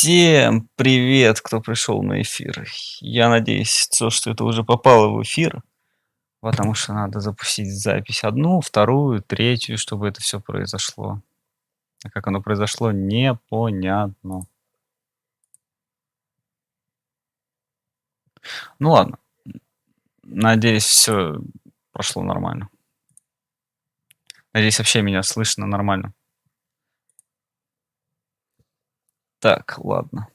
Всем привет, кто пришел на эфир. Я надеюсь, что это уже попало в эфир, потому что надо запустить запись одну, вторую, третью, чтобы это все произошло. А как оно произошло, непонятно. Ну ладно, надеюсь, все прошло нормально. Надеюсь, вообще меня слышно нормально. Так, ладно.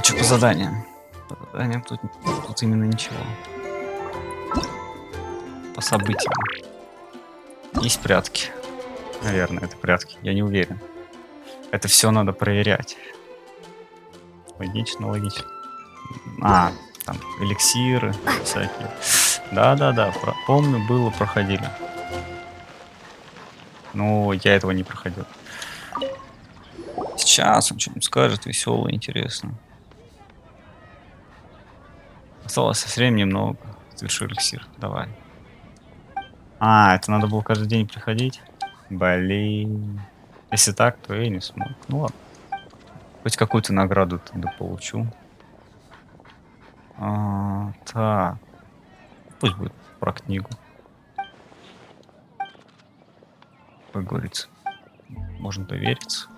Что по заданиям? По заданиям тут именно ничего. По событиям. Есть прятки. Наверное, это прятки. Я не уверен. Это все надо проверять. Логично, логично. Там эликсиры всякие. Да, помню, было, проходили. Но я этого не проходил. Сейчас он что-нибудь скажет весело, интересно. Осталось совсем немного. Завершу эликсир. Давай. Это надо было каждый день приходить? Блин. Если так, то я не смог. Ну ладно. Хоть какую-то награду тогда получу. Так. Пусть будет про книгу. Как говорится. Можно довериться.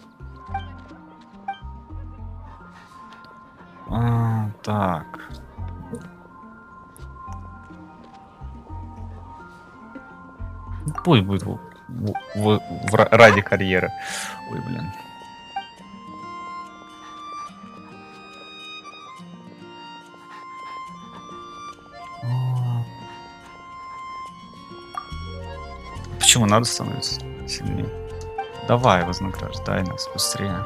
Так. Пусть будет ради карьеры. Ой, блин. Почему надо становиться сильнее? Давай, вознаграждай нас быстрее.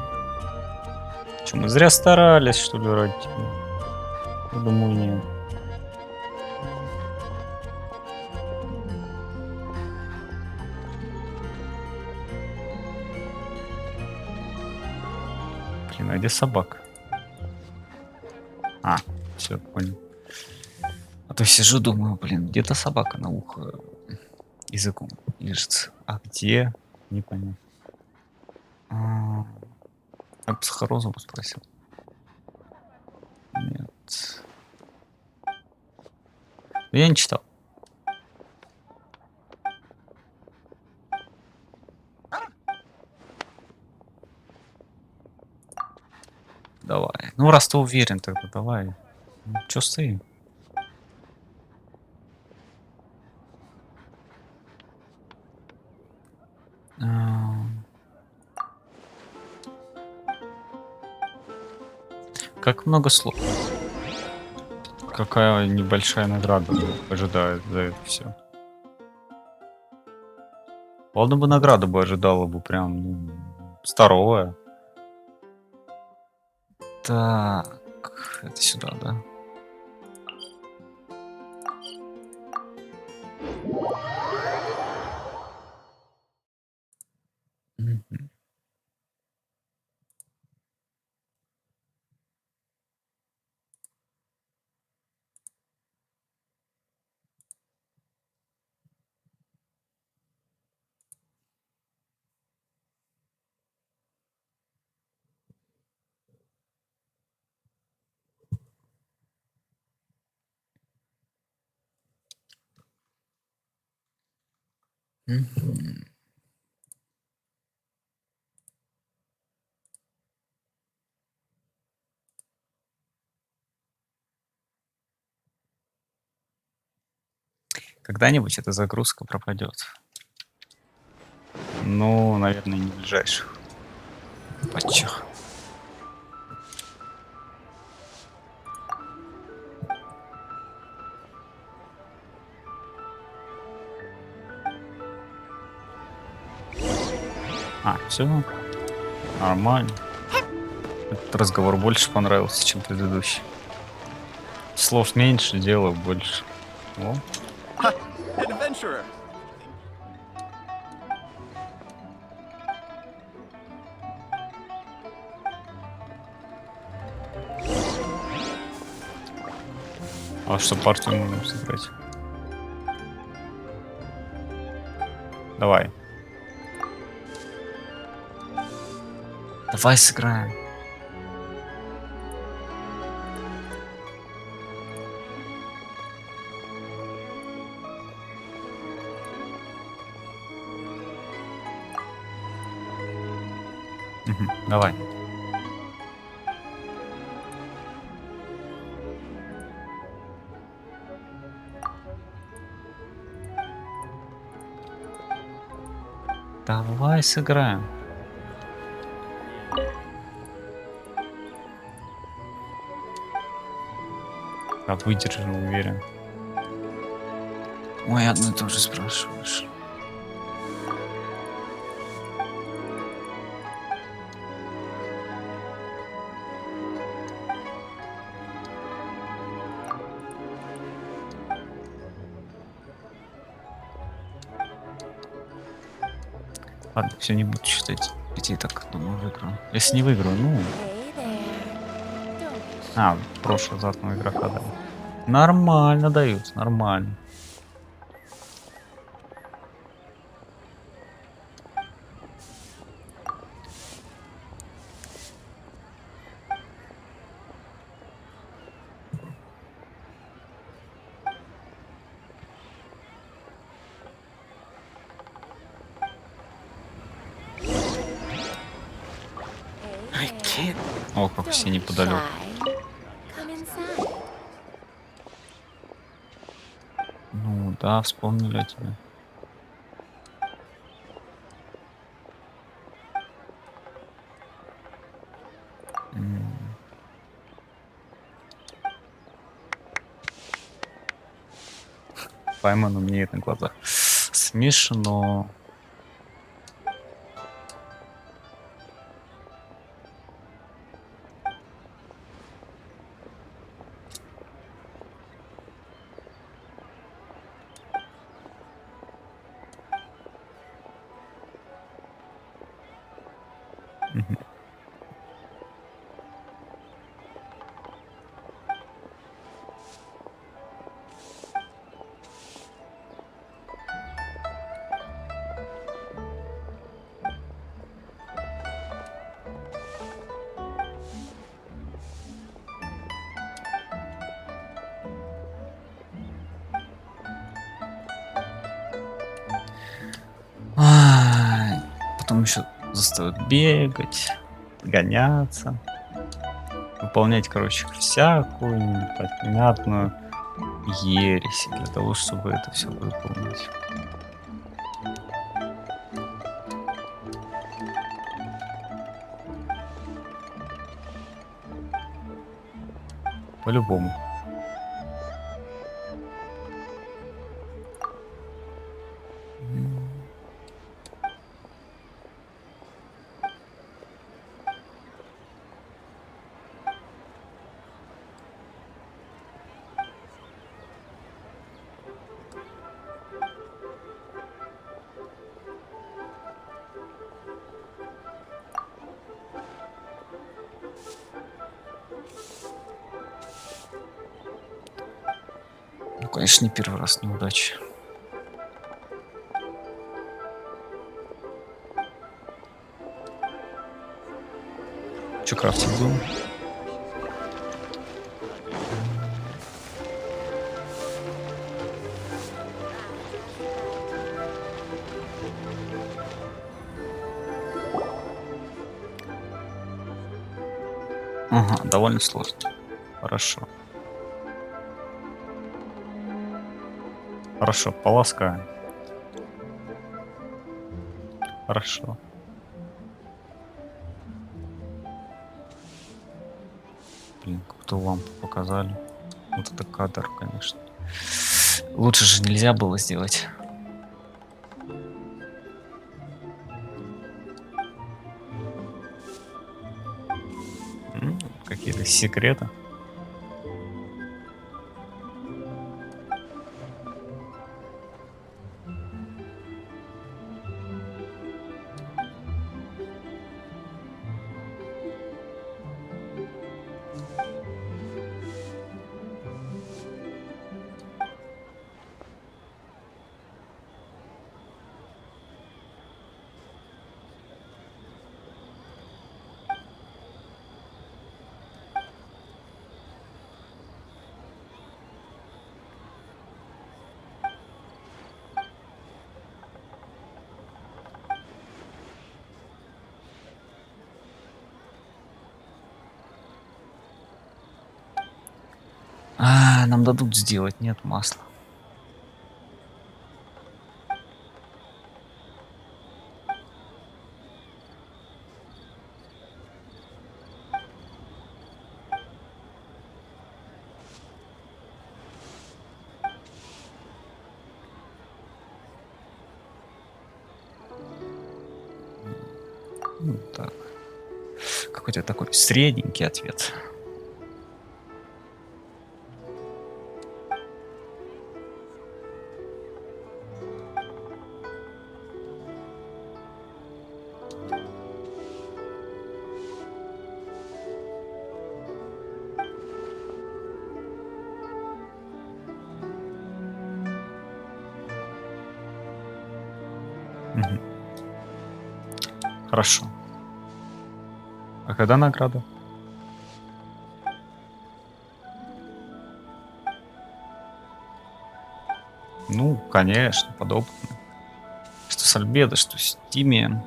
Что, мы зря старались, что ли, ради тебя? Я думаю, нет. Блин, а где собака? Все, понял. А то сижу, думаю, блин, где-то собака на ухо языком лежит. А где? Непонятно. Я бы Сахарозову спросил. Нет. Я не читал. Давай. Ну, раз ты уверен, тогда давай. Чё стоим? Как много слов. Какая небольшая награда ожидает за это все. Ладно бы награда бы ожидала бы прям здоровая. Так, это сюда, да? Мгм. Мгм. Когда-нибудь эта загрузка пропадет. Ну, наверное, не в ближайших патчах. Все нормально. Этот разговор больше понравился, чем предыдущий. Слов меньше, дела больше. О. А что партию можем сыграть? Давай. Давай сыграем. Давай. Давай сыграем. Выдержу, уверен. Ой, одно и то же спрашиваешь. Ладно, все, не буду считать. Ведь я так думаю, выиграю. Если не выиграю, ну... прошлый за одного игрока дали. Нормально дают, нормально. О, как все неподалеку. Ну да, вспомнили о тебе. Пойман умнеет на глазах. Смешно. Потом еще заставят бегать, гоняться, выполнять, короче, всякую непонятную ересь для того, чтобы это все выполнить. По-любому. Ну, конечно, не первый раз неудачи. Че крафтить будем? Ага, довольно сложно. Хорошо. Хорошо, полоскаем. Хорошо. Блин, какую-то лампу показали. Вот это кадр, конечно. Лучше же нельзя было сделать. Какие-то секреты. Нам дадут сделать, нет масла. Ну, так. Какой-то такой средненький ответ. Мгм. Хорошо. А когда награда? Ну, конечно, подобное. Что с Альбедо, что с Тимием.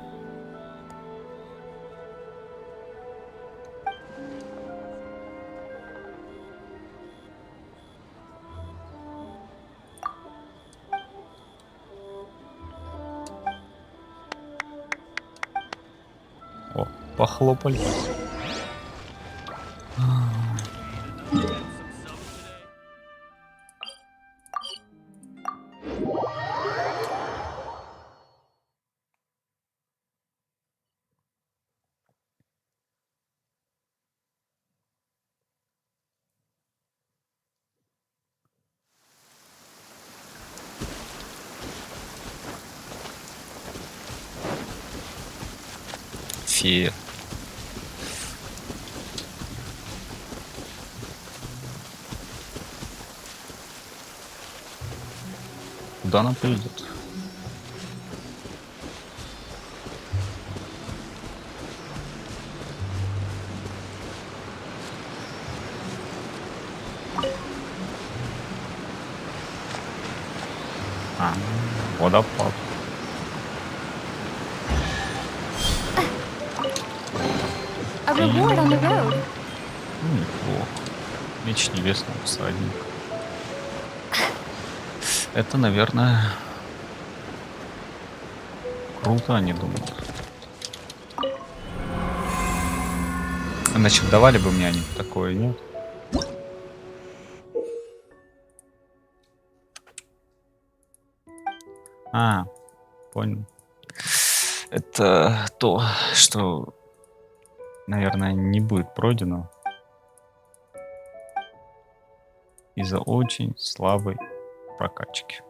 О, похлопали. Фея. Куда она приведет? Водопад. A reward on the road. Неплохо. Меч небесного всадника. Это, наверное, круто, они думают. Иначе давали бы мне они такое, нет? Понял. Это то, что, наверное, не будет пройдено из-за очень слабой прокачки.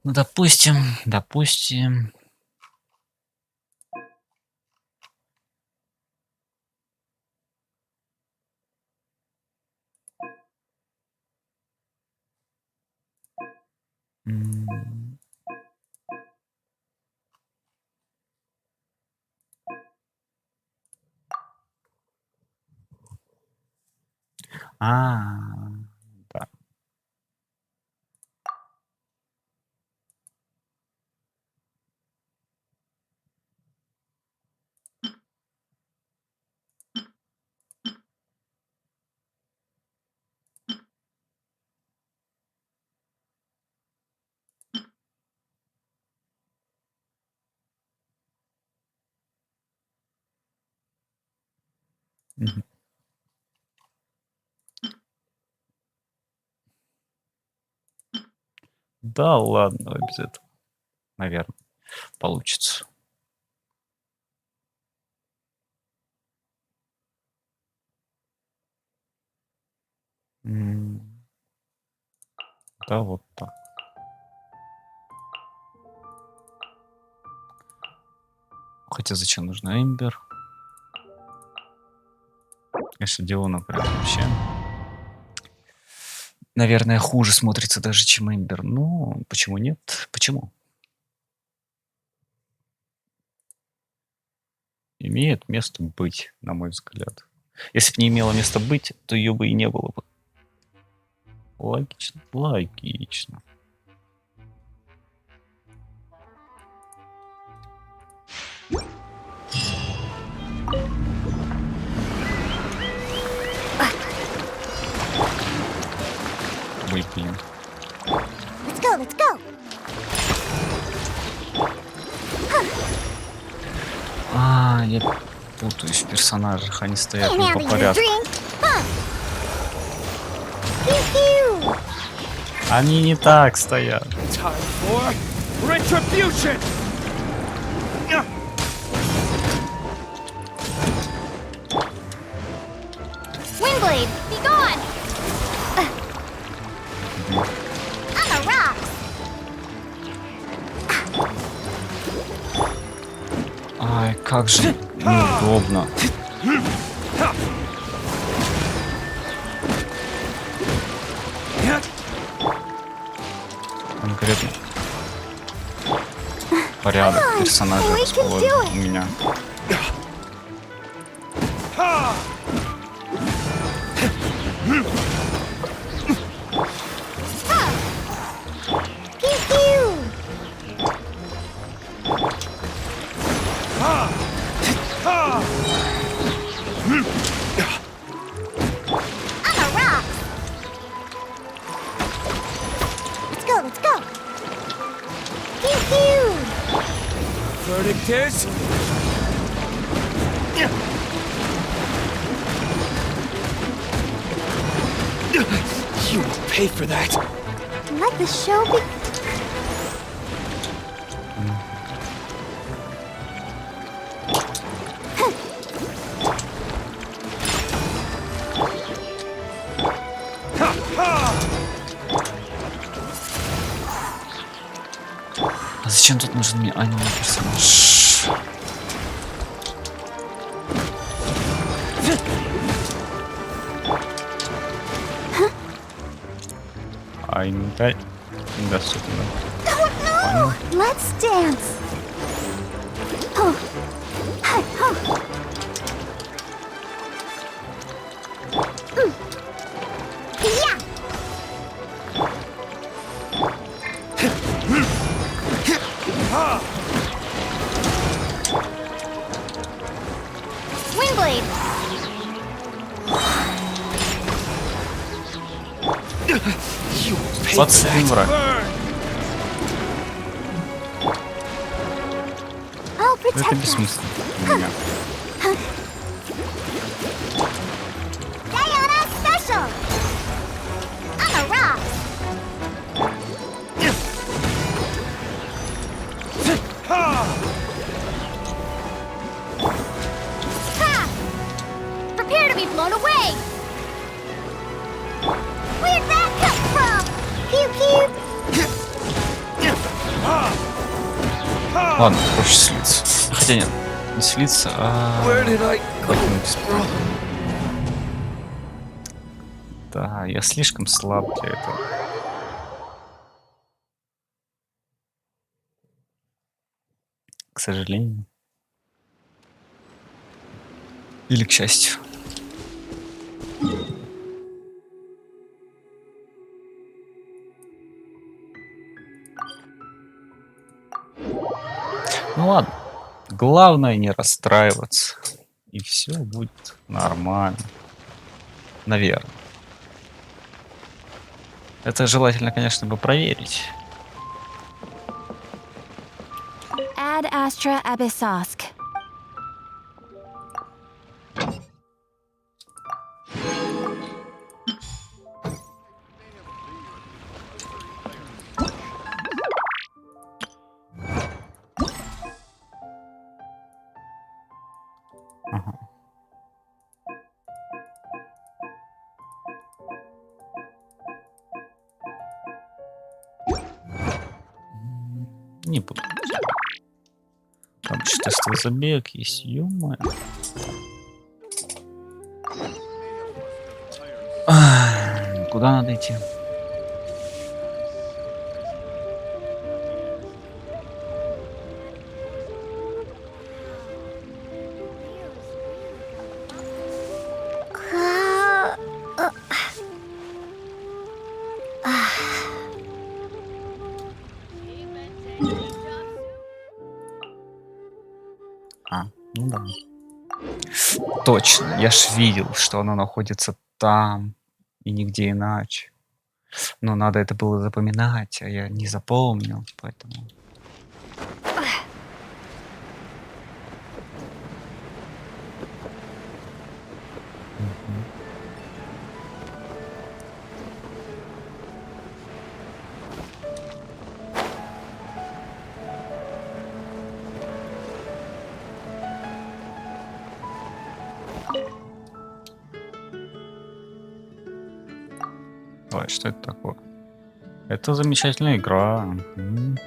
Ну, допустим. М. А, да. Мгм. Да ладно, давай без этого. Наверное, получится. М. Да, вот так. Хотя зачем нужна Эмбер? Конечно, Диона прям вообще, наверное, хуже смотрится даже, чем Эмбер. Но почему нет? Почему? Имеет место быть, на мой взгляд. Если бы не имело места быть, то ее бы и не было бы. Логично, логично. Я путаюсь в персонажах, они стоят не по порядку. Они не так стоят. Windblade, be gone! On the rocks! Ай, как же неудобно. Конкретно порядок персонажа расположен у меня. Verdict is... You will pay for that. Let the show be. А зачем тут нужен мне аниме-персонаж? Инвентарь недоступен. Понял. Let's dance. Oh. Hey, oh. Yeah. Windblade. 21 враг. I'll protect Это us. бессмысленно для меня. Diana special. On the rocks. Ha! Prepare to be blown away. Where'd that come from? Pew pew. Ладно, проще слиться. Хотя нет, не слиться, а... Where did I go? Да, я слишком слаб для этого. К сожалению. Или к счастью. Ну ладно. Главное не расстраиваться. И все будет нормально. Наверное. Это желательно, конечно, бы проверить. Ad Astra Abyssosk. Ага. Не буду. Там еще тестовый забег есть, ё-моё. Куда надо идти? Ну да. Точно, я ж видел, что оно находится там и нигде иначе. Но надо это было запоминать, а я не запомнил, поэтому... Давай, что это такое? Это замечательная игра. Мгм.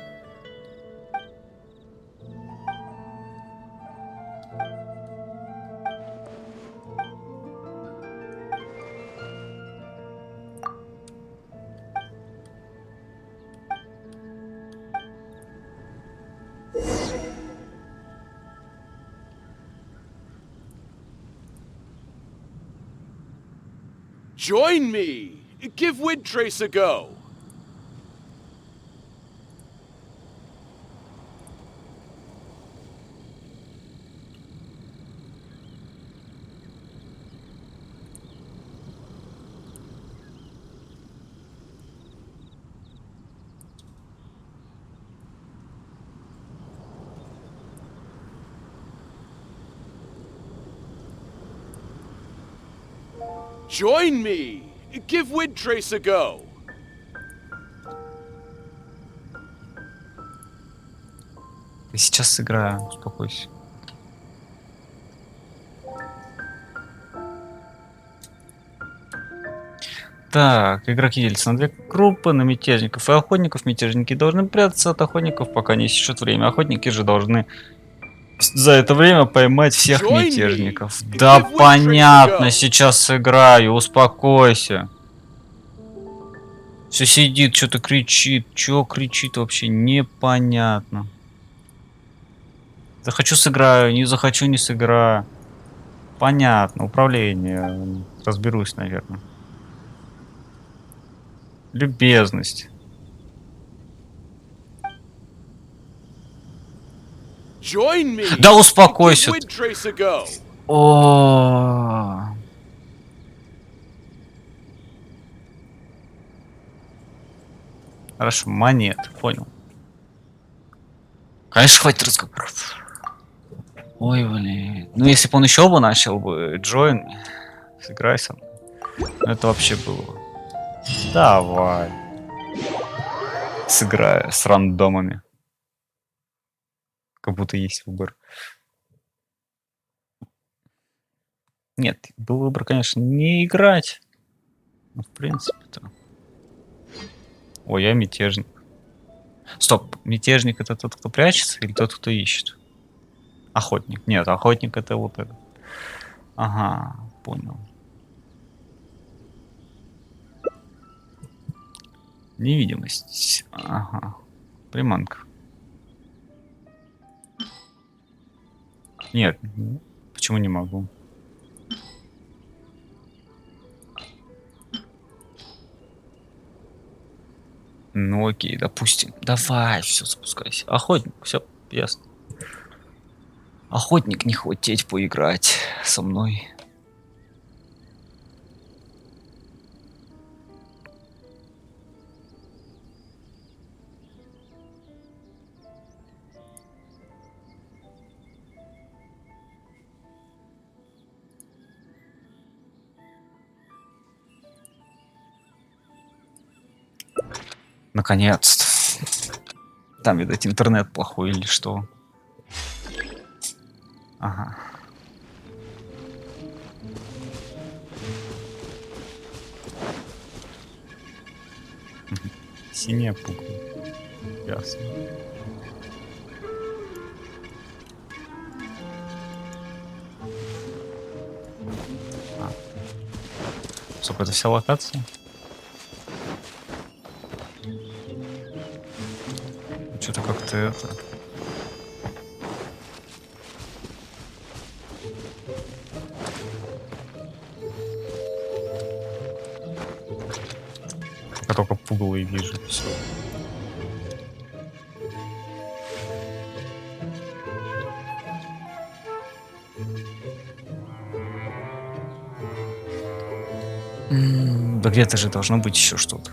Join me! Give Windtrace a go! Join me! Give Windtrace a go! Я сейчас сыграю, успокойся. Так, игроки делятся на две группы, на мятежников и охотников. Мятежники должны прятаться от охотников, пока не истечет время. Охотники же должны за это время поймать всех мятежников. Да понятно, сейчас сыграю, успокойся. Все сидит, что-то кричит. Чё кричит вообще, непонятно. Захочу сыграю, не захочу не сыграю. Понятно, управление. Разберусь, наверное. Любезность. Join me! Да успокойся. Give Windtrace a go! О. Хорошо, монет, понял. Конечно, хватит разговоров. Ой, блин. Ну, если бы он еще бы начал бы join, сыграй со мной. Ну, это вообще было бы. Давай. Сыграю с рандомами. Как будто есть выбор. Нет, был выбор, конечно, не играть. Ну, в принципе-то. Ой, я мятежник. Стоп, мятежник это тот, кто прячется, или тот, кто ищет? Охотник. Нет, охотник это вот это. Ага, понял. Невидимость. Ага. Приманка. Нет, почему не могу? Ну окей, допустим. Давай, все, спускайся. Охотник, все, ясно. Охотник не хотеть поиграть со мной. Наконец-то. Там, видать, интернет плохой или что. Ага. Синяя пугла. Ясно. Стоп, это вся локация? Что-то как-то это... Я только пугало и вижу, все. Да где-то же должно быть еще что-то.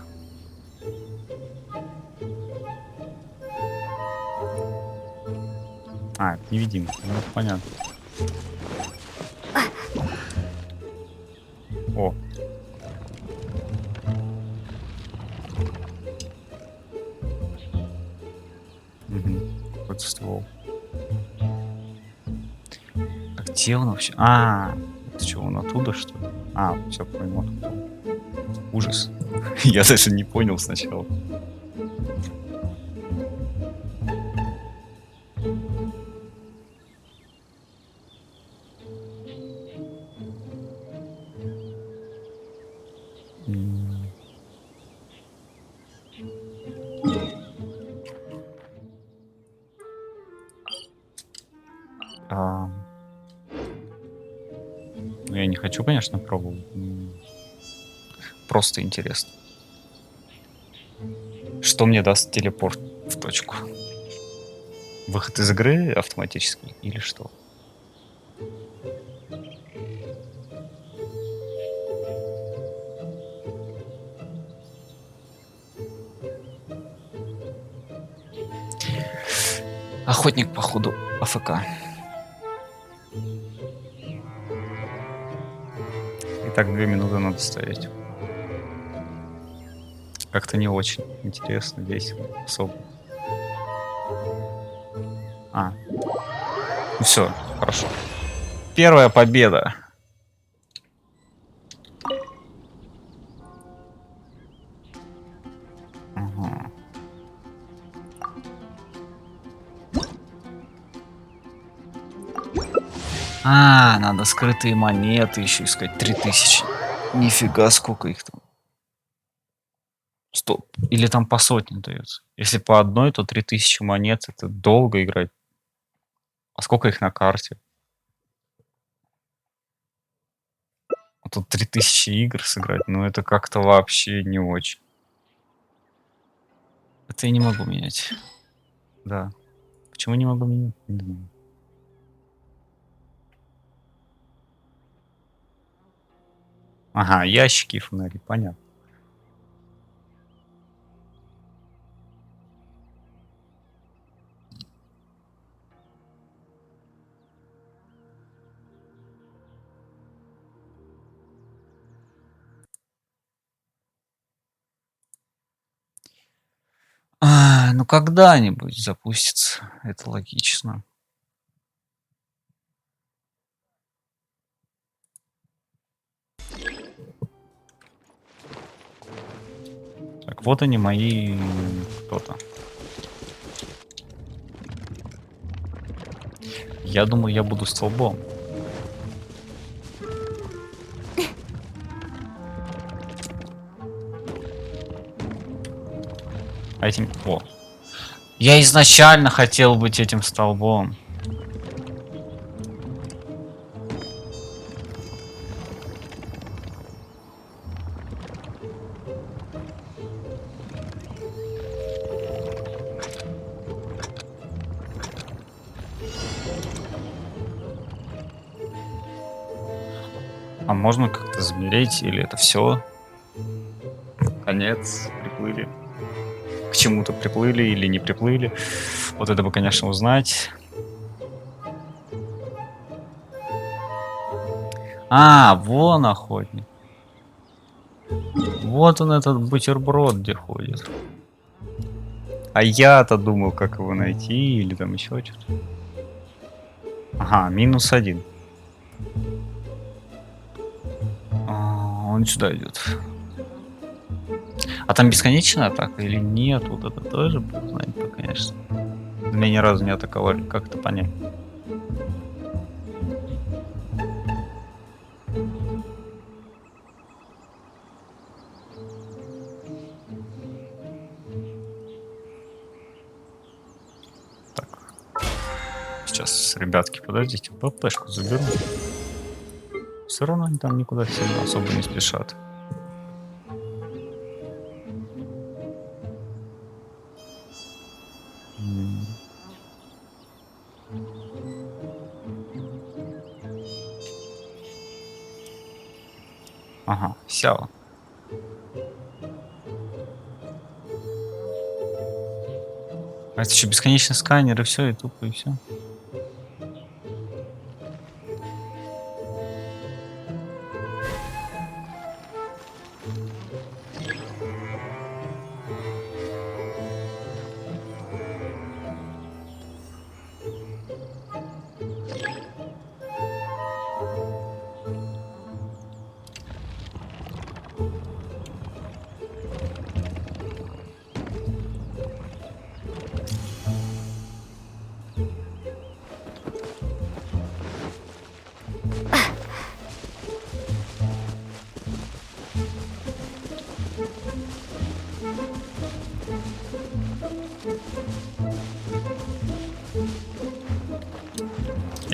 А, это невидимка, ну это понятно. О. Угу. Какой-то ствол. А где он вообще? А, это что, он оттуда, что ли? А, все понял. Ужас. Я даже не понял сначала. Ну, я не хочу, конечно, пробовать. Просто интересно. Что мне даст телепорт в точку? Выход из игры автоматический или что? Охотник, походу, АФК. Итак, 2 минуты надо стоять. Как-то не очень интересно, весело, особо. Ну все, хорошо. Первая победа. Ага. Надо скрытые монеты еще искать. 3000. Нифига, сколько их там. Стоп. Или там по сотне дается. Если по одной, то 3000 монет. Это долго играть. А сколько их на карте? А тут 3000 игр сыграть. Ну это как-то вообще не очень. Это я не могу менять. Да. Почему не могу менять? Не знаю. Ага, ящики и фонари, понятно. Ну когда-нибудь запустится. Это логично. Так, вот они мои кто-то. Я думаю, я буду столбом. А этим... О. Я изначально хотел быть этим столбом. А можно как-то замереть, или это все? Конец, приплыли. К чему-то приплыли или не приплыли. Вот это бы, конечно, узнать. Вон охотник. Вот он, этот бутерброд, где ходит. А я-то думал, как его найти, или там еще что-то. Ага, -1. Он сюда идет. А там бесконечная атака или нет? Вот это тоже знать, конечно. Меня ни разу не атаковали, как это понять? Так. Сейчас, ребятки, подождите, ППшку заберу. Все равно они там никуда сильно особо не спешат. Ага, сяо. А это еще бесконечный сканер, и все, и тупо, и все.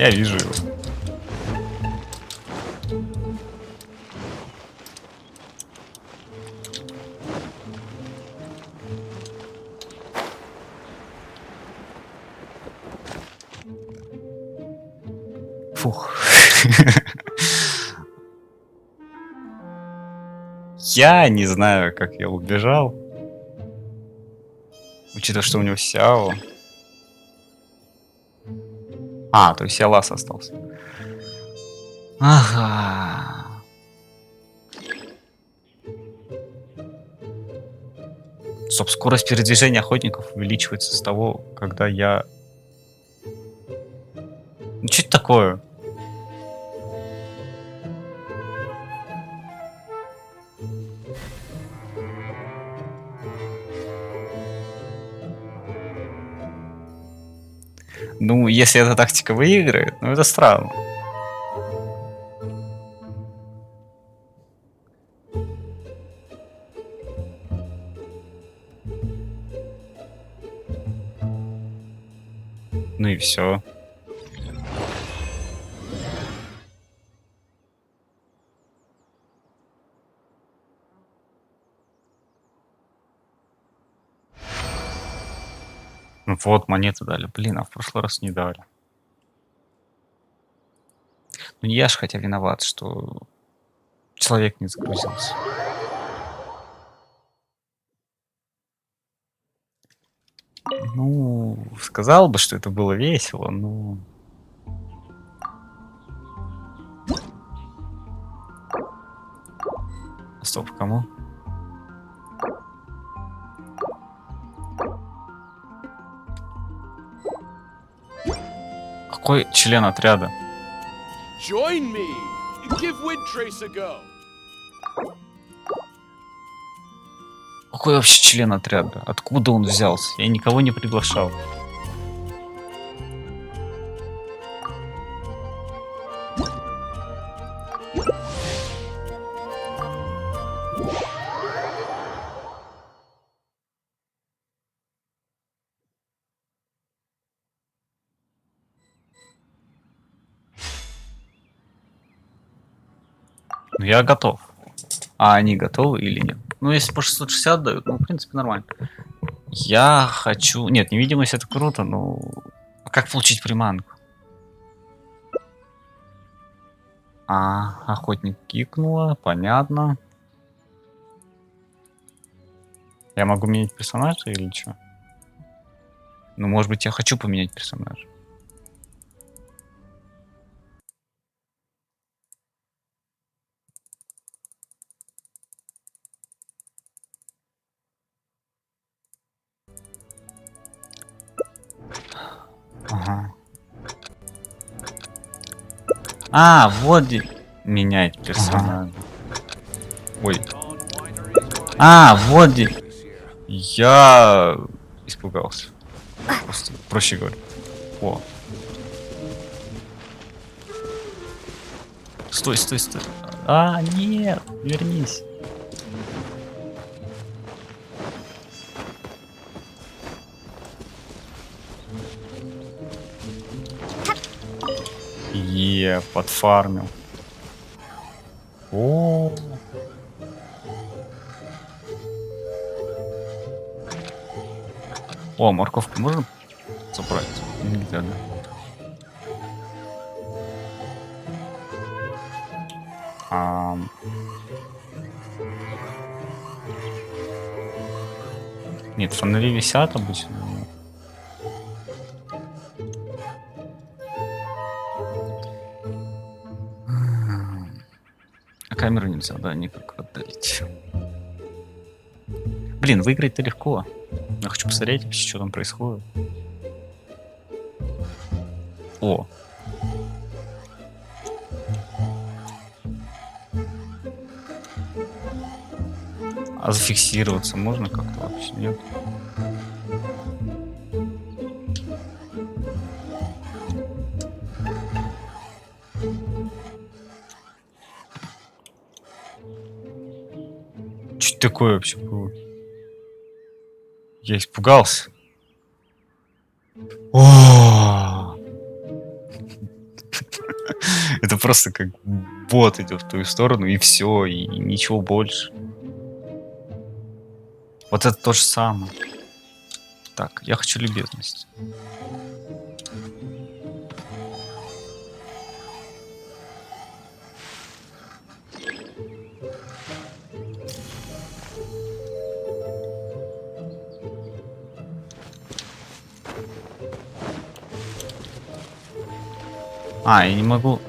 Я вижу его. Фух. Я не знаю, как я убежал. Учитывая, что у него сяо. А, то есть я лаз остался. Ага. Стоп, скорость передвижения охотников увеличивается с того, когда я... Ну, что это такое? Ну, если эта тактика выиграет, ну это странно. Ну и все. Ну вот, монеты дали. Блин, а в прошлый раз не дали. Ну не я ж хотя виноват, что человек не загрузился. Ну, сказал бы, что это было весело, но... Стоп, кому? Какой член отряда? Join me. Give Windtrace a go. Какой вообще член отряда? Откуда он взялся? Я никого не приглашал. Ну, я готов. А они готовы или нет? Ну, если по 660 дают, ну, в принципе, нормально. Я хочу... Нет, невидимость это круто, но... А как получить приманку? А, охотник кикнула, понятно. Я могу менять персонажа или что? Ну, может быть, я хочу поменять персонажа. Ага. А, вот менять персонажа. Ой. А, вот я испугался. Просто, проще говоря. О. Стой, стой, стой. А, нет, вернись. Подфармил. О. О, морковку можно забрать? Нельзя, да? Нет, фонари висят обычно. А камеру нельзя, да, никак отдалить. Блин, выиграть-то легко. Я хочу посмотреть вообще, что там происходит. О. А зафиксироваться можно как-то вообще? Нет? Что такое вообще было? Я испугался. О! просто как бот идет в ту сторону, и все, и ничего больше. Вот это то же самое. Так, я хочу любезность. А, я не могу.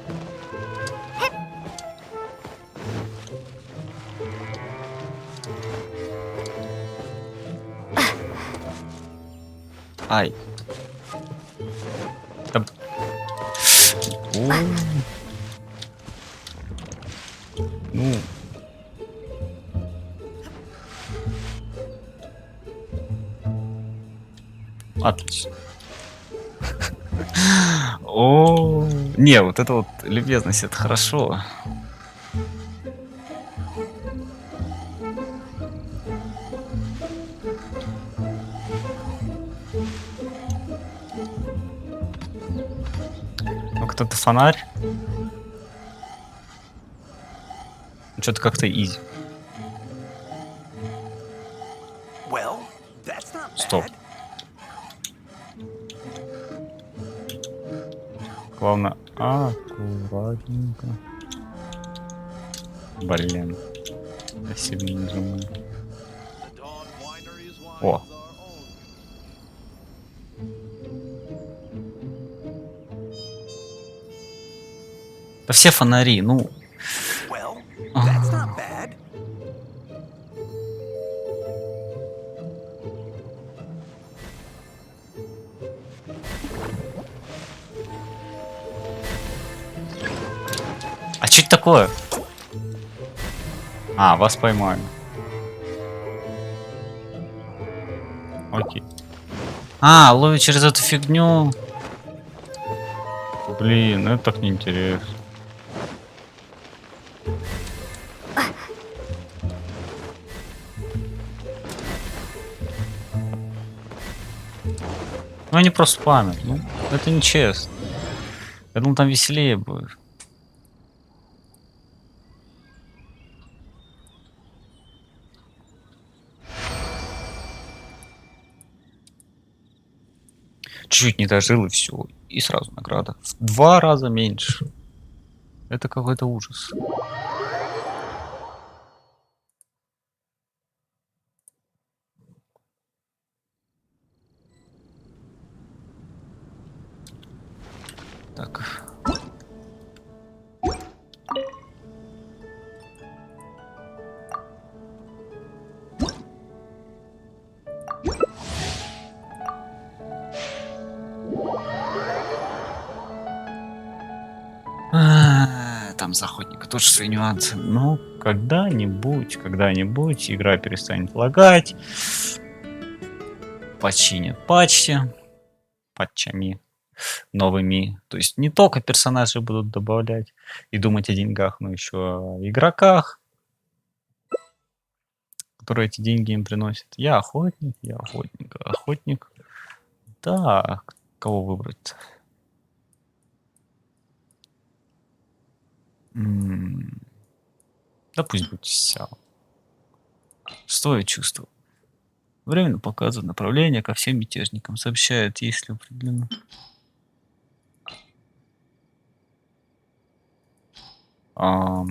Ай. Да... Ну. Отлично. О, не, вот это вот любезность, это хорошо. Ну, кто-то фонарь. Что-то как-то изи. Стоп. Главное, аккуратненько. Блин. Я сильно нажимаю. О. Да все фонари, ну. А что это такое? А, вас поймали. Окей. А, ловит через эту фигню. Блин, это так неинтересно. Ну они просто спамят. Ну, это нечестно. Я думал, там веселее будет. Чуть-чуть не дожил и все. И сразу награда. В 2 раза меньше. Это какой-то ужас. Так. Там за охотника тоже свои нюансы. Ну, когда-нибудь игра перестанет лагать. Починят патчами новыми. То есть не только персонажи будут добавлять и думать о деньгах, но еще о игроках, которые эти деньги им приносят. Я охотник. Да, кого выбрать? Да пусть будет весело. Стоит чувство. Временно показывает направление ко всем мятежникам. Сообщает, если определенно. Ага.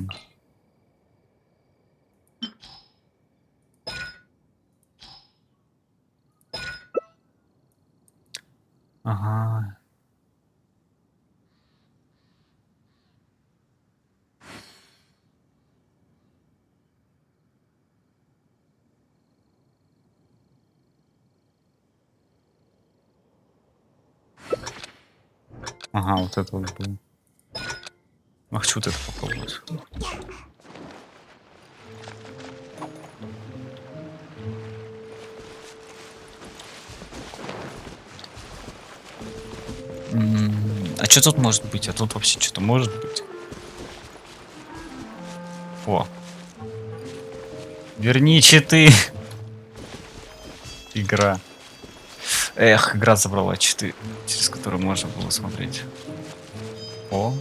Ага, вот это вот было. А хочу вот это попробовать. А что тут может быть? А тут вообще что-то может быть? О. Верни читы. Игра. Эх, игра забрала читы, через которые можно было смотреть. О.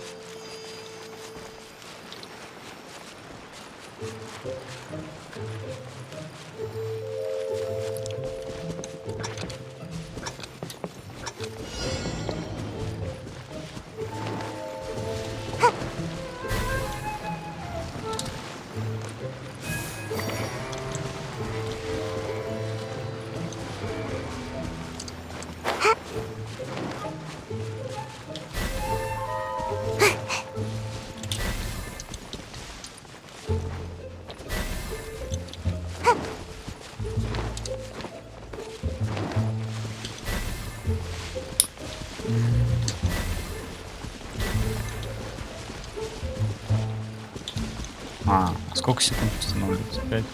Сколько секунд становится? 5.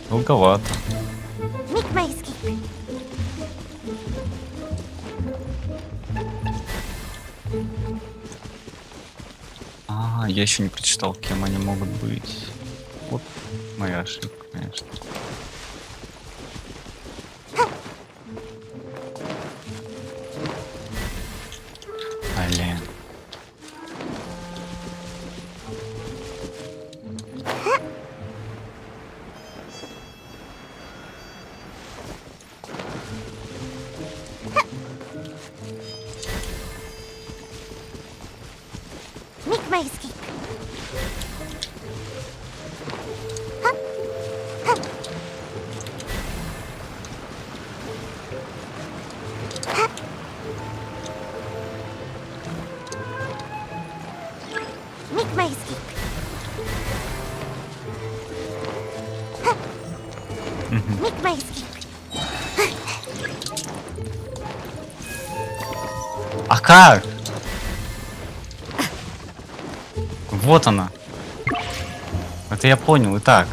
Долговато. Make my escape. Я еще не прочитал, кем они могут быть. Вот моя ошибка, конечно. Блин. Make my escape. Make my escape. Make my escape. А как? Вот она. Это я понял. Итак,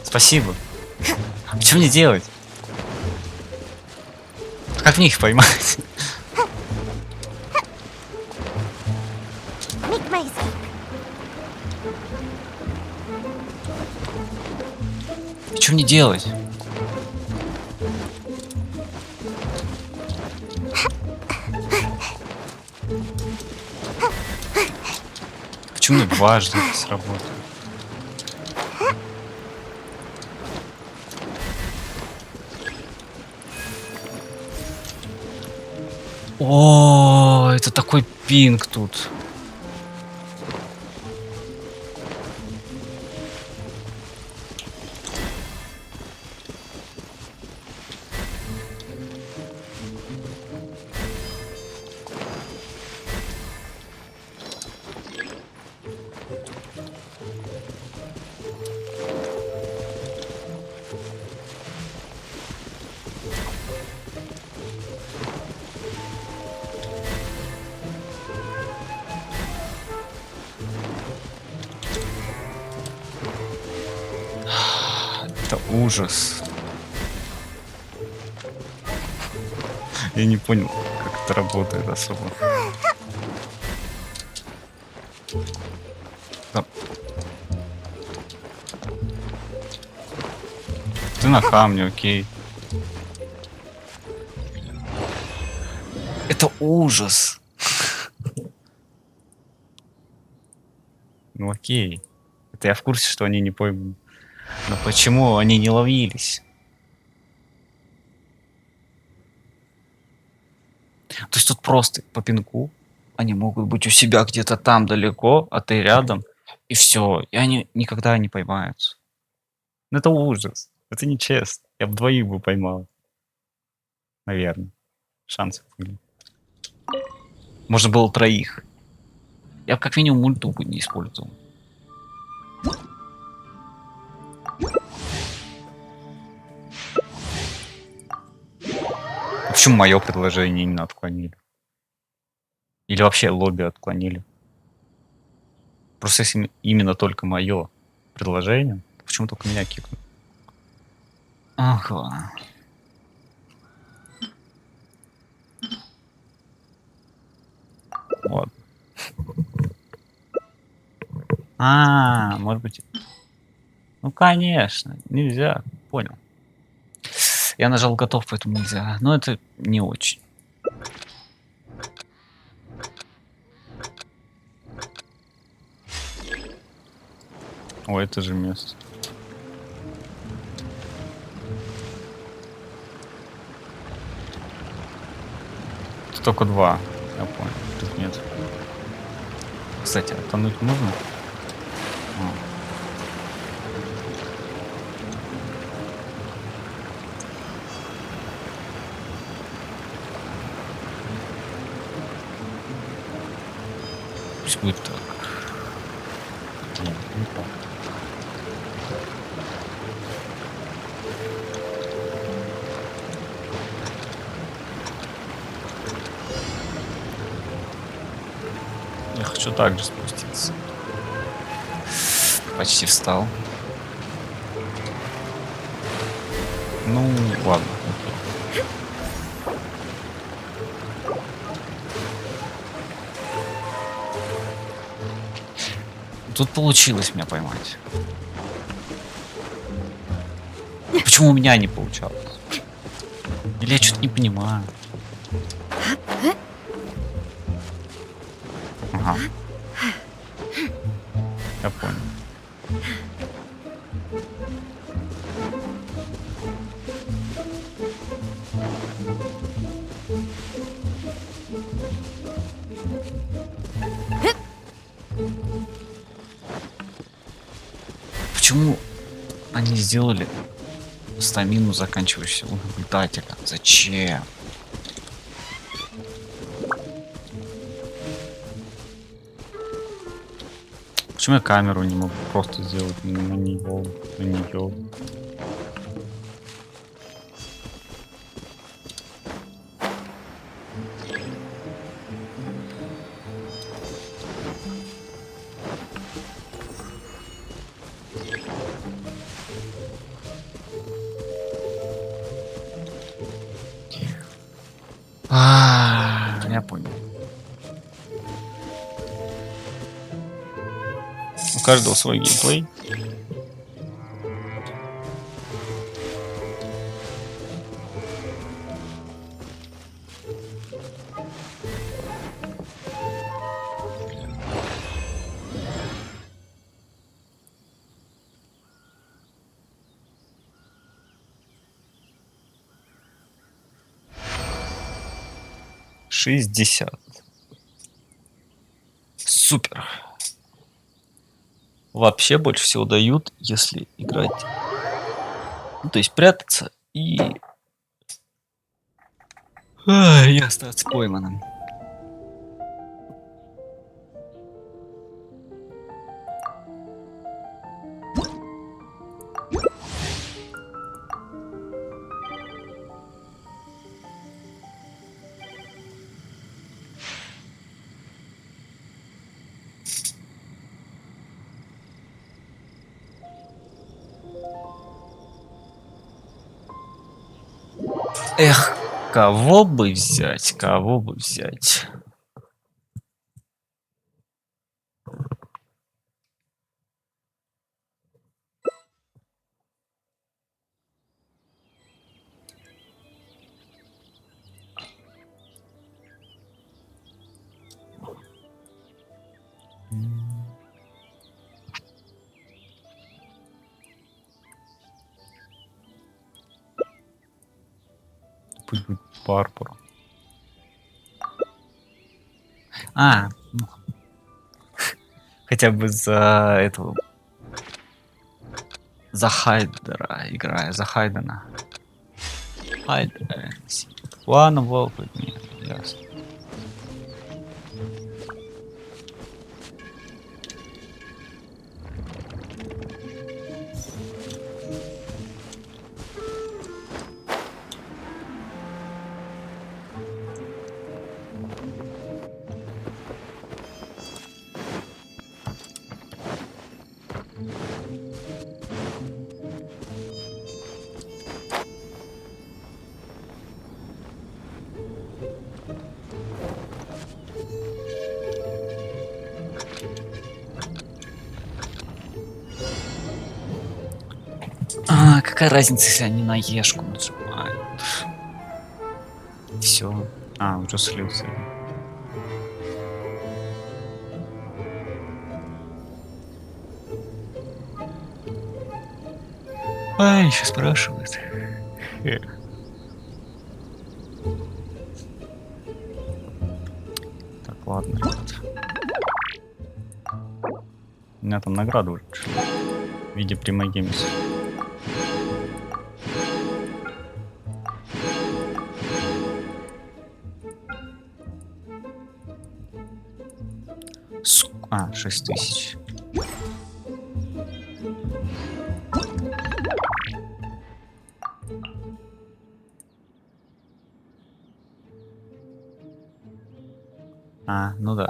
спасибо. Что мне делать? Как мне их поймать? Make my escape. Что мне делать? Почему мне дважды это сработало? О, это такой пинг тут. Это ужас. Я не понял, как это работает особо. Там. Ты на камне, окей. Это ужас. Ну окей. Это я в курсе, что они не поймут. Но почему они не ловились? То есть тут просто по пинку они могут быть у себя где-то там далеко, а ты рядом, и все. И они никогда не поймаются. Ну это ужас. Это нечестно. Я бы двоих бы поймал. Наверное. Шансы были. Можно было троих. Я бы как минимум мульту бы не использовал. Почему мое предложение именно отклонили? Или вообще лобби отклонили? Просто если именно только мое предложение, то почему только меня кикнут? Ага. Вот. Может быть. Ну конечно, нельзя. Понял. Я нажал готов, поэтому нельзя. Но это не очень. О, это же место. Тут только два. Я понял. Тут нет. Кстати, а тонуть можно? А. Пусть будет так. Нет, не так. Я хочу также спуститься. Почти встал. Ну, ладно. Окей. Тут получилось меня поймать. Почему у меня не получалось? Или я что-то не понимаю? Ага. Я понял. Почему они сделали стамину, заканчивающуюся у наблюдателя? Зачем? Почему я камеру не могу просто сделать на нее, на нее? Я понял. У каждого свой геймплей. $60. Супер. Вообще больше всего дают, если играть. Ну, то есть прятаться и остаться пойманным. Эх, кого бы взять, кого бы взять. Пусть будет Парпур. Ну, хотя бы за этого, за Хайдера играю, за Хайдена. Хайдер. Ладно, волк, нет, ясно. Какая разница, если они на ешку нажимают? Все. Уже слился. А, еще спрашивают. Так, ладно, ребят. У меня там награда уже пришла в виде примагемиса. А, 6000. А, ну да.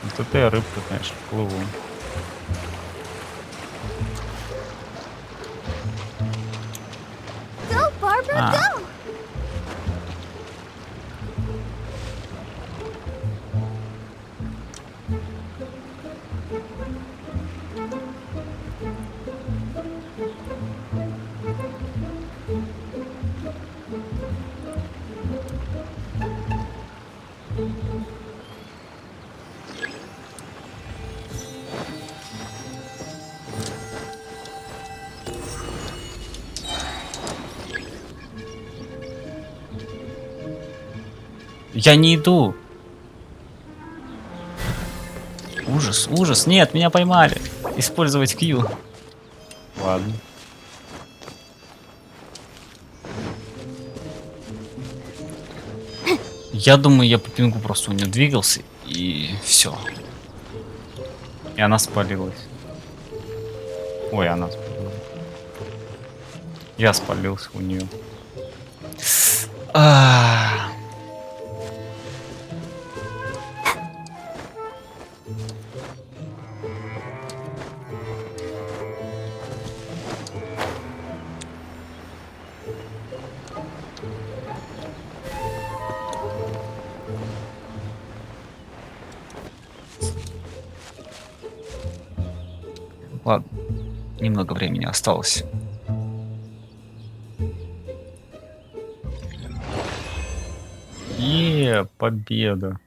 Вот это я рыбка, конечно, плыву. Go, Barbara, go! Я не иду. Ужас, ужас. Нет, меня поймали. Использовать Q. Ладно. Я думаю, я по пингу просто у нее двигался, и все. И она спалилась. Ой, она спалилась. Я спалился у нее. Ладно, немного времени осталось. Победа.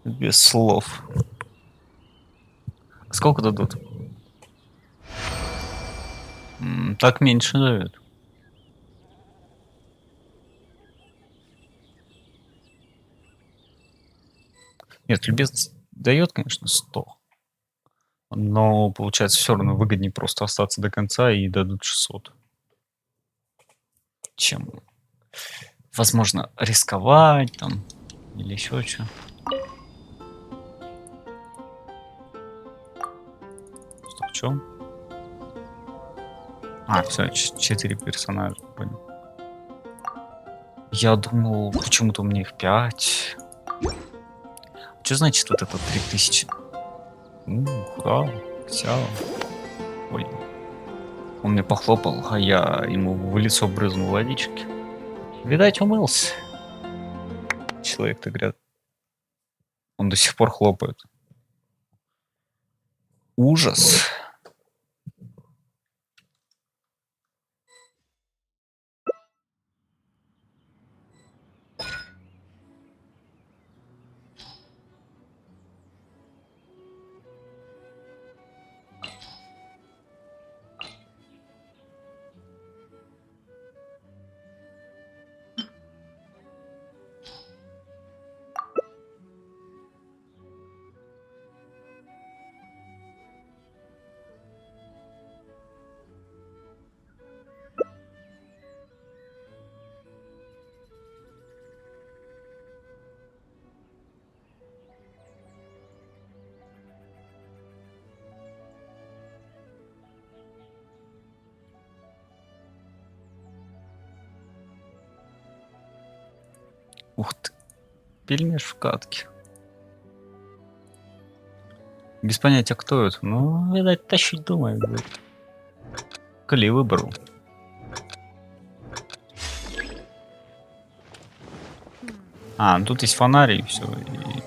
Без слов. Сколько дадут? Так меньше дают. Нет, любезность дает, конечно, 100. Но получается все равно выгоднее просто остаться до конца и дадут 600. Чем, возможно, рисковать там или еще что. Стоп, что? А, все, 4 персонажа, понял. Я думал, почему-то у меня их 5. Что значит вот это 3000? Ура, вся. Ой. Он мне похлопал, а я ему в лицо брызнул водички. Видать, умылся. Человек-то, говорят, он до сих пор хлопает. Ужас. Пельмеш в катке. Без понятия, кто это. Ну, видать, тащить думаю. Коли выбрал. А, ну тут есть фонарь и все. И...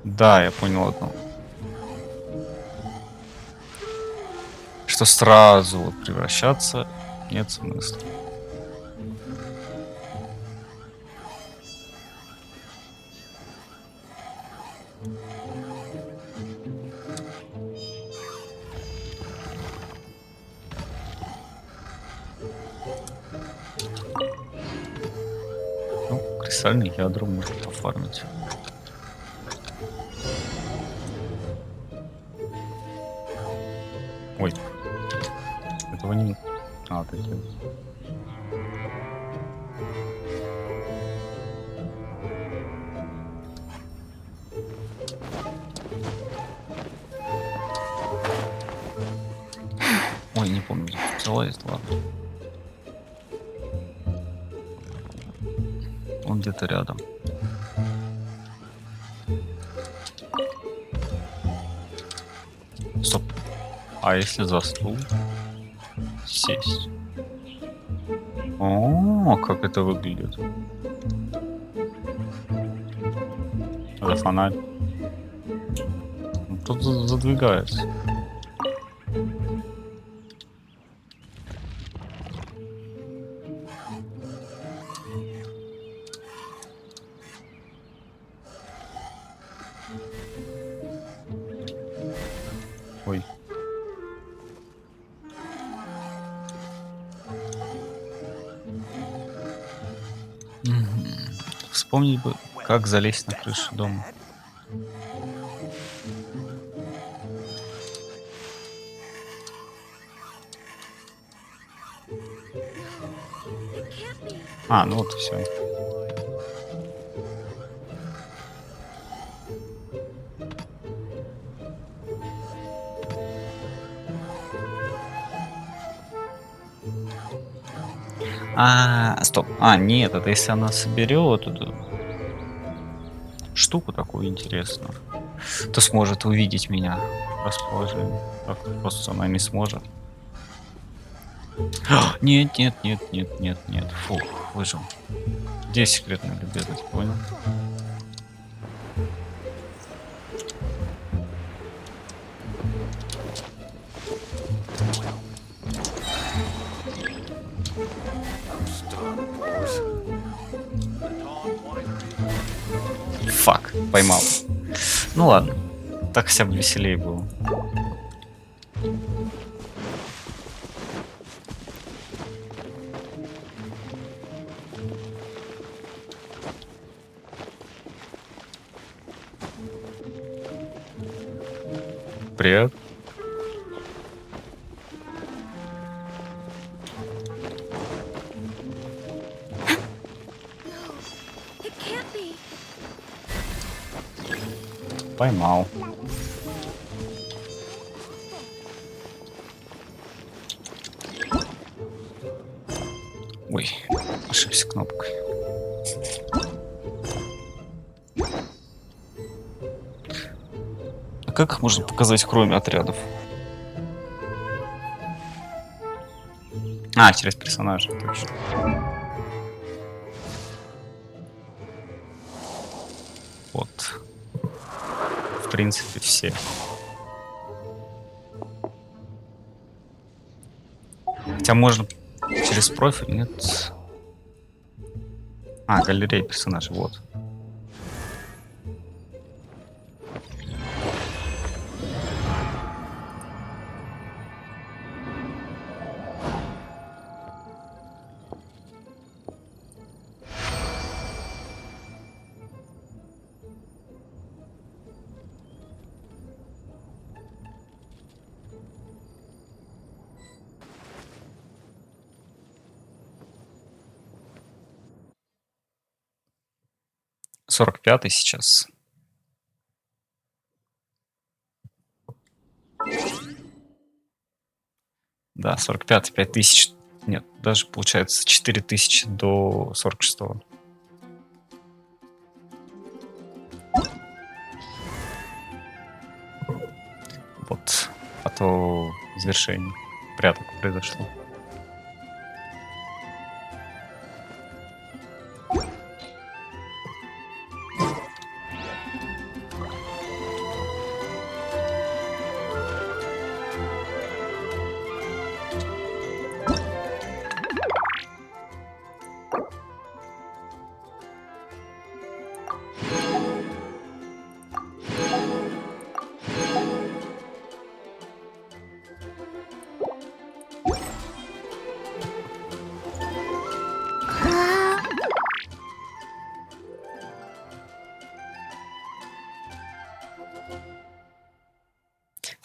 Да, я понял одно. Что сразу вот превращаться нет смысла. Ну, кристальный ядро можно пофармить. Ой. Этого не... А, такие. Ой, не помню, где залазит, ладно. Он где-то рядом. Стоп. А если за стул сесть? О, как это выглядит. За фонарь. Тут задвигается. Ой. Вспомнить бы, как залезть на крышу дома. А, ну вот и все. А, стоп. А, нет, это если она соберет эту штуку такую интересную, то сможет увидеть меня расположение. Так просто она не сможет. Нет, нет, нет, нет, нет, нет. Фух, выжил. Где секретная любезность, понял? Фак, поймал. Ну ладно, так хотя бы веселее было. Привет. Поймал. Ой, ошибся кнопкой. А как их можно показать, кроме отрядов? А, через персонажа, точно. Вот. В принципе, все. Хотя можно через профиль, нет. А, галерея персонажей, вот. Сорок пятый сейчас. Да, 45-й, 5000 Нет, даже получается 4000 до 46-го. Вот, а то завершение пряток произошло.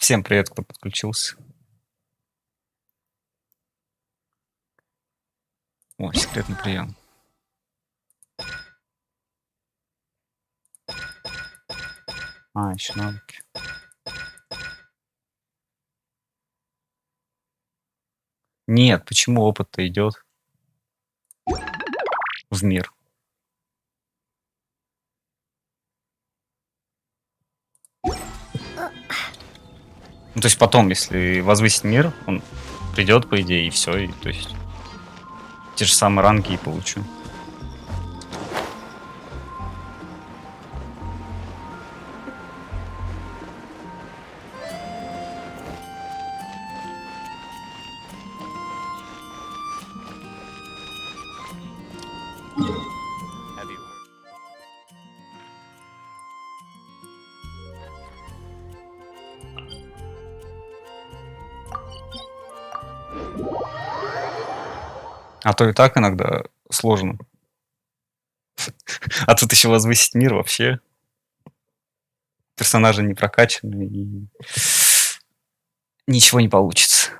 Всем привет, кто подключился. Ой, секретный прием. А, еще навыки. Нет, почему опыт-то идет в мир? Ну, то есть потом, если возвысить мир, он придет, по идее, и все, и то есть те же самые ранги и получу. Have you А то и так иногда сложно. А тут еще возвысить мир вообще. Персонажи не прокачаны, и ничего не получится.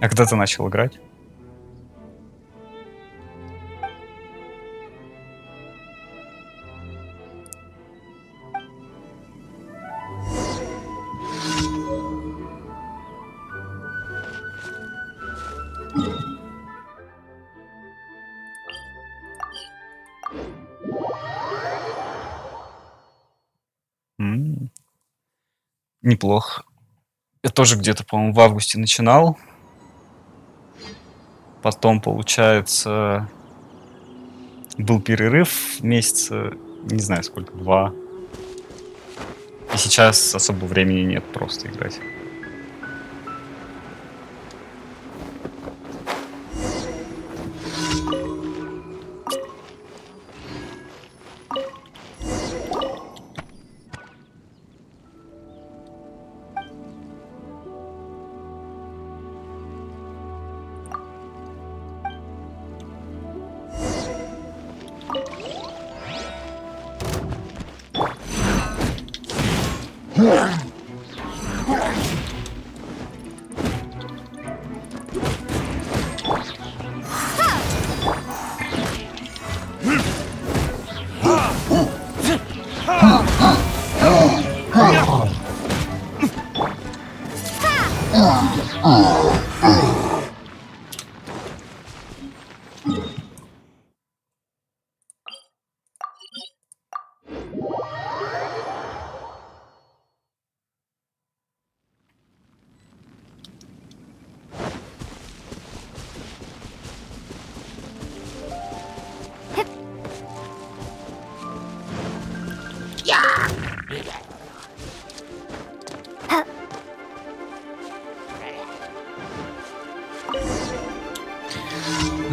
А когда ты начал играть? Неплохо. Я тоже где-то, по-моему, в августе начинал. Потом, получается, был перерыв месяца, не знаю сколько, 2. И сейчас особо времени нет просто играть.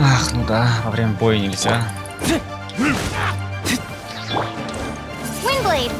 Ах, ну да, во время боя нельзя. Windblade!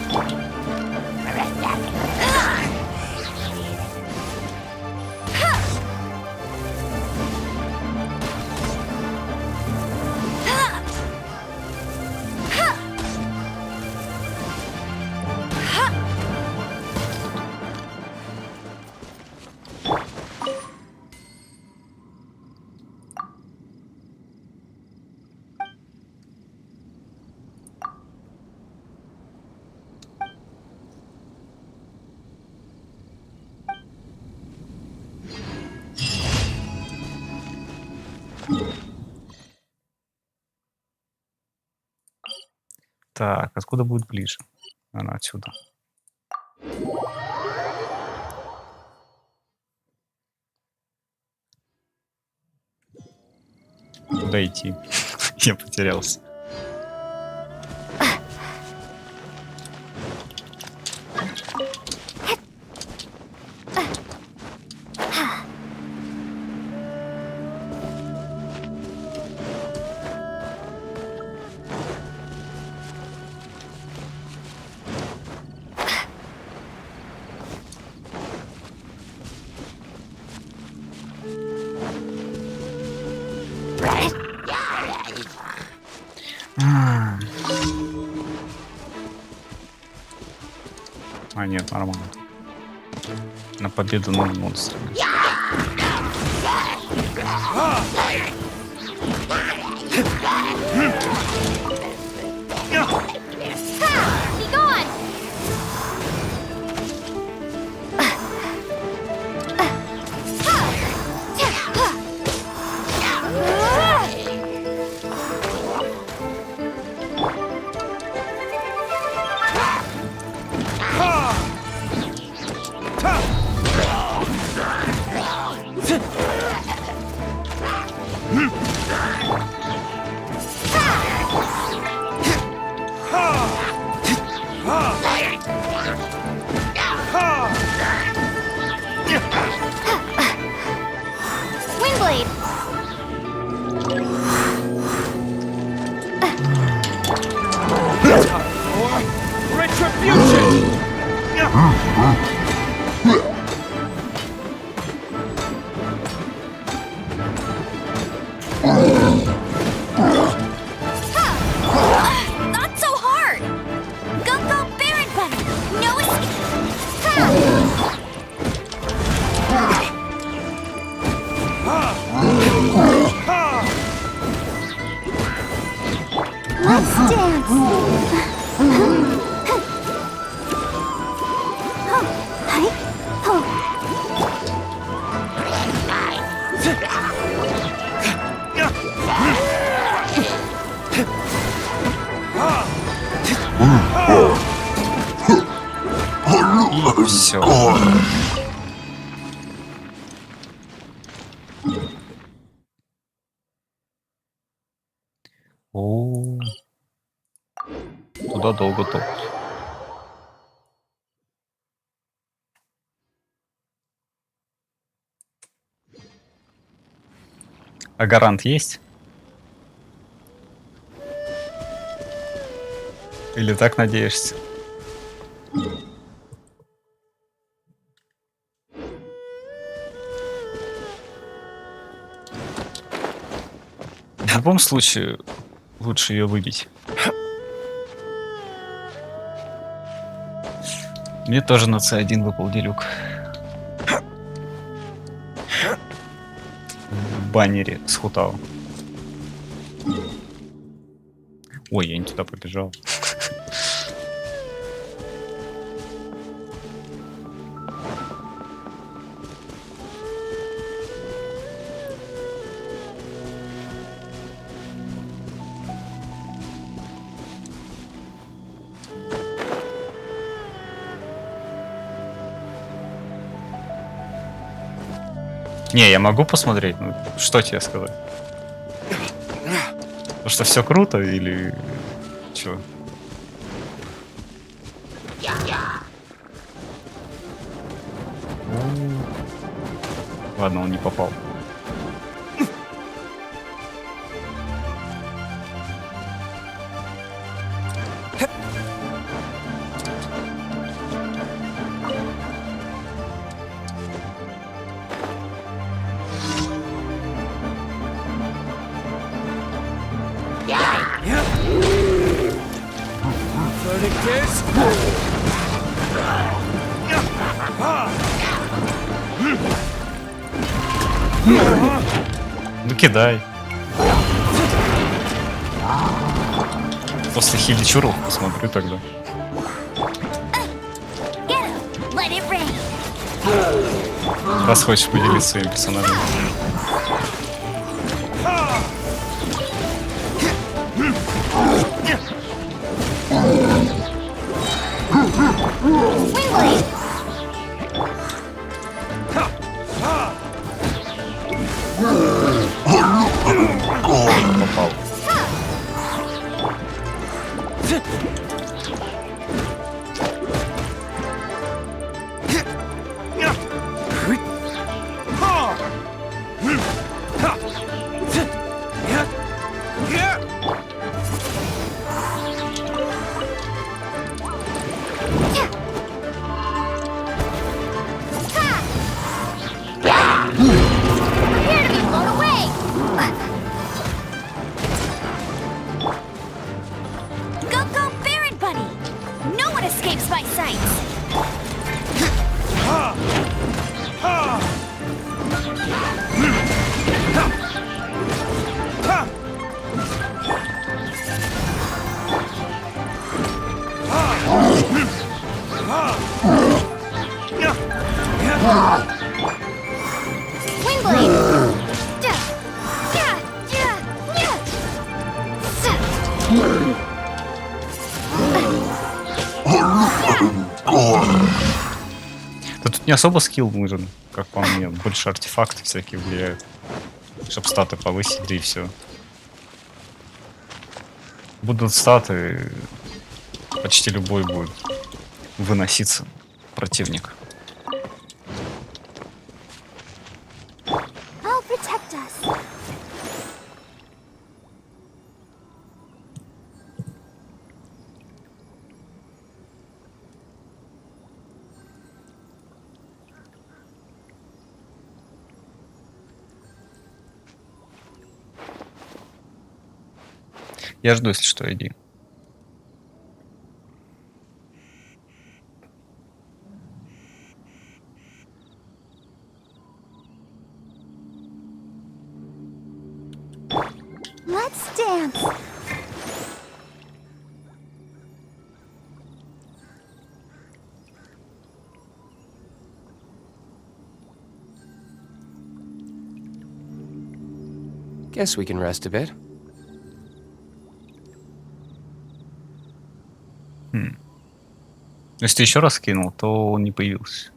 Так, откуда будет ближе? Она отсюда. Куда идти? Я потерялся. А, нет, нормально. На победу над монстрами. И все. О, туда долго топать. А гарант есть? Или так надеешься? В любом случае, лучше ее выбить. Мне тоже на C1 выпал делюк. В баннере с Хутао. Ой, я не туда побежал. Не, я могу посмотреть, ну, что тебе сказать? Что все круто или чё? Ладно, он не попал. Ну кидай. После хиличуров посмотрю тогда. Раз хочешь поделиться своим персонажем. Prepare to be blown away! Go, go, Baron Buddy! No one escapes my sights! Wingblade! Да тут не особо скилл нужен, как по мне. Больше артефакты всякие влияют. Чтоб статы повысить, да и все. Будут статы, почти любой будет выноситься противник. I'll protect us. Я жду, если что, иди. Let's dance. Guess we can rest a bit. Если ты еще раз кинул, то он не появился.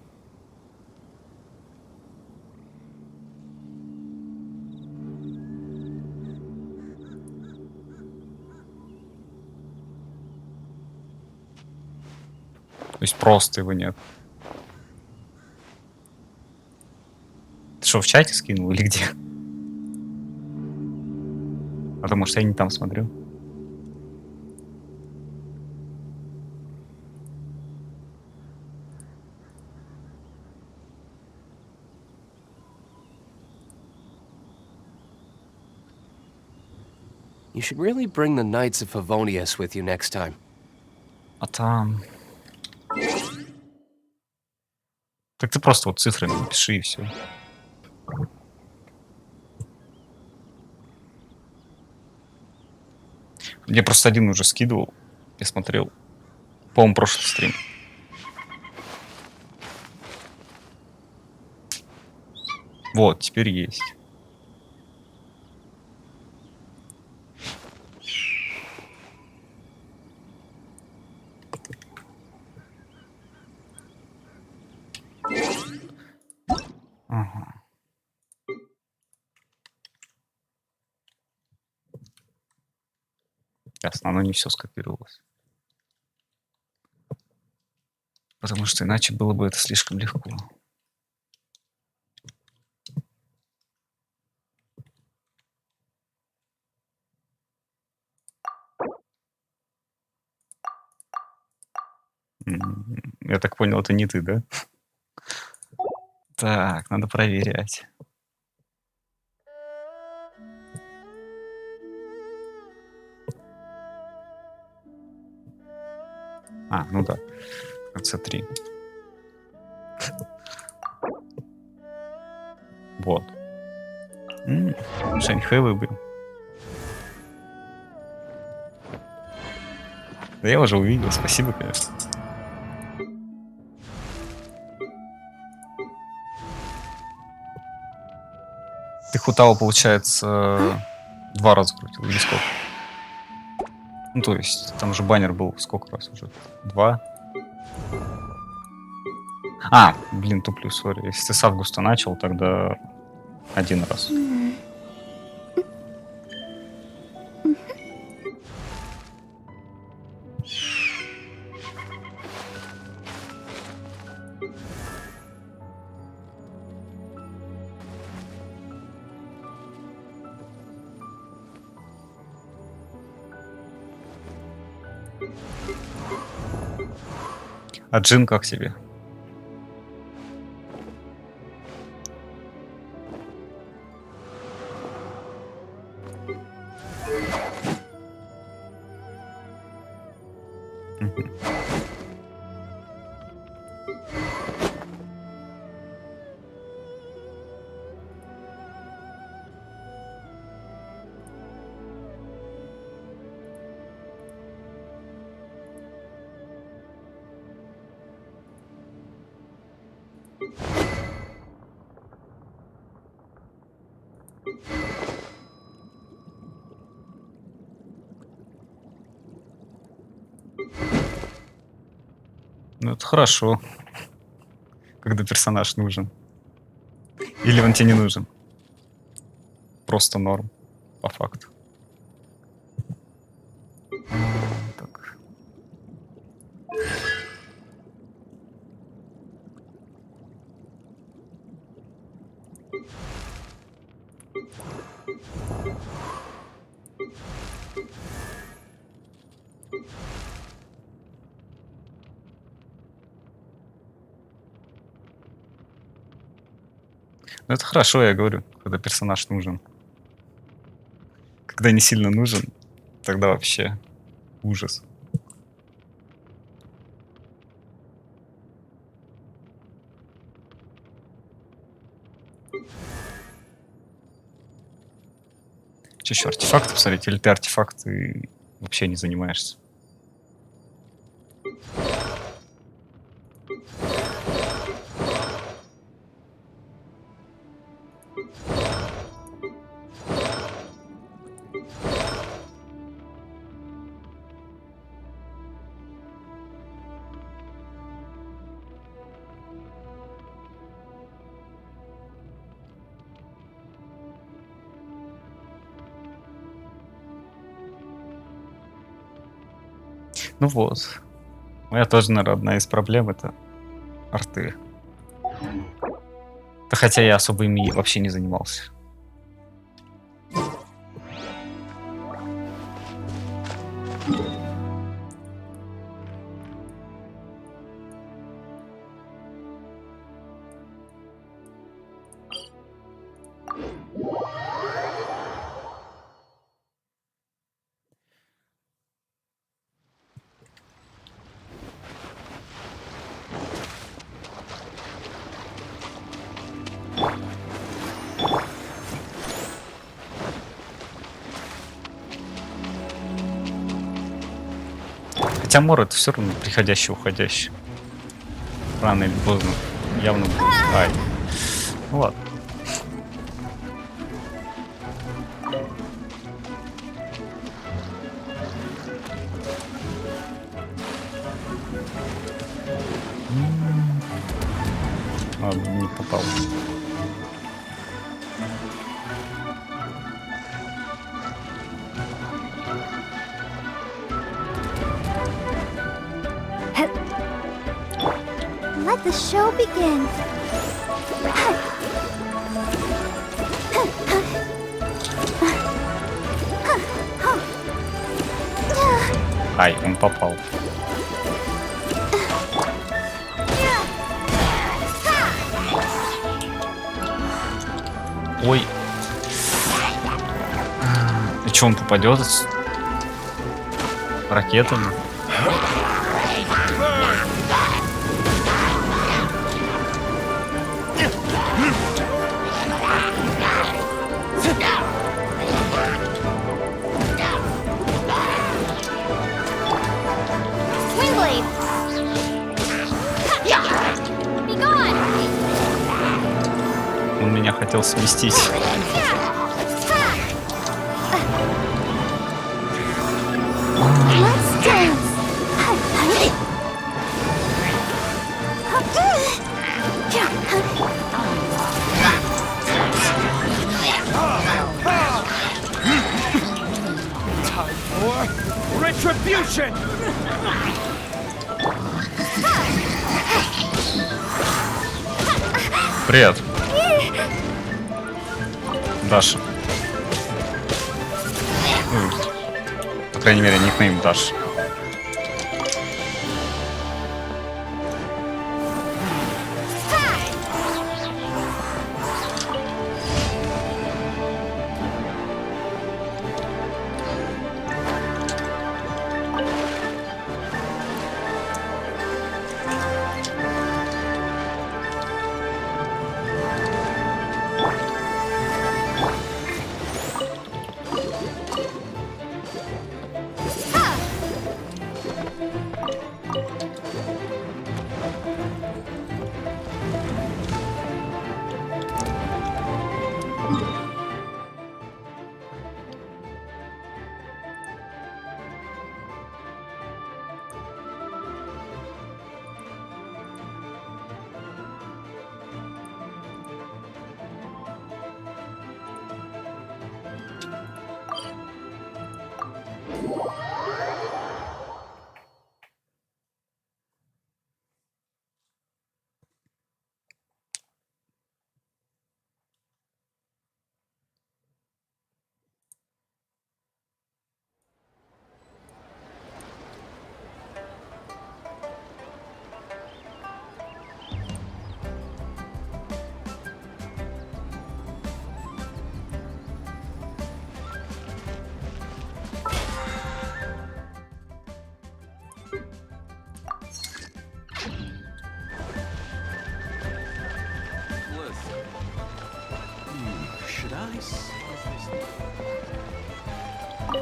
То есть просто его нет. Ты что, в чате скинул или где? Потому что я не там смотрю. You should really bring the Knights of Favonius with you next time. А там... Так ты просто вот цифрами напиши и все. Я просто один уже скидывал. Я смотрел. По-моему, прошлый стрим. Вот, теперь есть. Ага. Ясно, оно не все скопировалось. Потому что иначе было бы это слишком легко. Я так понял, это не ты, да? Так, надо проверять. А, ну да. В конце 3. Вот. Шаньхэ выбил. Да я уже увидел, спасибо, конечно. Ты Хутао, получается, 2 раза крутил, или сколько? Ну, то есть, там же баннер был сколько раз уже? 2? А, блин, туплю, сори. Если ты с августа начал, тогда 1 раз. А Джин как тебе? Ну, это хорошо, когда персонаж нужен. Или он тебе не нужен. Просто норм, по факту. Так. Ну, это хорошо, я говорю, когда персонаж нужен. Когда не сильно нужен, тогда вообще ужас. Че еще артефакты посмотреть? Или ты артефакты вообще не занимаешься? Ну вот. Моя тоже, наверное, одна из проблем — это арты. Да хотя я особо ими вообще не занимался. Хотя мор — это все равно приходящий, уходящий. Рано или поздно явно будет. Ай. Ну ладно. Ладно, не попал. Let the show begin. Ай, он попал. Ой. И что, он попадет с ракетами? Он меня хотел сместить. Retribution! Привет. Даша. Ну, по крайней мере, никнейм Даша.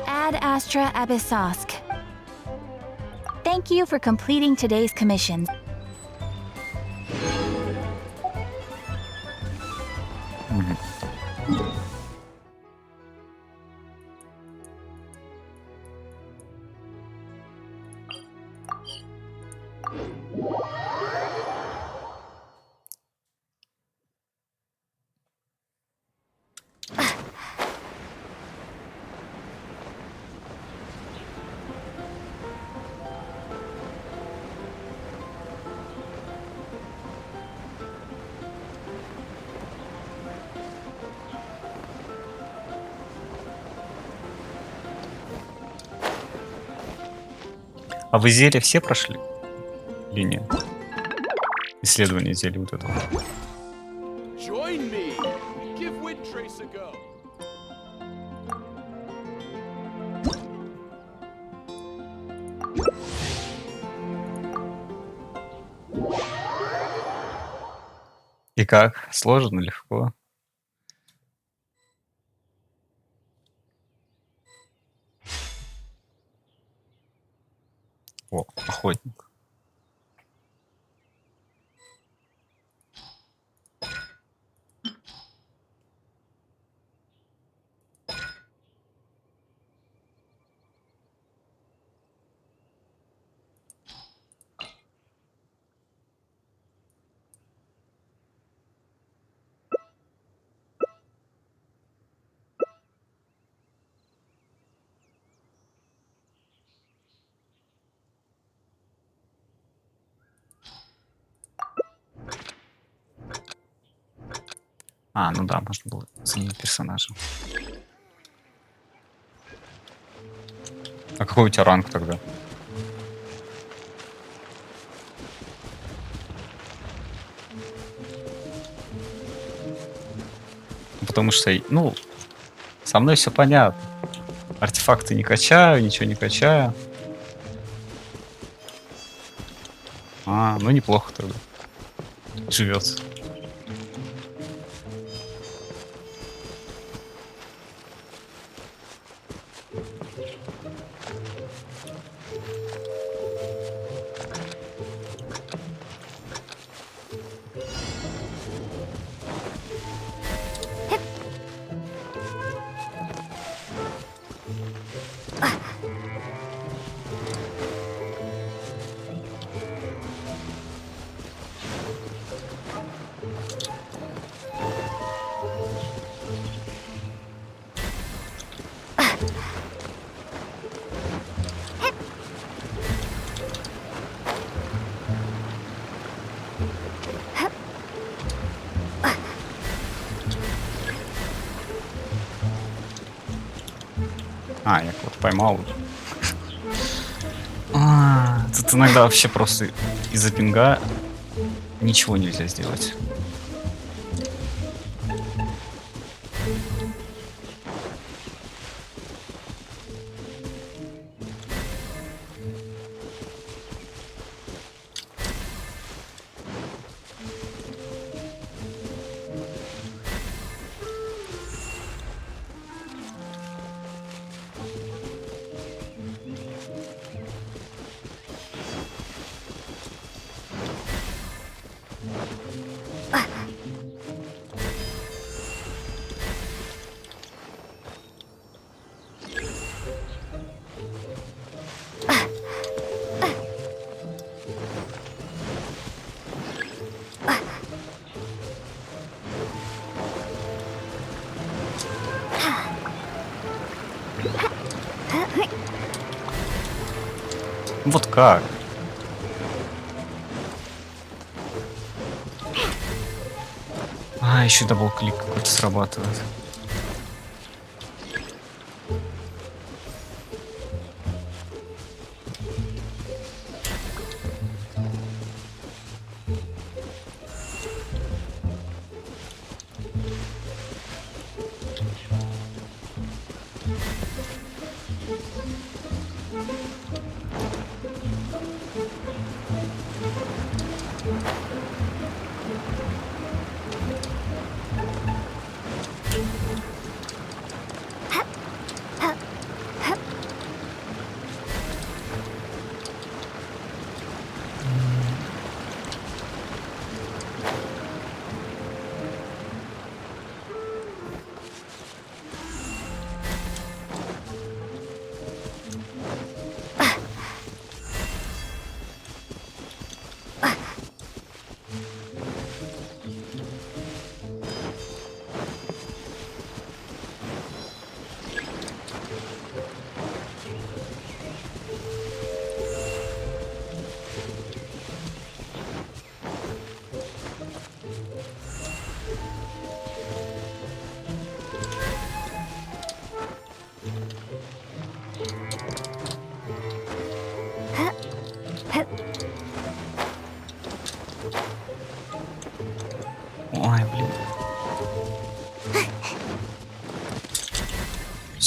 Ad Astra Abyssosk. Thank you for completing today's commissions. А вы зелья все прошли? Или нет? Исследование зелья вот этого. Join me. Give Windtrace a go. И как? Сложно, легко? О, охотник. А, ну да, можно было заменить персонажа. А какой у тебя ранг тогда? Потому что, ну, со мной все понятно. Артефакты не качаю, ничего не качаю. А, ну неплохо тогда. Живется. А, я кого-то поймал уже. Тут иногда вообще просто из-за пинга ничего нельзя сделать. Вот как? А, еще дабл-клик какой-то срабатывает.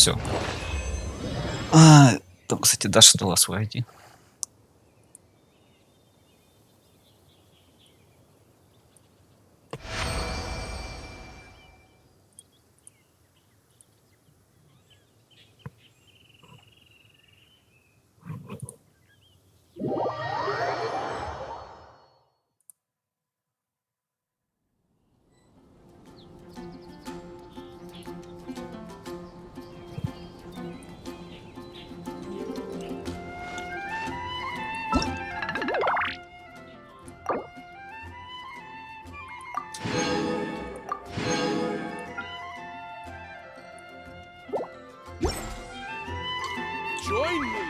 Все. Там, кстати, Даша дала свой ID. Join me.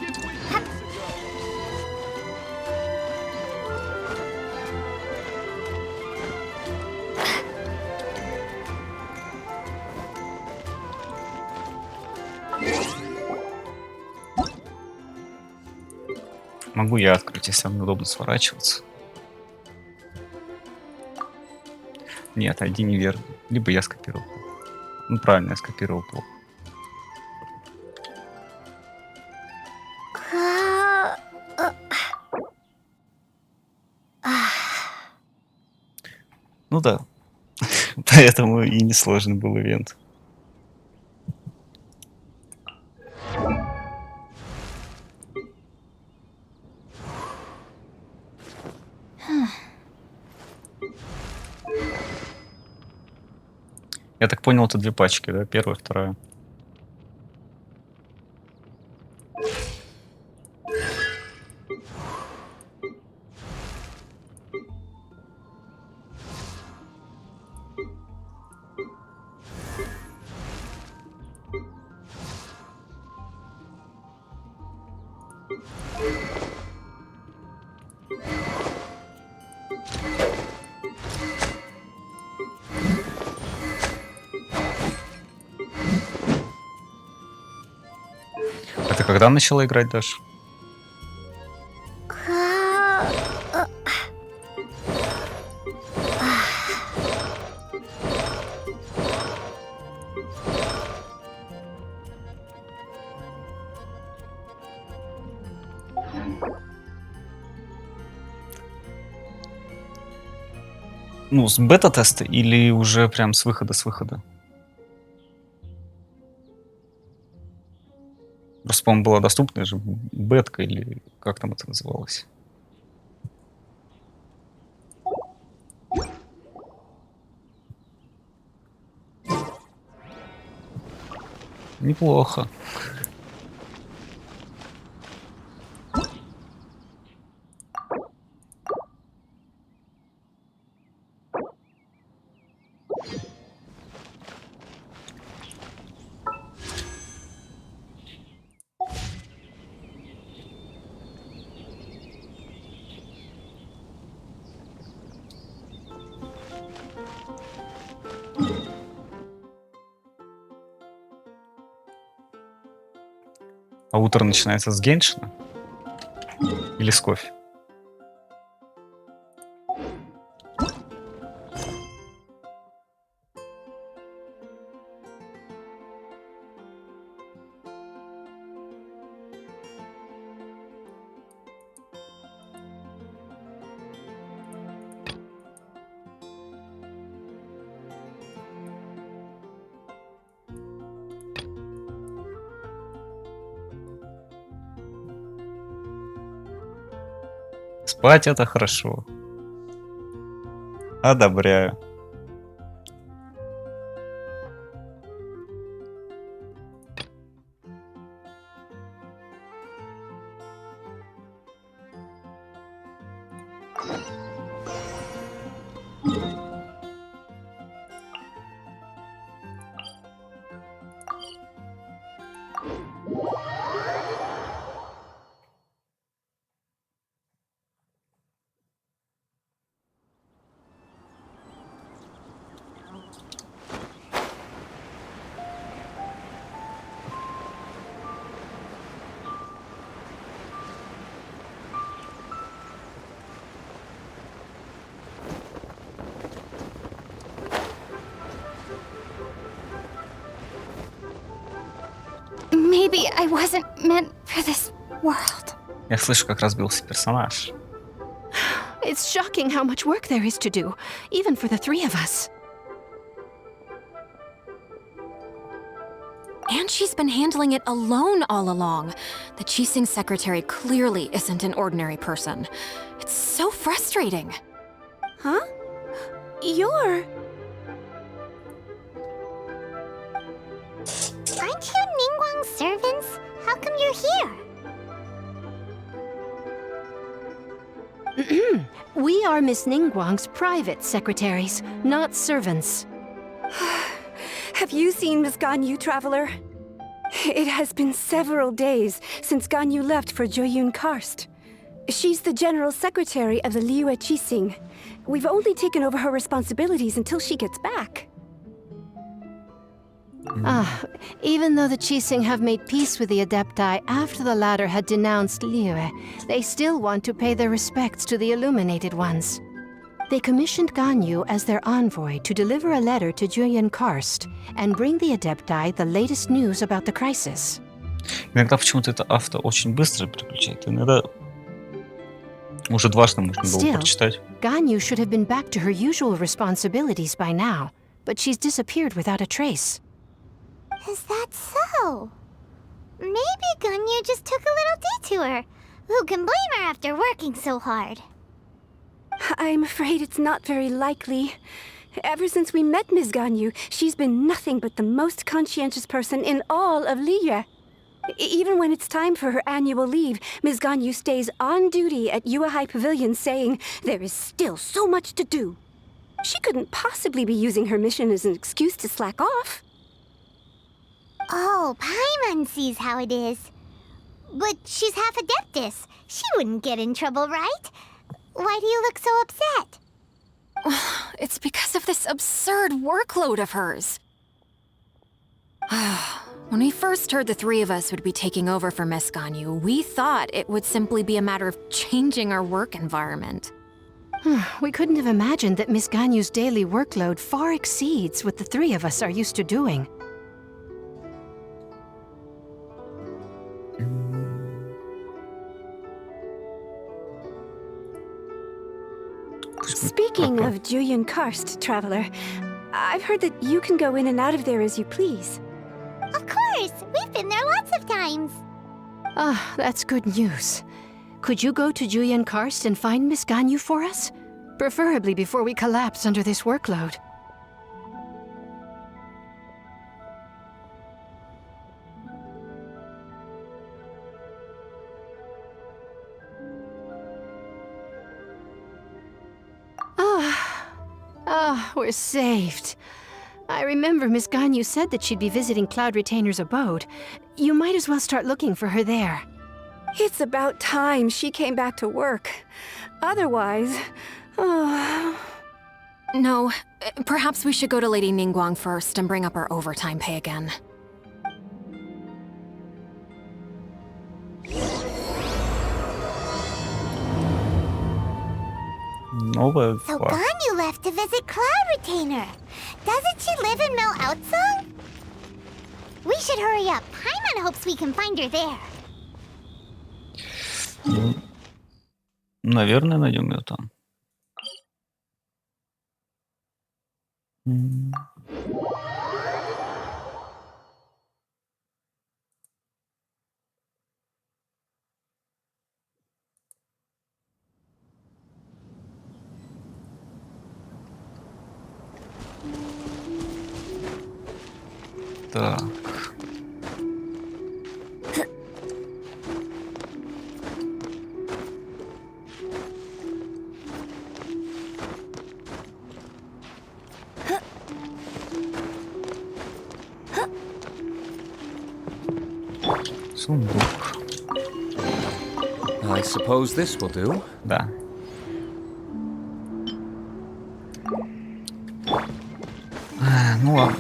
Give way trace ago. Могу я открыть, если вам неудобно сворачиваться? Нет, ID неверно. Либо я скопировал. Ну, правильно, я скопировал плохо. Ну да. Поэтому и несложный был ивент. Я так понял, это две пачки, да? Первая, вторая. А ты когда начала играть, Даш? Ну, с бета-теста или уже прям с выхода, с выхода? Просто, по-моему, была доступна же бетка или как там это называлось? Неплохо. А утро начинается с Геншина? Или с кофе? Спать это хорошо. Одобряю. Maybe I wasn't meant for this world. Я слышу, как разбился персонаж. It's shocking how much work there is to do, even for the three of us. And she's been handling it alone all along. The Qixing secretary clearly isn't an ordinary person. It's so frustrating. Huh? You're... Aren't you Ningguang's servants? How come you're here? We are Miss Ningguang's private secretaries, not servants. Have you seen Miss Ganyu, Traveler? It has been several days since Ganyu left for Joyun Karst. She's the general secretary of the Liyue Qixing. We've only taken over her responsibilities until she gets back. Even though the Qixing have made peace with the Adepti after the latter had denounced Liyue, they still want to pay their respects to the Illuminated Ones. They commissioned Ganyu as their envoy to deliver a letter to Joyun Karst and bring the Adepti the latest news about the crisis. Иногда почему-то это авто очень быстро переключает. Иногда уже дважды можно было Still, прочитать. Ganyu should have been back to her usual responsibilities by now, but she's disappeared without a trace. Is that so? Maybe Ganyu just took a little detour. Who can blame her after working so hard? I'm afraid it's not very likely. Ever since we met Ms. Ganyu, she's been nothing but the most conscientious person in all of Liyue. Even when it's time for her annual leave, Ms. Ganyu stays on duty at Yuehai Pavilion saying there is still so much to do. She couldn't possibly be using her mission as an excuse to slack off. Oh, Paimon sees how it is. But she's half Adeptus. She wouldn't get in trouble, right? Why do you look so upset? It's because of this absurd workload of hers. When we first heard the three of us would be taking over for Miss Ganyu, we thought it would simply be a matter of changing our work environment. We couldn't have imagined that Miss Ganyu's daily workload far exceeds what the three of us are used to doing. Speaking of Joyun Karst, Traveler, I've heard that you can go in and out of there as you please. Of course! We've been there lots of times. That's good news. Could you go to Joyun Karst and find Miss Ganyu for us? Preferably before we collapse under this workload. We're saved. I remember Miss Ganyu said that she'd be visiting Cloud Retainer's abode. You might as well start looking for her there. It's about time she came back to work. Otherwise... No, perhaps we should go to Lady Ningguang first and bring up our overtime pay again. Новая So класс. Ganyu left to visit Cloud Retainer. Doesn't she live in Mel Outsong? We should hurry up. Paimon hopes we can find her there. Наверное, найдем ее там. Так. Сундук. I suppose this will do. Да. Ну ладно.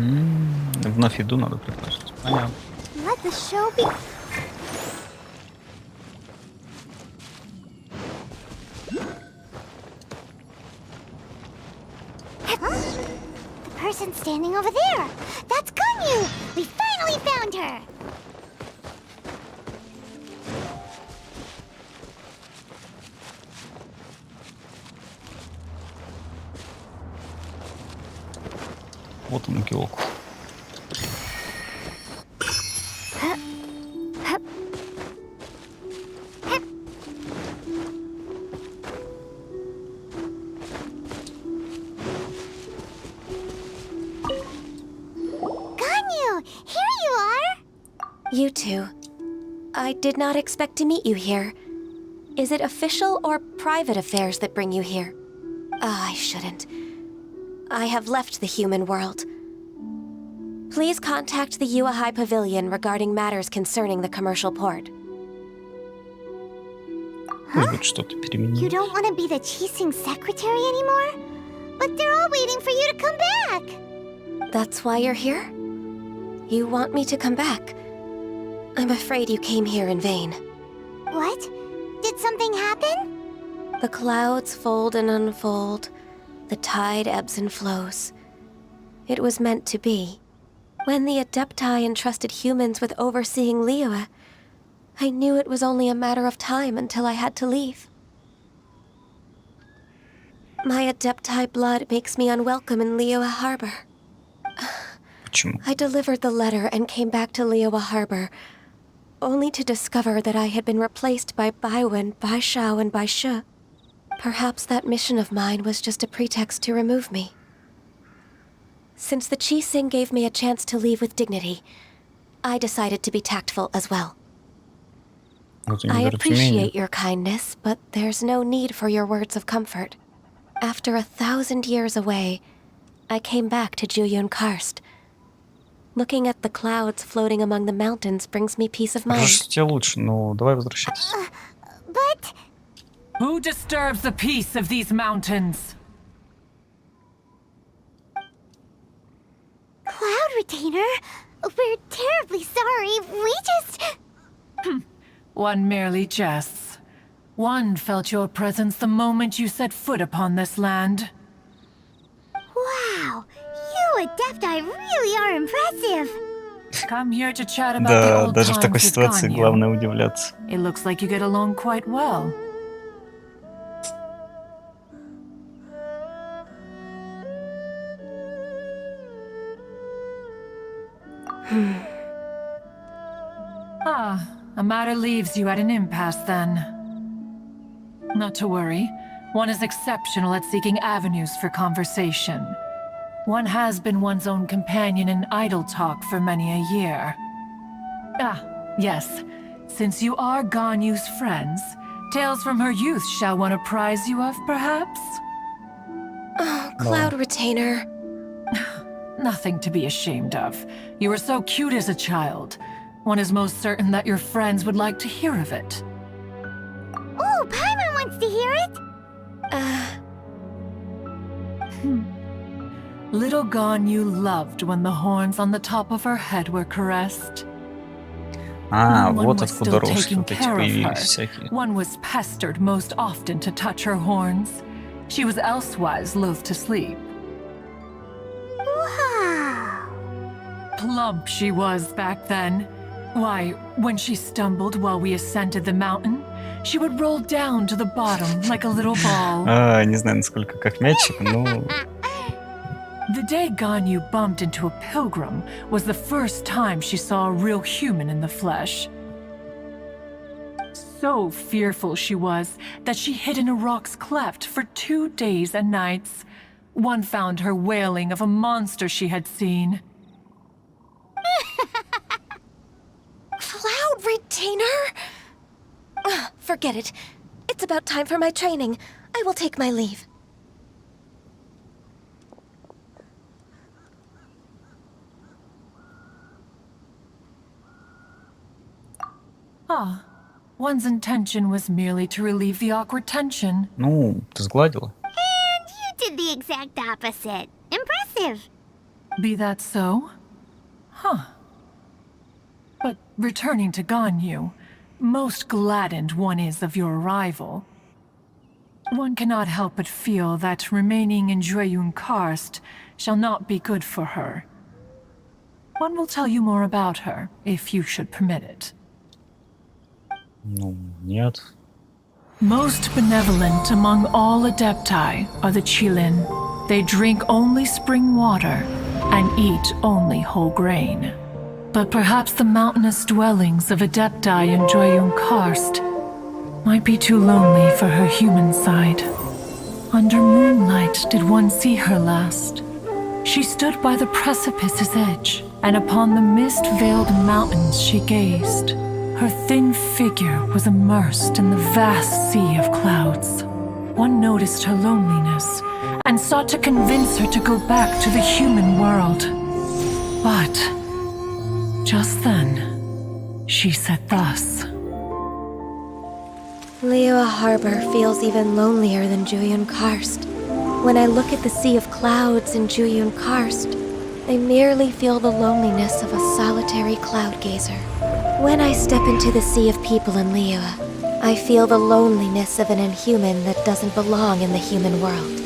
Вновь еду надо предложить. Понятно. Let the show be. The person standing over there. That's Ganyu. We finally found her. Вот он, Киоку. Ganyu, here you are. You two. I did not expect to meet you here. Is it official or private affairs that bring you here? I shouldn't. I have left the human world. Please contact the Yua High Pavilion regarding matters concerning the commercial port. Может быть, что-то You переменилось. don't want to be the Qixing secretary anymore? But they're all waiting for you to come back. That's why you're here? You want me to come back? I'm afraid you came here in vain. What? Did something happen? The clouds fold and unfold. The tide ebbs and flows. It was meant to be. When the Adepti entrusted humans with overseeing Liyue, I knew it was only a matter of time until I had to leave. My Adepti blood makes me unwelcome in Liyue Harbor. Почему? I delivered the letter and came back to Liyue Harbor, only to discover that I had been replaced by Baiwen, Baishao, and Baishu. Perhaps that mission of mine was just a pretext to remove me. Since the Qixing gave me a chance to leave with dignity, I decided to be tactful as well. Вот I недоразумение. appreciate your kindness, but there's no need for your words of comfort. After 1,000 years away, I came back to Juyun Karst. Looking at the clouds floating among the mountains brings me peace of mind. Хорошо, тебе лучше, но давай возвращайся. But Who disturbs the peace of these mountains? Cloud Retainer, we're terribly sorry. We just... One merely jests. One felt your presence the moment you set foot upon this land. Wow, you Adepti really are impressive. Come here to chat about the Да, old даже в такой times with ситуации Ganyu. главное удивляться. It looks like you get along quite well. A matter leaves you at an impasse then. Not to worry. One is exceptional at seeking avenues for conversation. One has been one's own companion in idle talk for many a year. Ah, yes. Since you are Ganyu's friends, tales from her youth shall one apprise you of, perhaps? Oh, Cloud Retainer. Nothing to be ashamed of. You were so cute as a child. One is most certain that your friends would like to hear of it. Oh, Paimon wants to hear it. Little Ganyu loved when the horns on the top of her head were caressed. А, When one вот was откуда still рожки taking вот эти care of her, появились всякие. one was pestered most often to touch her horns. She was elsewise loath to sleep. Wow. Plump she was back then. Why, when she stumbled while we ascended the mountain, she would roll down to the bottom like a little ball. Не знаю, насколько как мячик, но... The day Ganyu bumped into a pilgrim was the first time she saw a real human in the flesh. So fearful she was that she hid in a rock's cleft for 2 days and nights. One found her wailing of a monster she had seen. Cloud Retainer? Forget it. It's about time for my training. I will take my leave. Ah, one's intention was merely to relieve the awkward tension. Ну, ты сгладила. And you did the exact opposite. Impressive. Be that so? Huh. But returning to Ganyu, most gladdened one is of your arrival. One cannot help but feel that remaining in Jueyun Karst shall not be good for her. One will tell you more about her, if you should permit it. Ну, нет. Most benevolent among all Adepti are the Qilin. They drink only spring water and eat only whole grain. But perhaps the mountainous dwellings of Adepti in Jueyun Karst might be too lonely for her human side. Under moonlight did one see her last. She stood by the precipice's edge, and upon the mist-veiled mountains she gazed. Her thin figure was immersed in the vast sea of clouds. One noticed her loneliness, and sought to convince her to go back to the human world. But just then, she said thus. Liyue Harbor feels even lonelier than Jueyun Karst. When I look at the sea of clouds in Jueyun Karst, I merely feel the loneliness of a solitary cloud gazer. When I step into the sea of people in Liyue, I feel the loneliness of an inhuman that doesn't belong in the human world.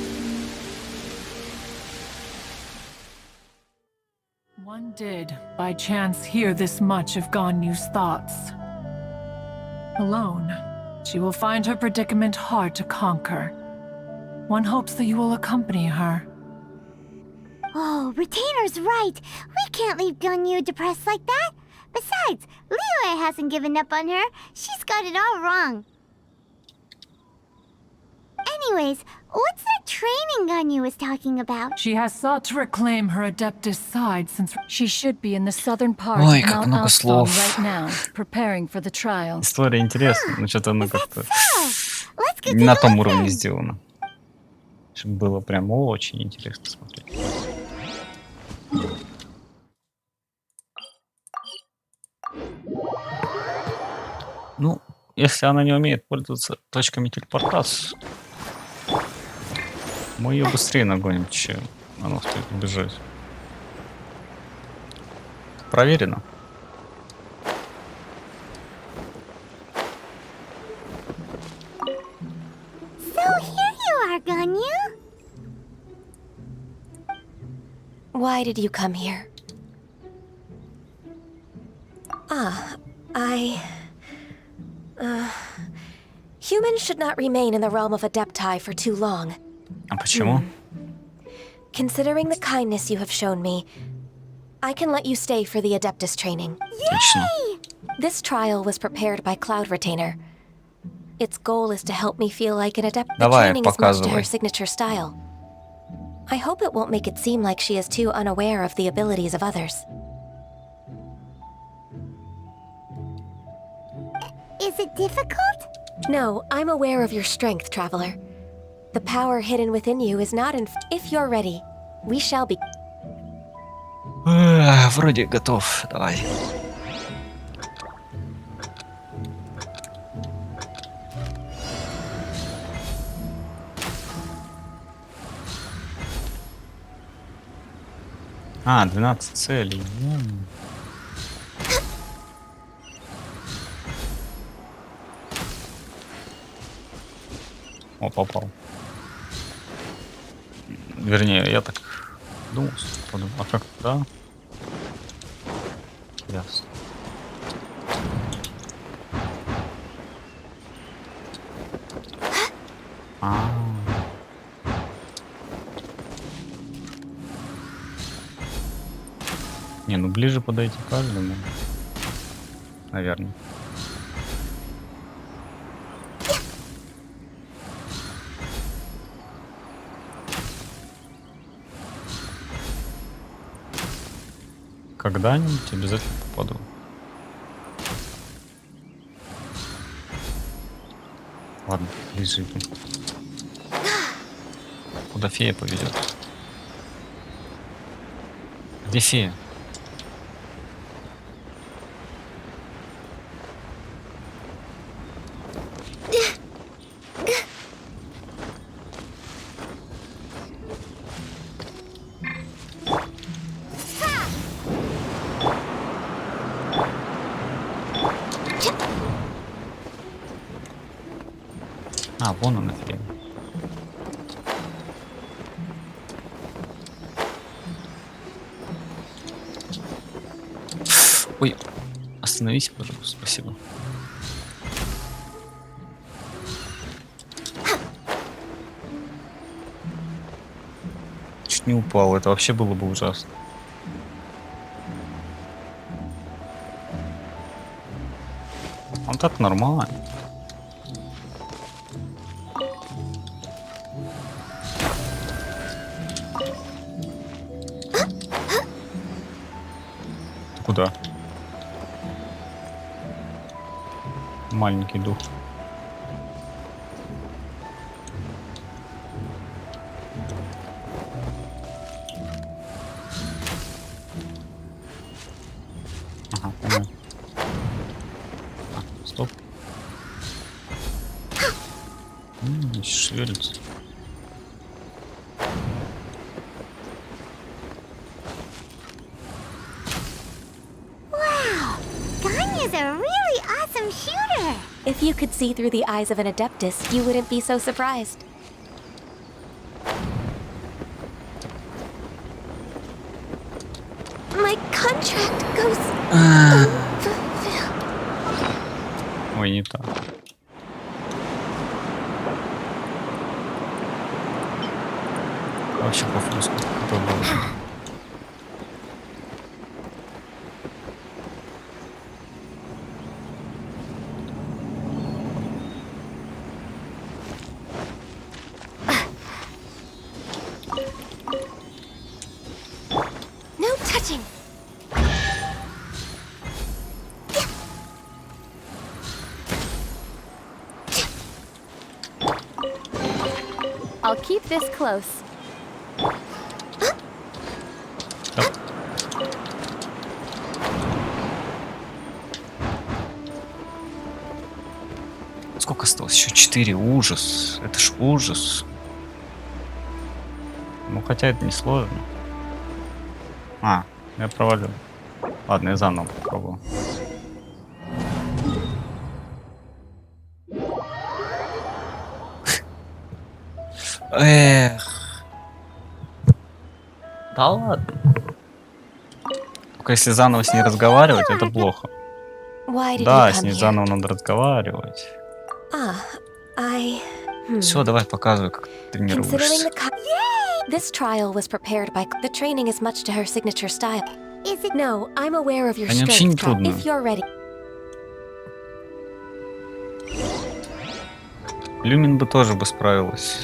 One did, by chance, hear this much of Ganyu's thoughts. Alone, she will find her predicament hard to conquer. One hopes that you will accompany her. Oh, Retainer's right. We can't leave Ganyu depressed like that. Besides, Liyue hasn't given up on her. She's got it all wrong. Anyways, what's that training Ganyu was talking about? She has sought to reclaim her Adeptus side since She should be in the southern part Ой, of как Mount много Alston слов. right now, preparing for the trial. История интересная, но что-то она как-то Let's go не на take a том look уровне then. сделано. Чтобы было прям очень интересно смотреть. Ну, если она не умеет пользоваться точками телепортации, мы ее быстрее нагоним, чем она успеет убежать. Проверено. So here you are, Ganyu. Why did you come here? Humans should not remain in the realm of Adepti for too long. А почему? Considering the kindness you have shown me, I can let you stay for the Adeptus training. Отлично. This trial was prepared by Cloud Retainer. Its goal is to help me feel like an adept. The Давай, training is much to her показывай. signature style. I hope it won't make it seem like she is too unaware of the abilities of others. Is it difficult? No, I'm aware of your strength, Traveler. The power hidden within you is not in... If you're ready, we shall be... Вроде готов. Давай. А, 12 целей. О, попал. Вернее, я так думал, подумал, а как, да? Ясно. Не, ну ближе подойти каждому. Наверное. Когда-нибудь обязательно попаду. Ладно, ближе иду. Куда фея поведет? Где фея? А, вон он эфир. Ой, остановись, пожалуйста, спасибо. Чуть не упал, это вообще было бы ужасно. Он так нормально. Ты куда? Маленький дух. Ага, понятно. А, стоп. Шевелится. Wow! Ganya's a really awesome shooter! If you could see through the eyes of an adeptus, you wouldn't be so surprised. My contract goes unfulfilled. Ой, не так. Вообще по вкусу. Кто был? No touching! I'll keep this close. Сколько осталось? Еще 4. Ужас. Это ж ужас. Ну, хотя это не сложно. А, я провалил. Ладно, я заново попробую. Эх. Да ладно. Только если заново с ней разговаривать, это плохо. Why did you Да, come с ней here? заново надо разговаривать. I... Все, давай показывай, как ты Considering тренируешься. This trial was prepared by... The training is much to her signature style. Is it No, I'm aware of your Они вообще не strength, Trot. трудные. If you're ready... Люмин бы тоже бы справилась.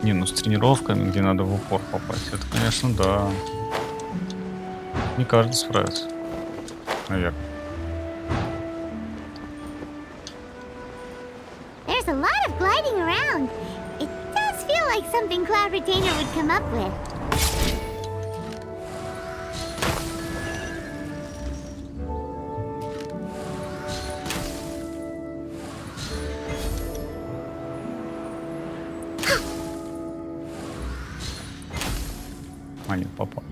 Не, ну с тренировками, где надо в упор попасть, это, конечно, да. Не каждый справится. Наверное. There's a lot of gliding around. It does feel like something Cloud Retainer would come up with. А, нет, попал.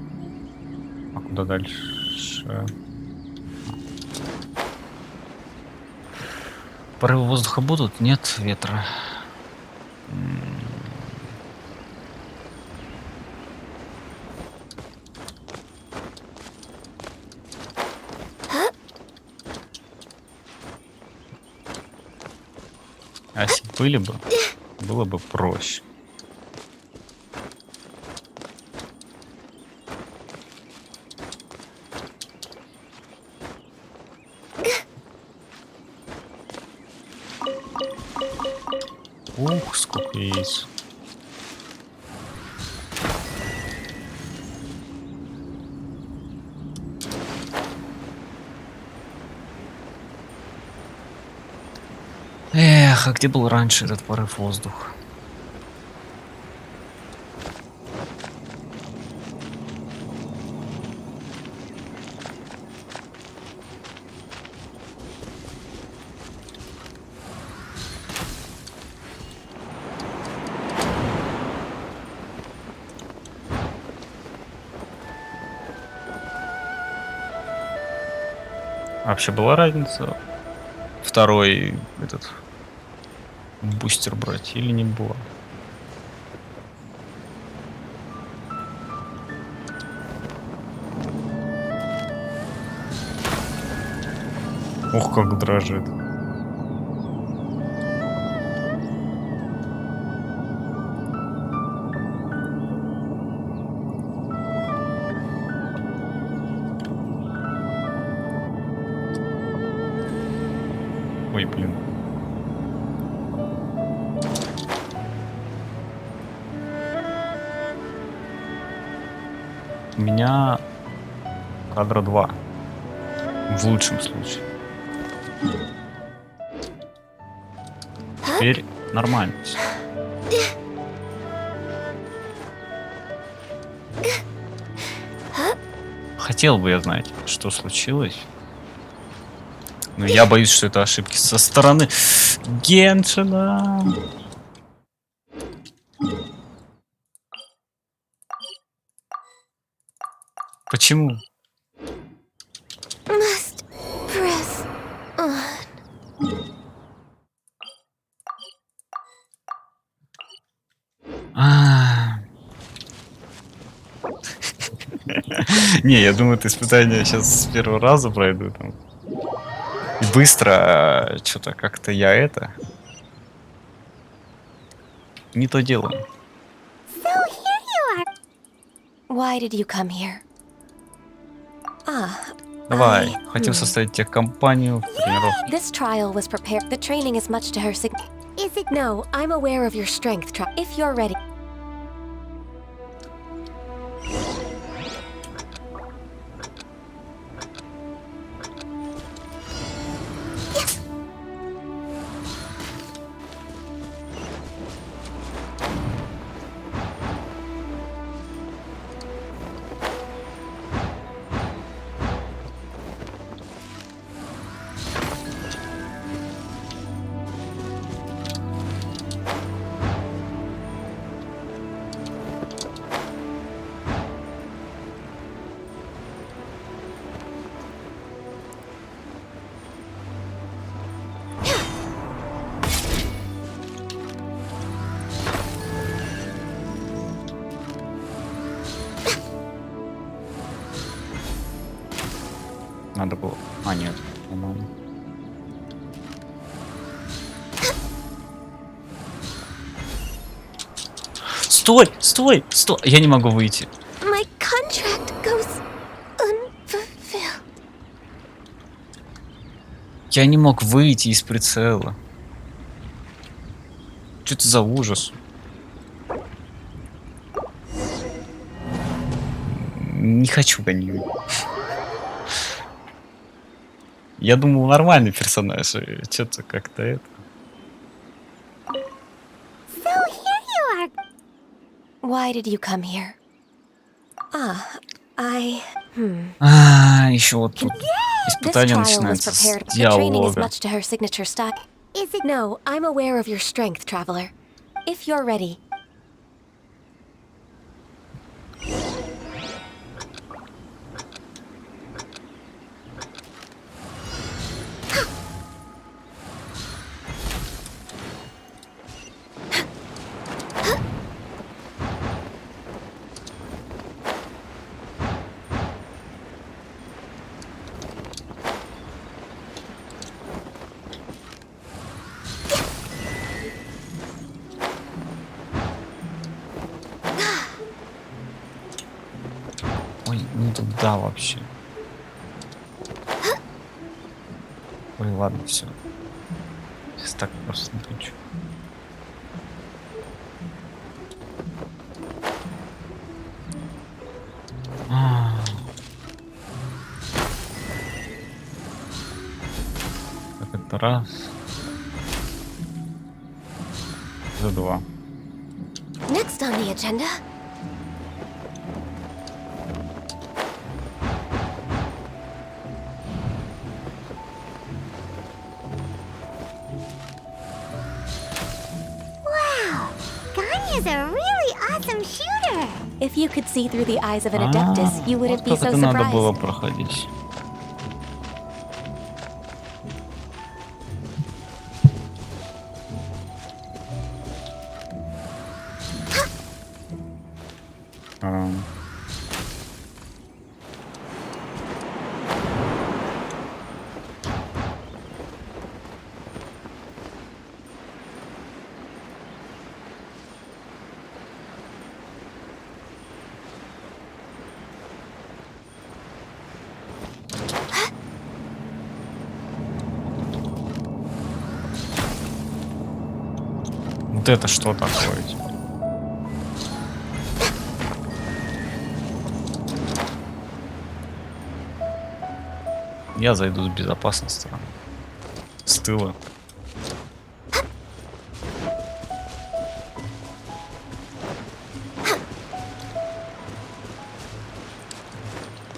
А куда дальше? Порывы воздуха будут? Нет ветра. А если были бы, было бы проще. Ух, сколько яиц. Эх, а где был раньше этот порыв воздуха? Вообще была разница второй этот бустер брать или не было? Ох, как дрожит. Ой, блин. У меня кадра 2. В лучшем случае. Теперь нормально всё. Хотел бы я знать, что случилось. Но я боюсь, что это ошибки со стороны Геншина. Почему? Must press on. Не, я думаю, это испытание сейчас с первого раза пройду там. И быстро, что-то как-то я это не то делаю. So here you are. Why did you come here? Давай, хотел составить тебе компанию в тренировке. This trial was prepared. The training is much to her Is it No, I'm aware of your strength. If you're ready. Надо было. А, нет. Нормально. Стой! Стой! Стой! Я не могу выйти. My contract goes unfulfilled. Я не мог выйти из прицела. Что это за ужас? Не хочу гонить. Я думал, нормальный персонаж, и что-то как-то это. So here you are. Why did you come here? Еще вот тут This испытание trial was начинается с prepared. The training is диалога. much to her signature style. Is it No, I'm aware of your strength, traveler. If you're ready. Ой, не туда вообще. Ой, ладно, все. Сейчас так просто накручу. Так, это раз. Это два. Next on the agenda. Wow, Ganya's a really awesome shooter. If you could see through the eyes of an adeptus, you wouldn't be Вот so как это надо было surprised. проходить. Ам. Вот это что такое? Я зайду с безопасной стороны. С тыла.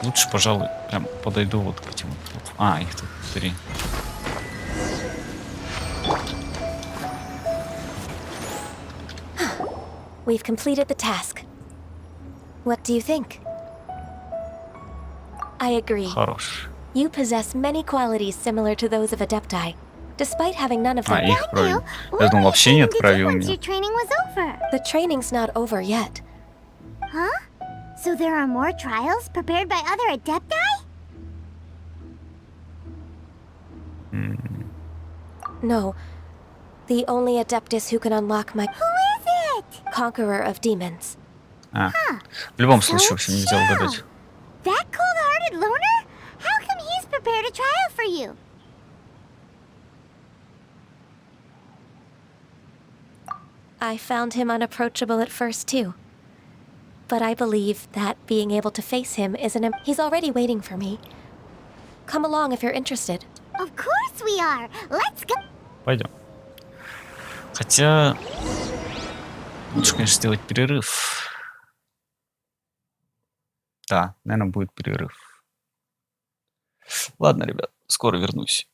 Лучше, пожалуй, прям подойду вот к этим вот. А, их тут 3. We've completed the task. What do you think? I agree. Хорош. You possess many qualities similar to those of Adepti, despite having none of them. А, их правильно. Я думал, вообще не отправил Once меня. your training was over. The training's not over yet. Huh? So there are more trials prepared by other Adepti? No. The only Adeptus who can unlock my Who is it? Conqueror of Demons. А, в любом случае, в общем, нельзя угадать. That cold-hearted loner? How come he's prepared a trial for you? I found him unapproachable at first, too. But I believe that being able to face him is he's already waiting for me. Come along if you're interested. Of course we are. Let's go. Пойдем. Хотя лучше, конечно, сделать перерыв. Да, наверное, будет перерыв. Ладно, ребят, скоро вернусь.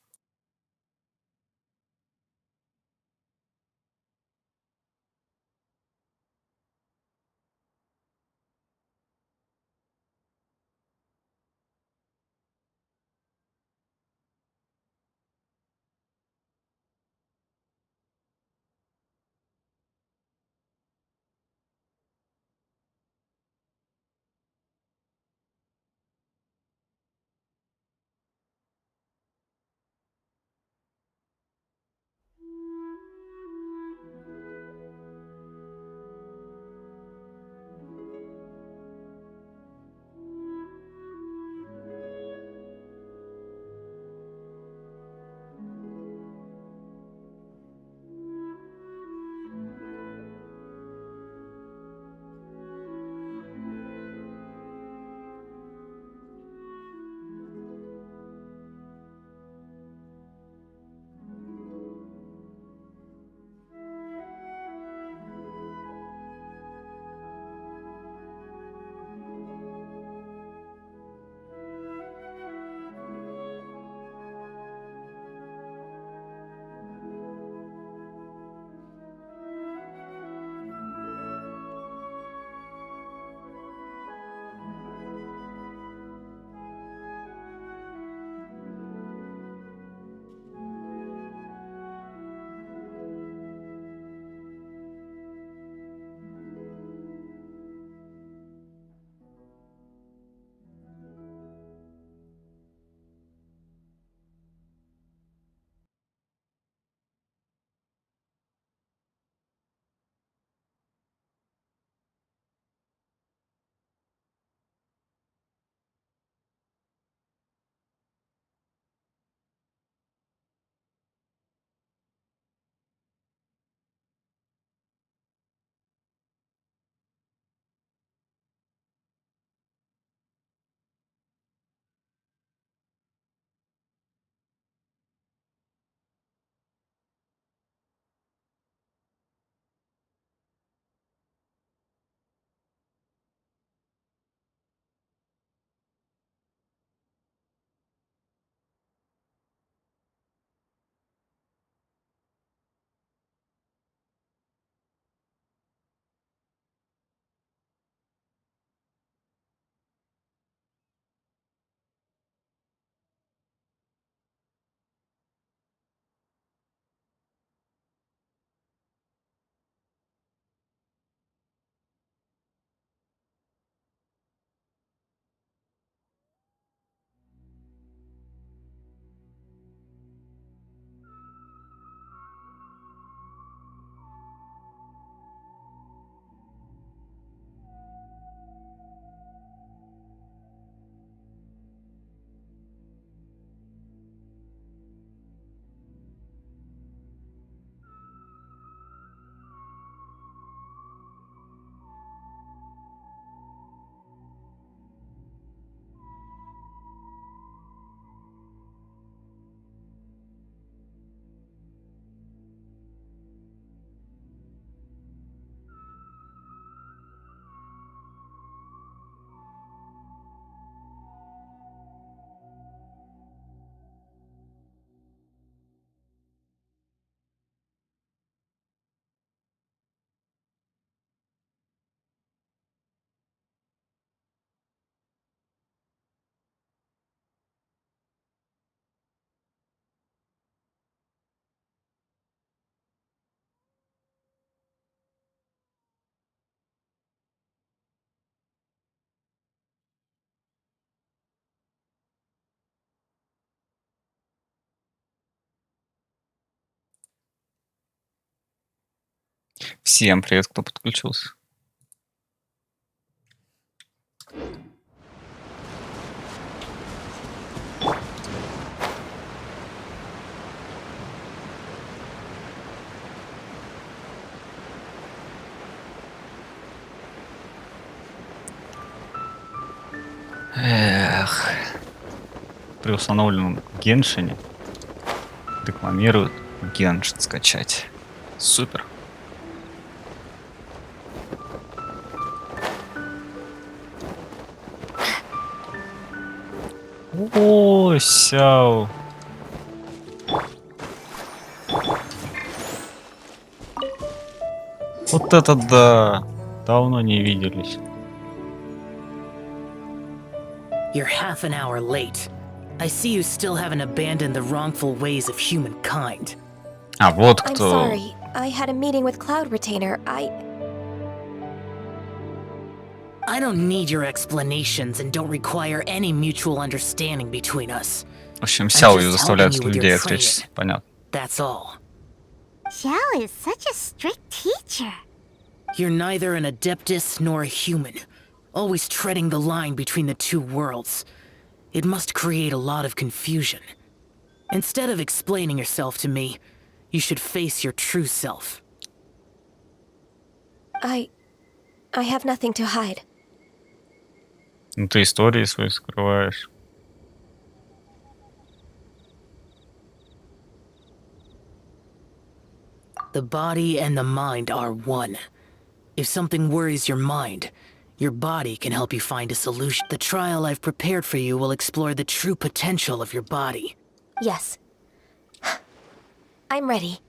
Всем привет, кто подключился. Эх. При установленном Геншине рекламируют Геншин скачать. Супер. О, сяо. Вот это да. Давно не виделись. You're half an hour late. I see you still haven't abandoned the wrongful ways of humankind. А вот I'm кто. sorry. I had a meeting with Cloud Retainer. I don't need your explanations and don't require any mutual understanding between us. В общем, Сяо ее just заставляет helping you with людей your отвлечься. Понятно. That's all. Xiao is such a strict teacher. You're neither an adeptus nor a human, always treading the line between the two worlds. It must create a lot of confusion. Instead of explaining yourself to me, you should face your true self. I have nothing to hide. Ну ты истории свои скрываешь. The body and the mind are one. If something worries your mind, your body can help you find a solution. The trial I've prepared for you will explore the true potential of your body. Yes. I'm ready.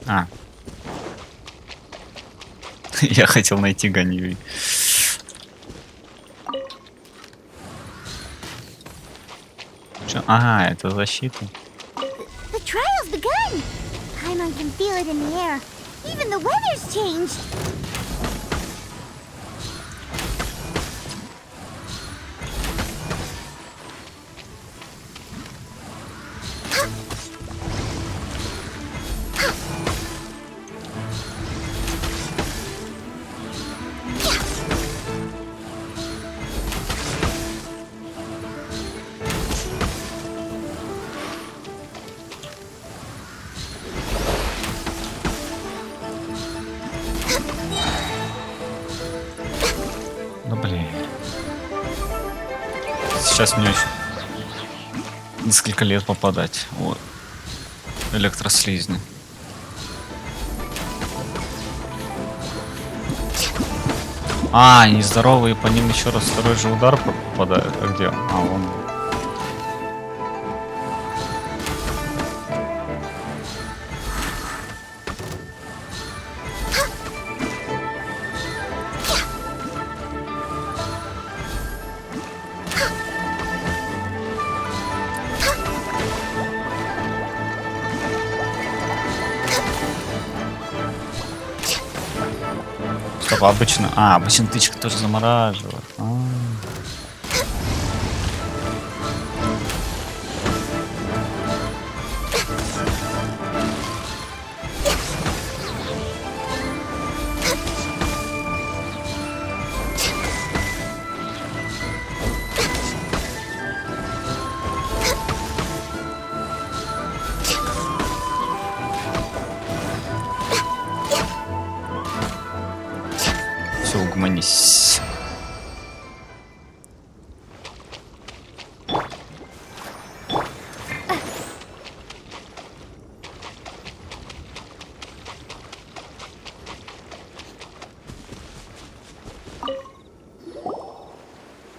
А. Я хотел найти Ганьюй. Ага, это защита. The trial's begun. Paimon can feel it in the air. Even the weather's changed. Ну блин. Сейчас мне еще несколько лет попадать. Вот. Электрослизни. А, нездоровые, по ним еще раз второй же удар попадает. А где он? А, он. Стоп, обычно... обычно тычка тоже замораживает. Все, угомонись.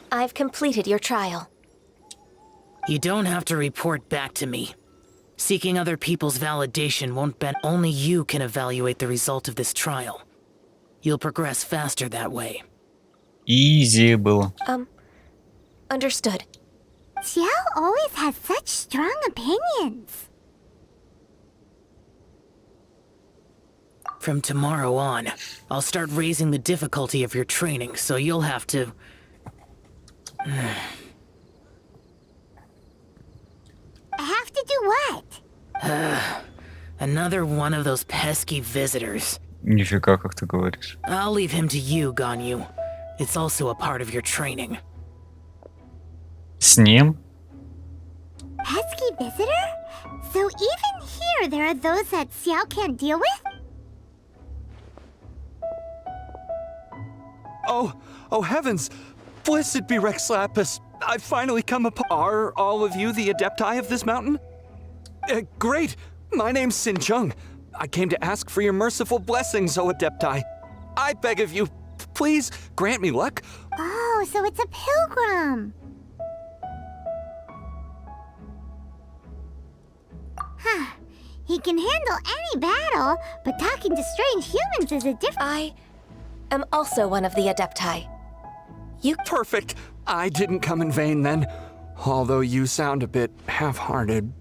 I've completed your trial. You don't have to report back to me. Seeking other people's validation won't benefit. Only you can evaluate the result of this trial. You'll progress faster that way. Изи было. Understood. Xiao always has such strong opinions. From tomorrow on, I'll start raising the difficulty of your training, so you'll have to... do what? Another one of those pesky visitors. Нифига, как ты говоришь. I'll leave him to you, Ganyu. It's also a part of your training. С ним? Pesky visitor? So even here there are those that Xiao can't deal with? Oh heavens! Blessed be Rex Lapis! I've finally come upon... Are all of you the Adepti of this mountain? Great! My name's Sin Chung. I came to ask for your merciful blessings, O Adepti. I beg of you, please grant me luck. Oh, so it's a pilgrim. Huh. He can handle any battle, but talking to strange humans is a different... I am also one of the Adepti. Perfect. I didn't come in vain then. Although you sound a bit half-hearted.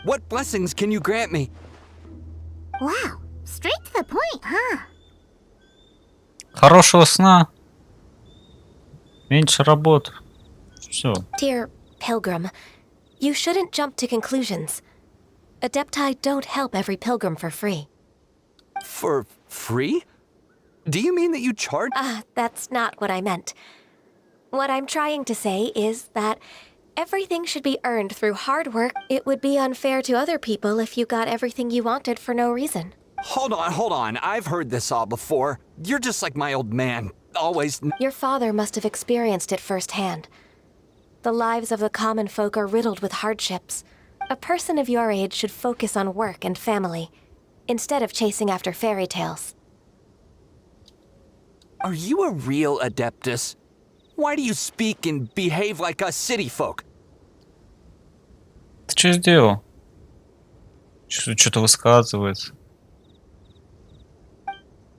What blessings can you grant me? Wow, straight to the point, huh? Хорошего сна. Меньше работы. Все. Dear Pilgrim, you shouldn't jump to conclusions. Adepti don't help every pilgrim for free. For free? Do you mean that you charge? That's not what I meant. What I'm trying to say is that everything should be earned through hard work. It would be unfair to other people if you got everything you wanted for no reason. Hold on. I've heard this all before. You're just like my old man. Always... Your father must have experienced it firsthand. The lives of the common folk are riddled with hardships. A person of your age should focus on work and family, instead of chasing after fairy tales. Are you a real Adeptus? Why do you speak and behave like us city folk? Ты что сделал? Что-то высказывается.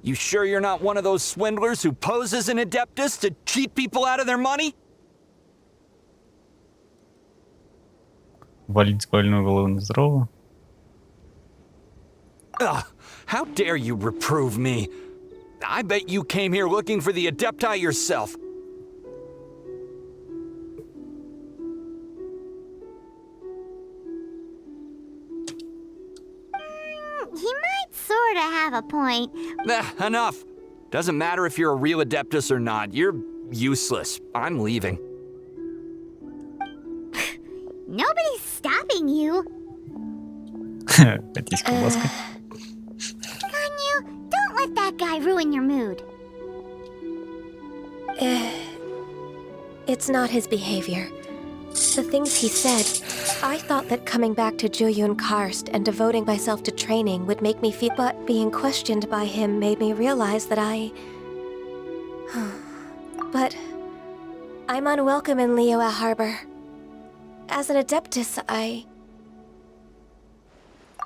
You sure you're not one of those swindlers who pose as an Adeptus to cheat people out of their money? Валить больную голову на здоровую. Ugh, how dare you reprove me? I bet you came here looking for the Adepti yourself. He might sorta have a point. Enough. Doesn't matter if you're a real Adeptus or not. You're useless. I'm leaving. Nobody's stopping you. Хотите колбаской? Ganyu, don't let that guy ruin your mood. It's not his behavior. The things he said, I thought that coming back to Juyun Karst and devoting myself to training would make me feel... But being questioned by him made me realize that But I'm unwelcome in Liyue Harbor. As an Adeptus,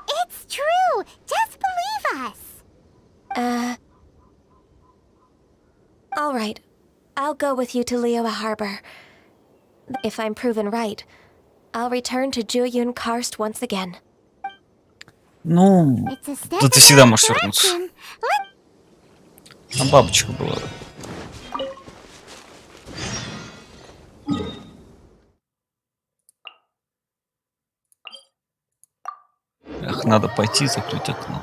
It's true! Just believe us! All right. I'll go with you to Liyue Harbor. If I'm proven right, I'll return to Juyun Karst once again. Ну, да ты всегда можешь вернуться. А бабочка была. Эх, надо пойти закрыть окно.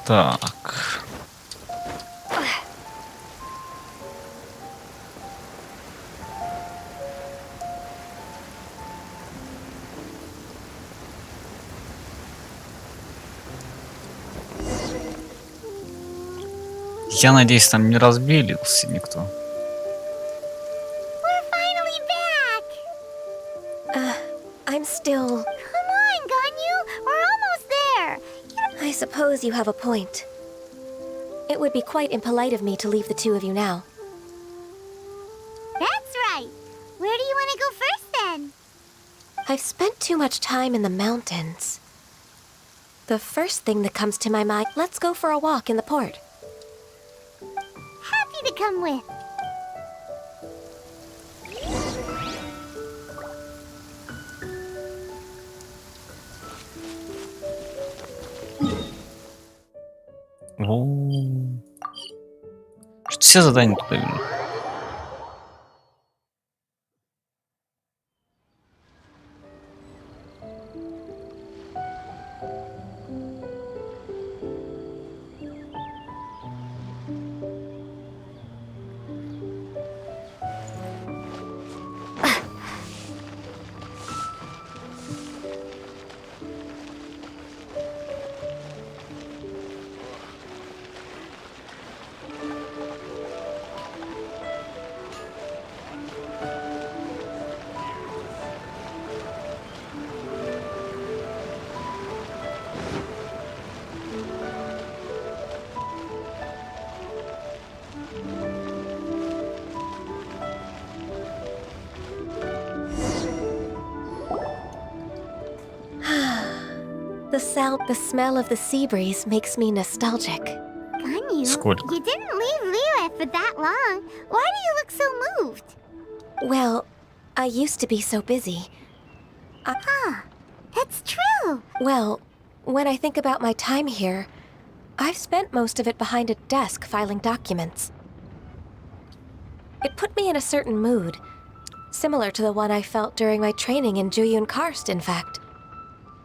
Так. Я надеюсь, там не разбилился никто. We're finally back! I'm still... Come on, Ganyu! We're almost there! I suppose you have a point. It would be quite impolite of me to leave the two of you now. That Where do you want to go first then? I've spent too much time in the mountains. The first thing that comes to my mind, let's go for a walk in the port. Happy to come with. Что все задания туда ведут. The smell of the sea breeze makes me nostalgic. Ganyu, Сколько? you didn't leave Liyue for that long. Why do you look so moved? Well, I used to be so busy. That's true. Well, when I think about my time here, I've spent most of it behind a desk filing documents. It put me in a certain mood, similar to the one I felt during my training in Juyun Karst, in fact.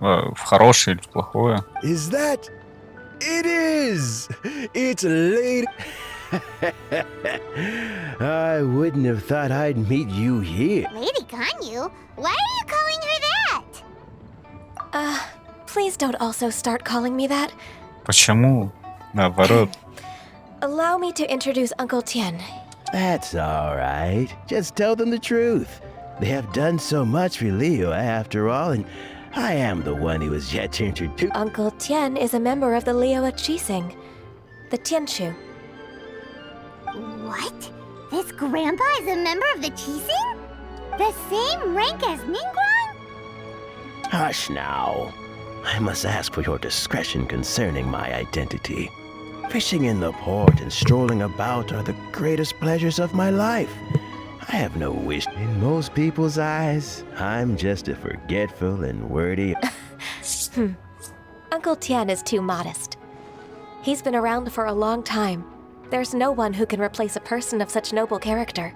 В хорошее или в плохое? Is that? It is! It's late. I wouldn't have thought I'd meet you here. Lady Ganyu? Why are you calling her that? Please don't also start calling me that. Почему? Наоборот. Allow me to introduce Uncle Tien. That's all right. Just tell them the truth. They have done so much for Liyue after all, and I am the one who was yet to introduce. Uncle Tien is a member of the Liyue Qixing, the Tianshu. What? This grandpa is a member of the Qixing? The same rank as Ningguang? Hush now. I must ask for your discretion concerning my identity. Fishing in the port and strolling about are the greatest pleasures of my life. I have no wish. In most people's eyes, I'm just a forgetful and wordy... Uncle Tien is too modest. He's been around for a long time. There's no one who can replace a person of such noble character.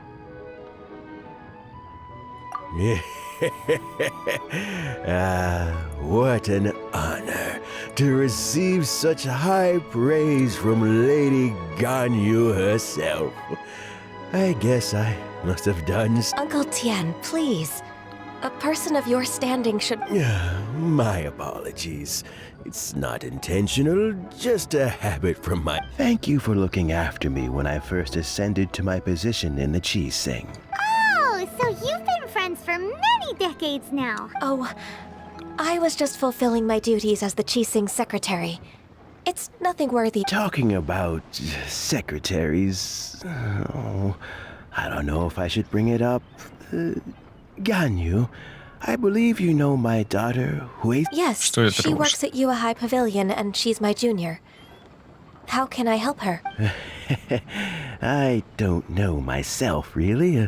What an honor to receive such high praise from Lady Ganyu herself. I guess I must have done... Uncle Tien, please. A person of your standing should... My apologies. It's not intentional, just a habit from my... Thank you for looking after me when I first ascended to my position in the Qixing. Oh, so you've been friends for many decades now. Oh, I was just fulfilling my duties as the Qixing secretary. It's nothing worthy. Talking about secretaries... Oh, I don't know if I should bring it up. Ganyu, I believe you know my daughter, Hui. Yes, she works at Yua High Pavilion and she's my junior. How can I help her? I don't know myself, really.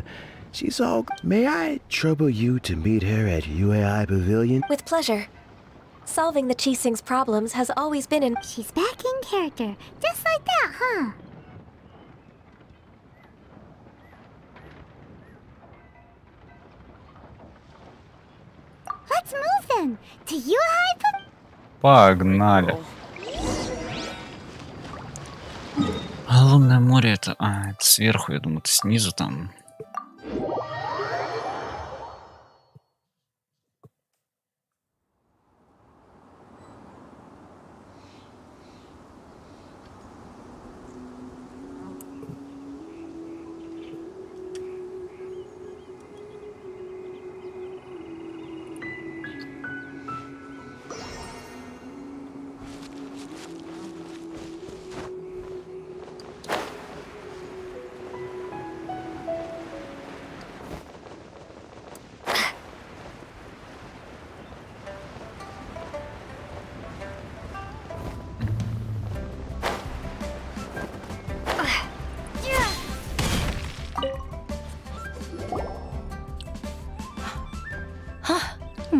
She's all... May I trouble you to meet her at Yua High Pavilion? With pleasure. Solving the Qixing's problems has always been in... She's back in character, just like that, huh? Let's move then to Yua. Погнали. А Лунное море это... это сверху, я думаю, это снизу там.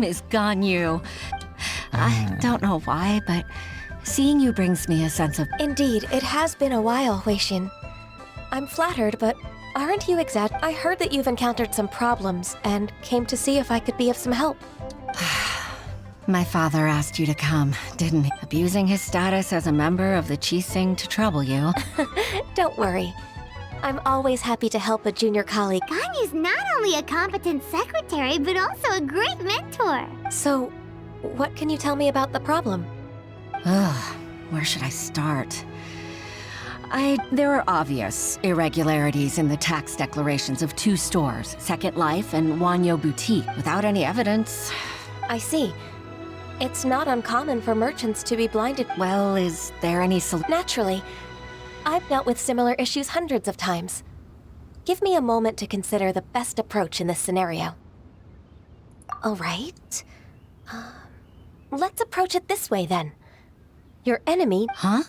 Miss Ganyu. I don't know why, but seeing you brings me a sense of... Indeed, it has been a while, Huixin. I'm flattered, but aren't you I heard that you've encountered some problems and came to see if I could be of some help. My father asked you to come, didn't he? Abusing his status as a member of the Qixing to trouble you. Don't worry. I'm always happy to help a junior colleague. Ganyu's not only a competent secretary, but also a great mentor. So, what can you tell me about the problem? Ugh, where should I start? There are obvious irregularities in the tax declarations of 2 stores, Second Life and Wanyo Boutique, without any evidence. I see. It's not uncommon for merchants to be blinded. Well, is there any Naturally. I've dealt with similar issues hundreds of times. Give me a moment to consider the best approach in this scenario. All right. Let's approach it this way, then. Your enemy... Huh?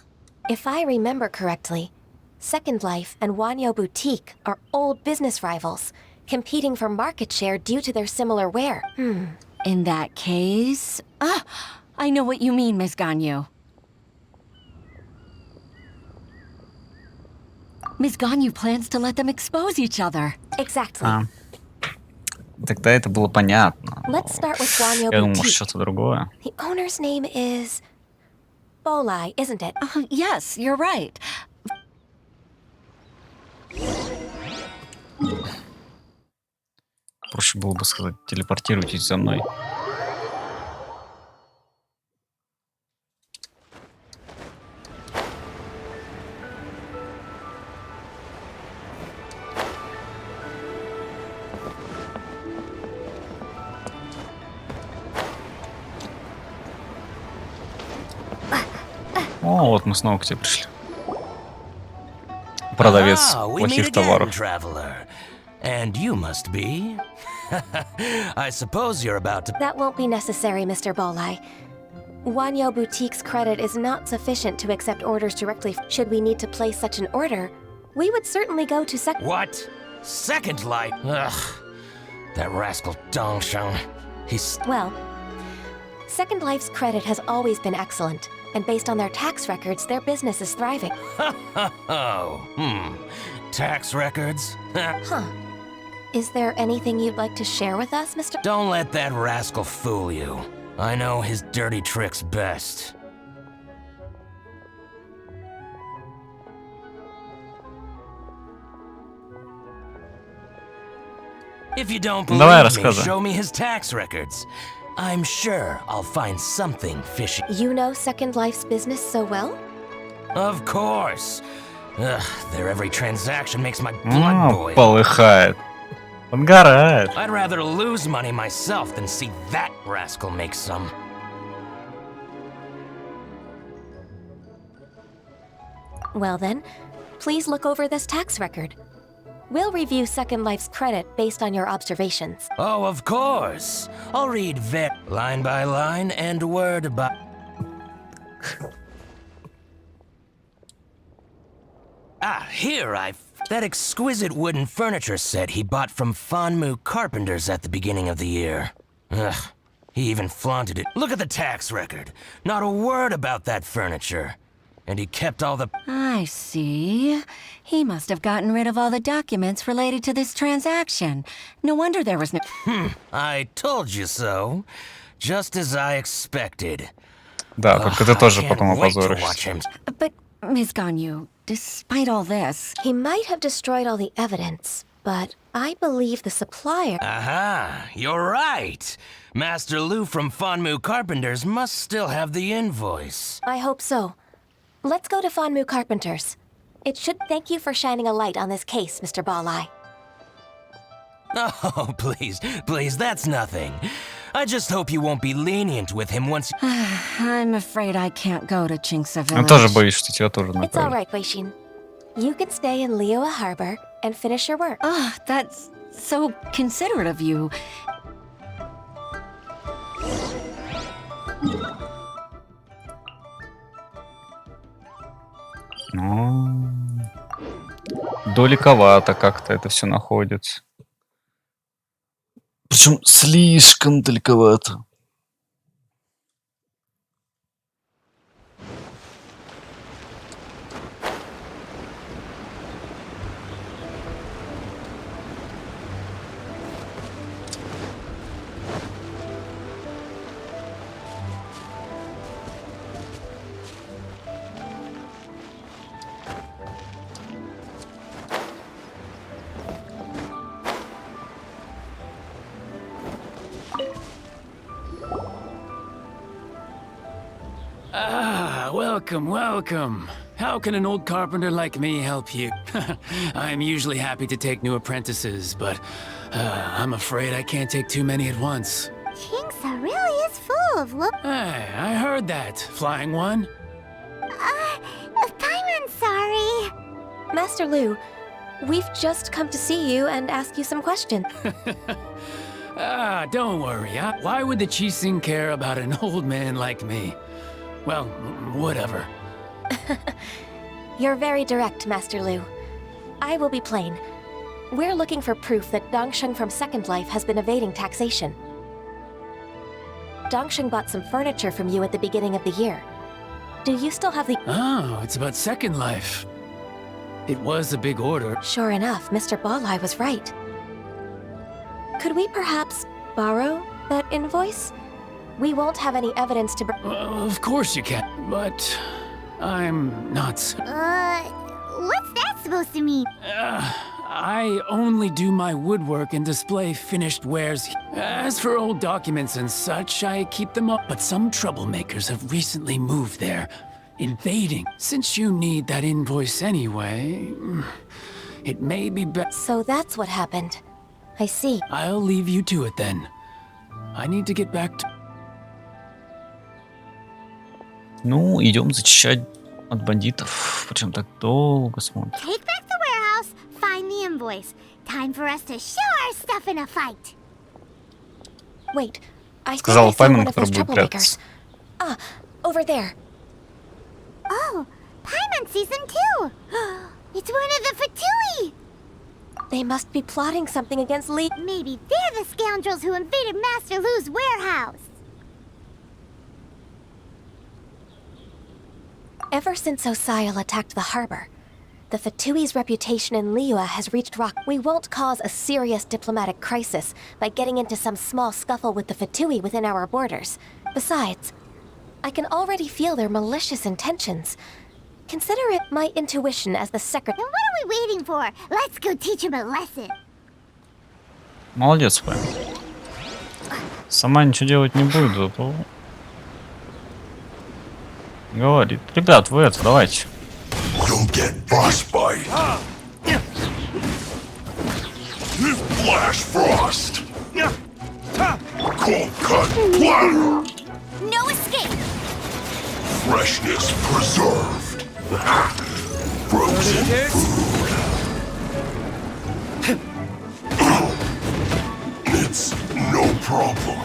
If I remember correctly, Second Life and Wanyo Boutique are old business rivals, competing for market share due to their similar wear. In that case... I know what you mean, Miss Ganyu. Miss Ganyu plans to let them expose each other. Exactly. Тогда это было понятно. Let's start with Wanyo Я думал, Boutique. что-то другое. The owner's name is... Bolai, isn't it? Yes, you're right. Проще было бы сказать, телепортируйтесь за мной. О, вот мы снова к тебе пришли. Продавец плохих товаров. And you must be. I suppose you're about to. That won't be necessary, Mr. Bolai. Wanyo Boutique's credit is not sufficient to accept orders directly. Should we need to place such an order, we would certainly go to What? Second Life? Ugh. That rascal Dongsheng. He's... Well, Second Life's credit has always been excellent, and based on their tax records, their business is thriving. Tax records? Huh. Is there anything you'd like to share with us, Mr. Don't let that rascal fool you. I know his dirty tricks best. If you don't believe me, show me his tax records. I'm sure I'll find something fishy. You know Second Life's business so well? Of course. Ugh, their every transaction makes my blood boil. Полыхает. Подгорает. I'd rather lose money myself than see that rascal make some. Well then, please look over this tax record. We'll review Second Life's credit based on your observations. Oh, of course. I'll read line by line and word by... Here that exquisite wooden furniture set he bought from Fanmu Carpenters at the beginning of the year. Ugh, he even flaunted it. Look at the tax record. Not a word about that furniture. And he kept all the... I see. He must have gotten rid of all the documents related to this transaction. No wonder there was no... I told you so. Just as I expected. Да, только ты тоже потом опозоришься. But, Ms. Ganyu, despite all this... He might have destroyed all the evidence, but I believe the supplier... Aha, you're right. Master Lu from Fanmu Carpenters must still have the invoice. I hope so. Let's go to Fanmu Carpenters. It should thank you for shining a light on this case, Mr. Bolai. Oh, please, that's nothing. I just hope you won't be lenient with him once... I'm afraid I can't go to Chinksa Village. Я тоже боюсь, что тебя тоже It's all направят. right, Weishin. You can stay in Liyue Harbor and finish your work. Oh, that's so considerate of you. Ну, далековато как-то это все находится. Причем слишком далековато. Welcome, welcome. How can an old carpenter like me help you? I'm usually happy to take new apprentices, but I'm afraid I can't take too many at once. Kingsa really is full of Hey, I heard that. Flying one? Paimon's sorry. Master Lu, we've just come to see you and ask you some questions. Don't worry. Why would the Qixing care about an old man like me? Well, whatever. You're very direct, Master Lu. I will be plain. We're looking for proof that Dongsheng from Second Life has been evading taxation. Dongsheng bought some furniture from you at the beginning of the year. Do you still have the— Oh, it's about Second Life. It was a big order. Sure enough, Mr. Balai was right. Could we perhaps borrow that invoice? We won't have any evidence to— Of course you can, but I'm not— What's that supposed to mean? I only do my woodwork and display finished wares. As for old documents and such, I keep them up. But some troublemakers have recently moved there, invading. Since you need that invoice anyway, it may be better— So that's what happened. I see. I'll leave you to it then. I need to get back to— Ну, идем зачищать от бандитов. Причем так долго смотрим. Take back the warehouse, find the invoice. Time for us to show our stuff in a fight. Wait, I Сказала think I saw Паймон, one of those который будет troublemakers. прятаться. Ah, over there. Oh, Paimon sees them too. It's one of the Fatui. They must be plotting something against Lee. Maybe they're the scoundrels who invaded Master Lu's warehouse. Ever since Osial attacked the harbor, the Fatui's reputation in Liyue has reached rock. We won't cause a serious diplomatic crisis by getting into some small scuffle with the Fatui within our borders. Besides, I can already feel their malicious intentions. Consider it my intuition as the secretary. Then what are we waiting for? Let's go teach him a lesson. Молодец, Паймон. Сама ничего делать не будет, зато говорит. Ребят, вы это, давайте. You'll get frostbite. Flash frost. Cold cut splatter. No escape. Freshness preserved. Frozen food. It's no problem.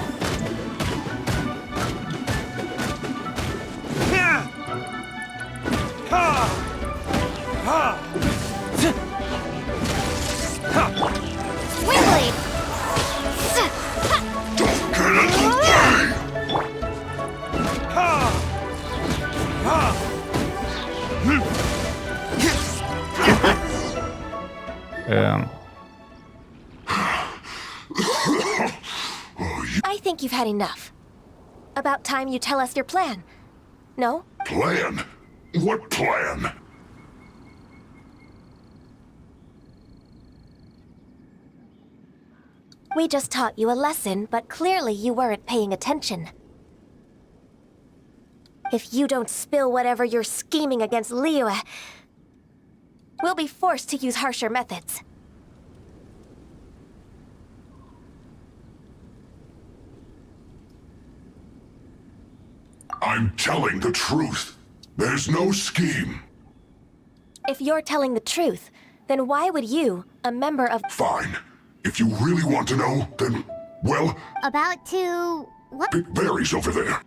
Swingblade. Don't get in the way. I think you've had enough. About time you tell us your plan. No? Plan? What plan? We just taught you a lesson, but clearly you weren't paying attention. If you don't spill whatever you're scheming against Liyue, we'll be forced to use harsher methods. I'm telling the truth. There's no scheme. If you're telling the truth, then why would you, a member of— Fine. If you really want to know, then, well, About to... what? it varies over there.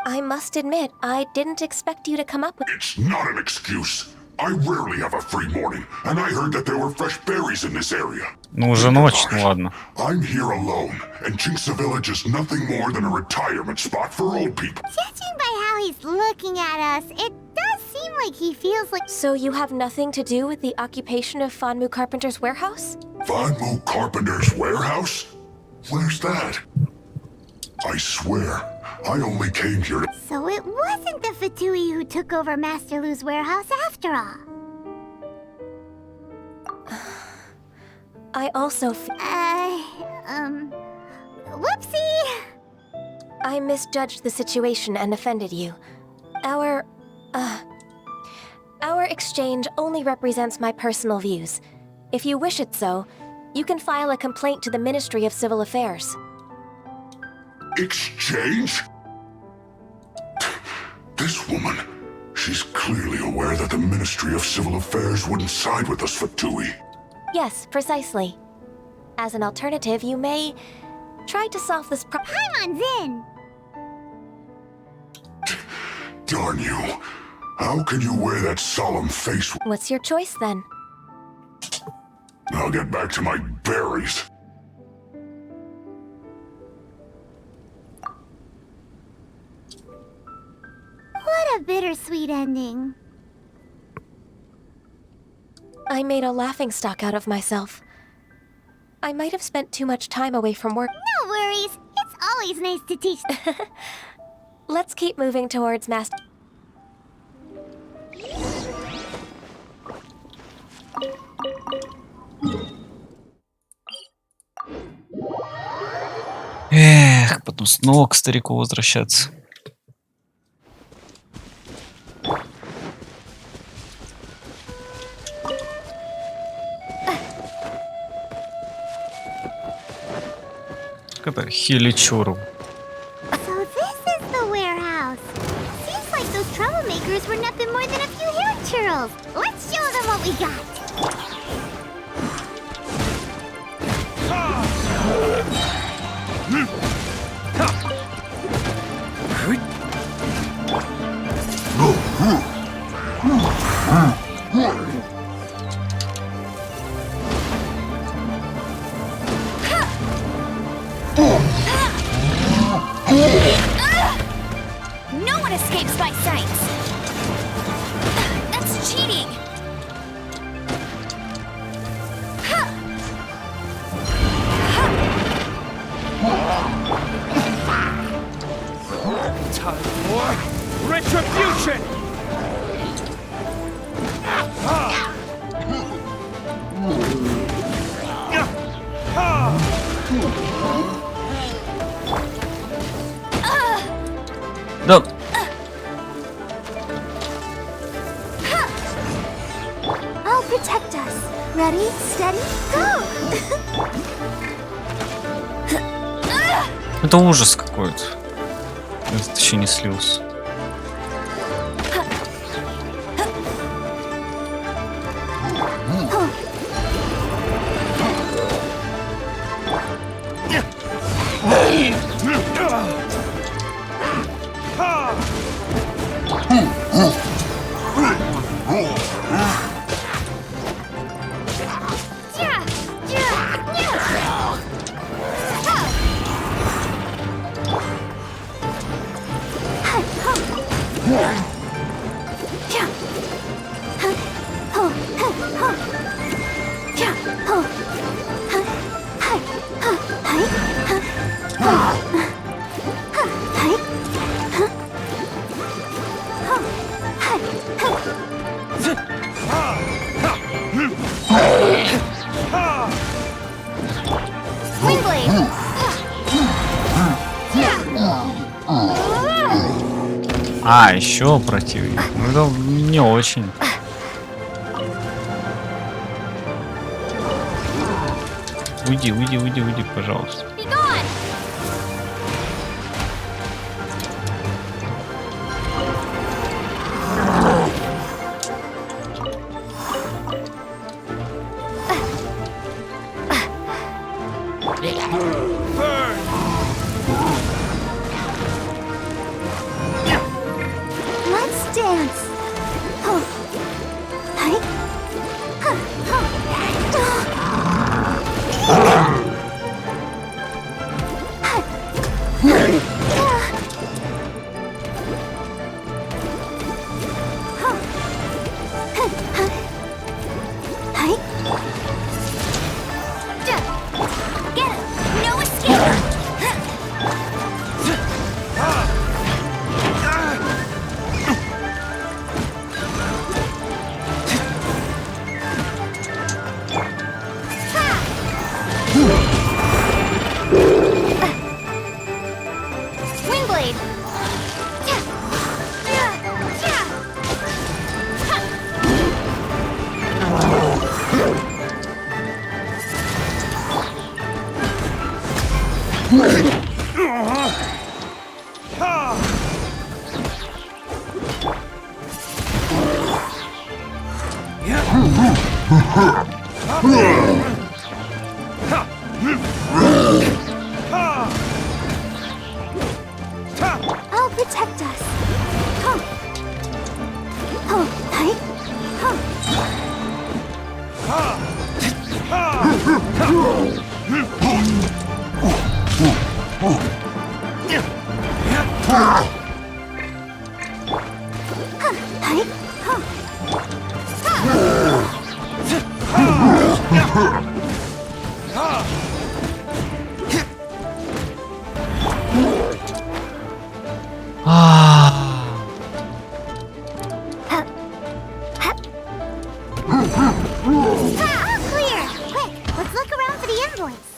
I must admit, I didn't expect you to come up with— It's not an excuse. I rarely have a free morning, and I heard that there were fresh berries in this area. Ну, уже ночь, ну ладно. I'm here alone, and Jinx's village is nothing more than a retirement spot for old people. Judging by how he's looking at us, it does seem like he feels like... So you have nothing to do with the occupation of Fanmu Carpenter's warehouse? Fanmu Carpenter's warehouse? Where's that? I swear, I only came here to... So it wasn't the Fatui who took over Master Lu's warehouse after all. I also whoopsie! I misjudged the situation and offended you. Our exchange only represents my personal views. If you wish it so, you can file a complaint to the Ministry of Civil Affairs. Exchange? This woman, she's clearly aware that the Ministry of Civil Affairs wouldn't side with us for Tui. Yes, precisely. As an alternative, you may try to solve this problem. Paimon's in! Darn you. How can you wear that solemn face? What's your choice, then? I'll get back to my berries. What a bittersweet ending. I made a laughingstock out of myself. I might have spent too much time away from work. No worries. It's always nice to teach. Let's keep moving towards Master... Эх, потом снова к старику возвращаться. Это хиличуру. So this is the warehouse. Seems like those troublemakers were nothing more than a few hair churls. Let's show them what we got. No one escapes by sight. That's cheating. Time for retribution! Да. I'll protect us. Ready, steady, go! Это ужас какой-то. Этот еще не слился. А, еще противник. Ну, это не очень. Уйди, уйди, уйди, уйди, пожалуйста. I'll protect us. Clear! Quick, let's look around for the invoice.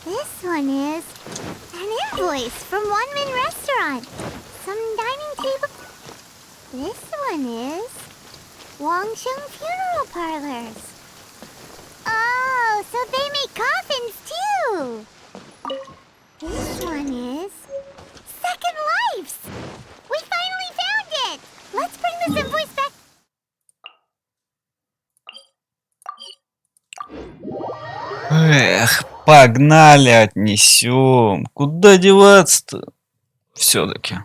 This one is an invoice from One Min Restaurant. Some dining table. This one is Wangsheng Funeral Parlors. Oh, so they make coffins too. This one is Second Lives. We finally found it. Let's bring this invoice back. Эх, погнали, отнесем. Куда деваться-то? Все-таки.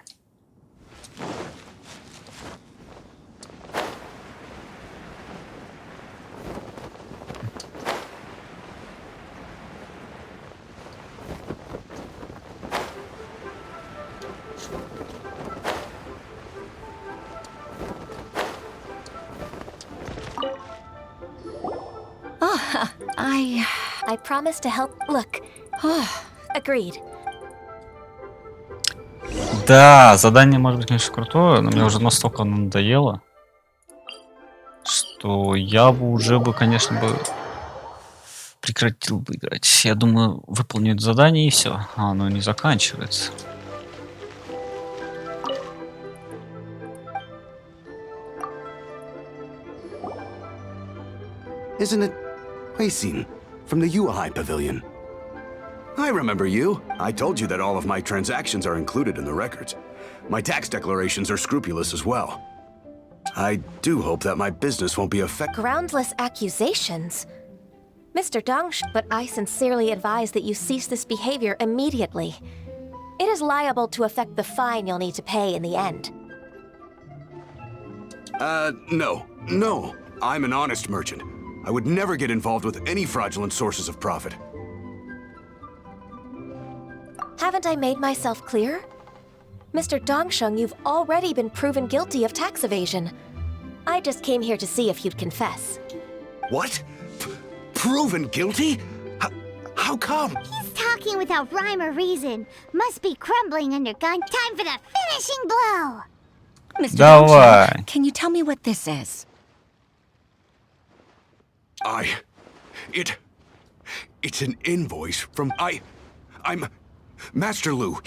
I promise to help. Look. Agreed. Да, задание может быть, конечно, крутое, но мне уже настолько оно надоело, что я бы уже бы, конечно, прекратил бы играть. Я думаю, выполню это задание и все, а оно не заканчивается. Isn't it Huixin from the Yuehai Pavilion? I remember you. I told you that all of my transactions are included in the records. My tax declarations are scrupulous as well. I do hope that my business won't be affected. Groundless accusations? Mr. Dongsh, but I sincerely advise that you cease this behavior immediately. It is liable to affect the fine you'll need to pay in the end. No. I'm an honest merchant. I would never get involved with any fraudulent sources of profit. Haven't I made myself clear? Mr. Dongsheng, you've already been proven guilty of tax evasion. I just came here to see if you'd confess. What? Proven guilty? How come? He's talking without rhyme or reason. Must be crumbling under gun. Time for the finishing blow. Mr. Давай. Genshin, can you tell me what this is? It's an invoice from I'm Master Lu.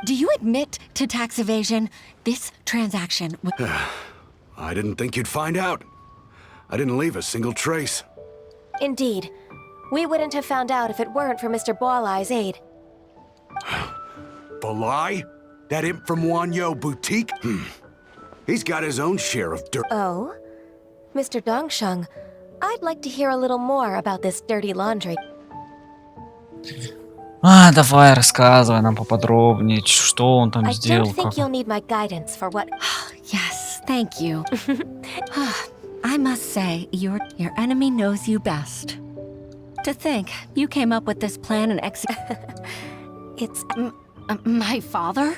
Do you admit to tax evasion? This transaction... I didn't think you'd find out. I didn't leave a single trace. Indeed. We wouldn't have found out if it weren't for Mr. Boalai's aid. Boalai? That imp from Wanyo Boutique? He's got his own share of dirt. Oh? Mr. Dongsheng, I'd like to hear a little more about this dirty laundry. Давай, рассказывай нам поподробнее, что он там I сделал. don't think you'll need my guidance for what... Yes, thank you. I must say, your enemy knows you best. To think, you came up with this plan and It's... my father?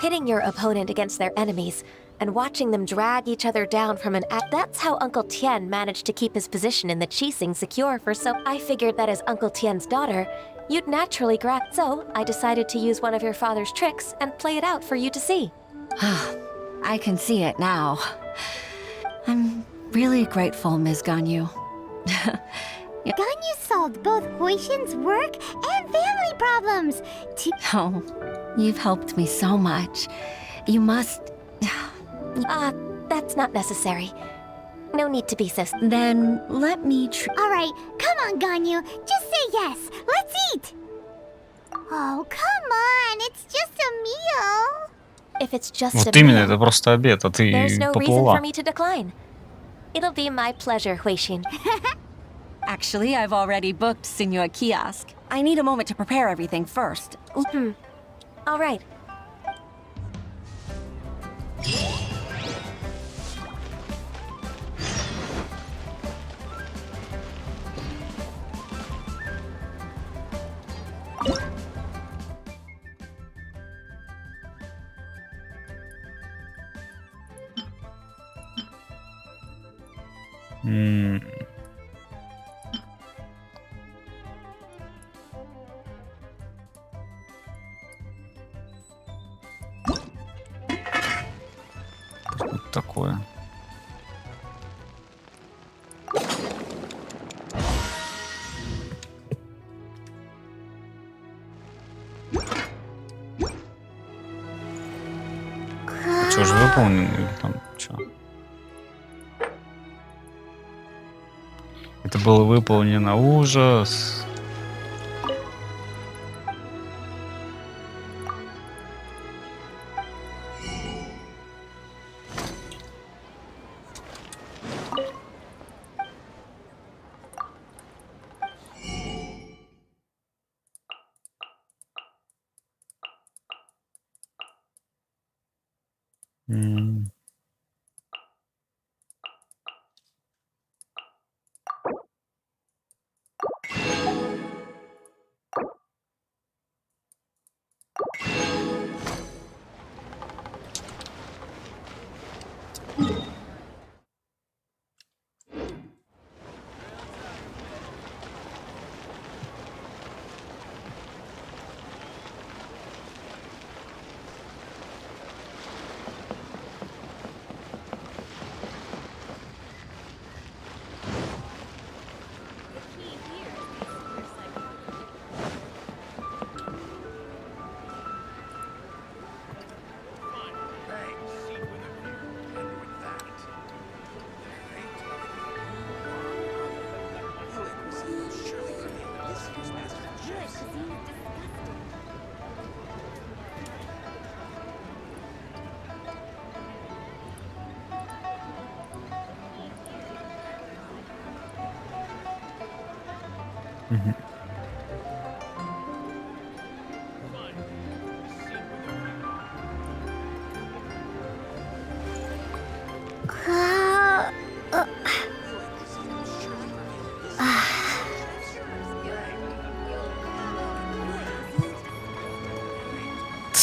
Pitting your opponent against their enemies and watching them drag each other down from an act. That's how Uncle Tien managed to keep his position in the Qixing secure for so... I figured that as Uncle Tien's daughter, you'd naturally grasp. So I decided to use one of your father's tricks and play it out for you to see. I can see it now. I'm really grateful, Ms. Ganyu. Ganyu solved both Huixin's work and family problems. Oh, you've helped me so much. You must... That's not necessary. No need to be so... Then let me Alright, come on, Ganyu. Just say yes. Let's eat. Oh, come on. It's just a meal. If it's just Вот a именно, meal, это просто обед, а ты there's no reason поплыла. for me to decline. It'll be my pleasure, Huixin. Actually, I've already booked Senor Kiosk. I need a moment to prepare everything first. All right. Что такое? Что же выполнено или там что? Это было выполнено, ужас.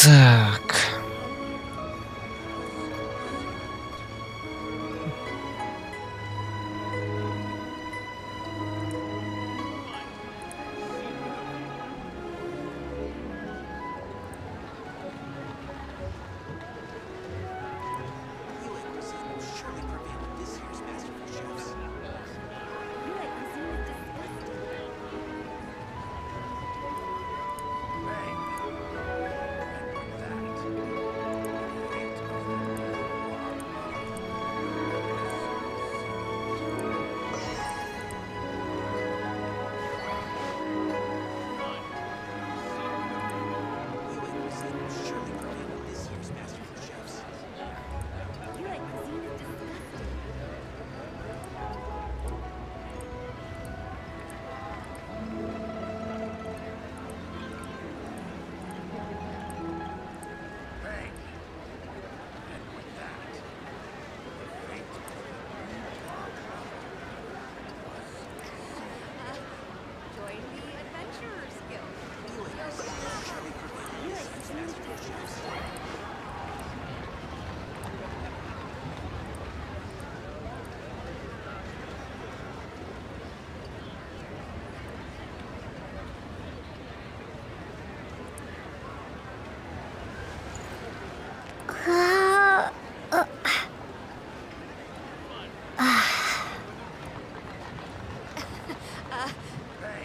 Так.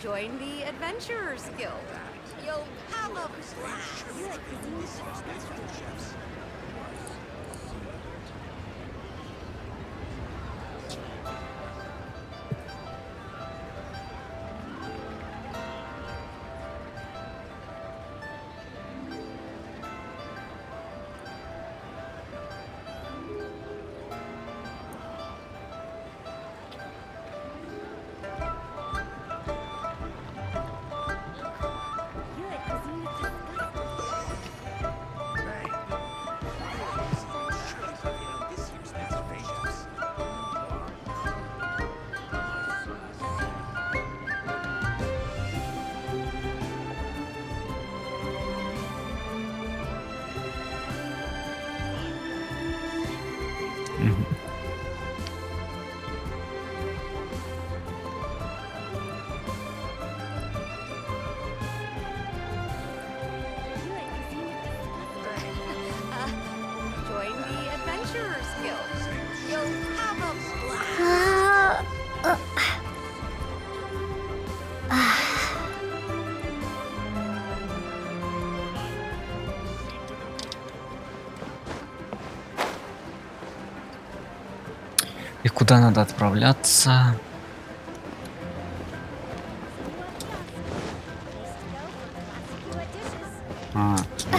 Join the Adventurers Guild. You'll have a blast. Join the Adventurers Guild. You'll have a blast. И куда надо отправляться? А, сюда.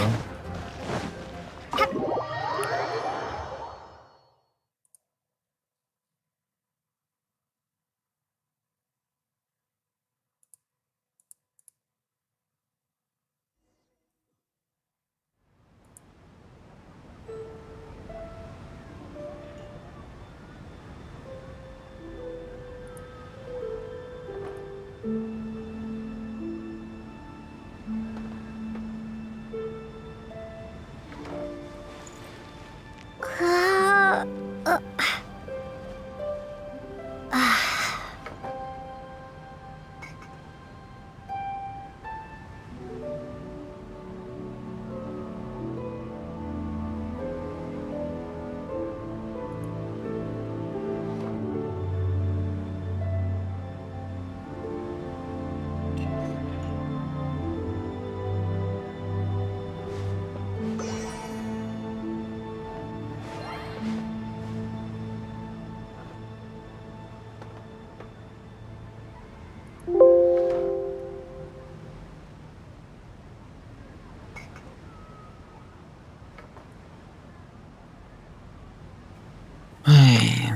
Эй.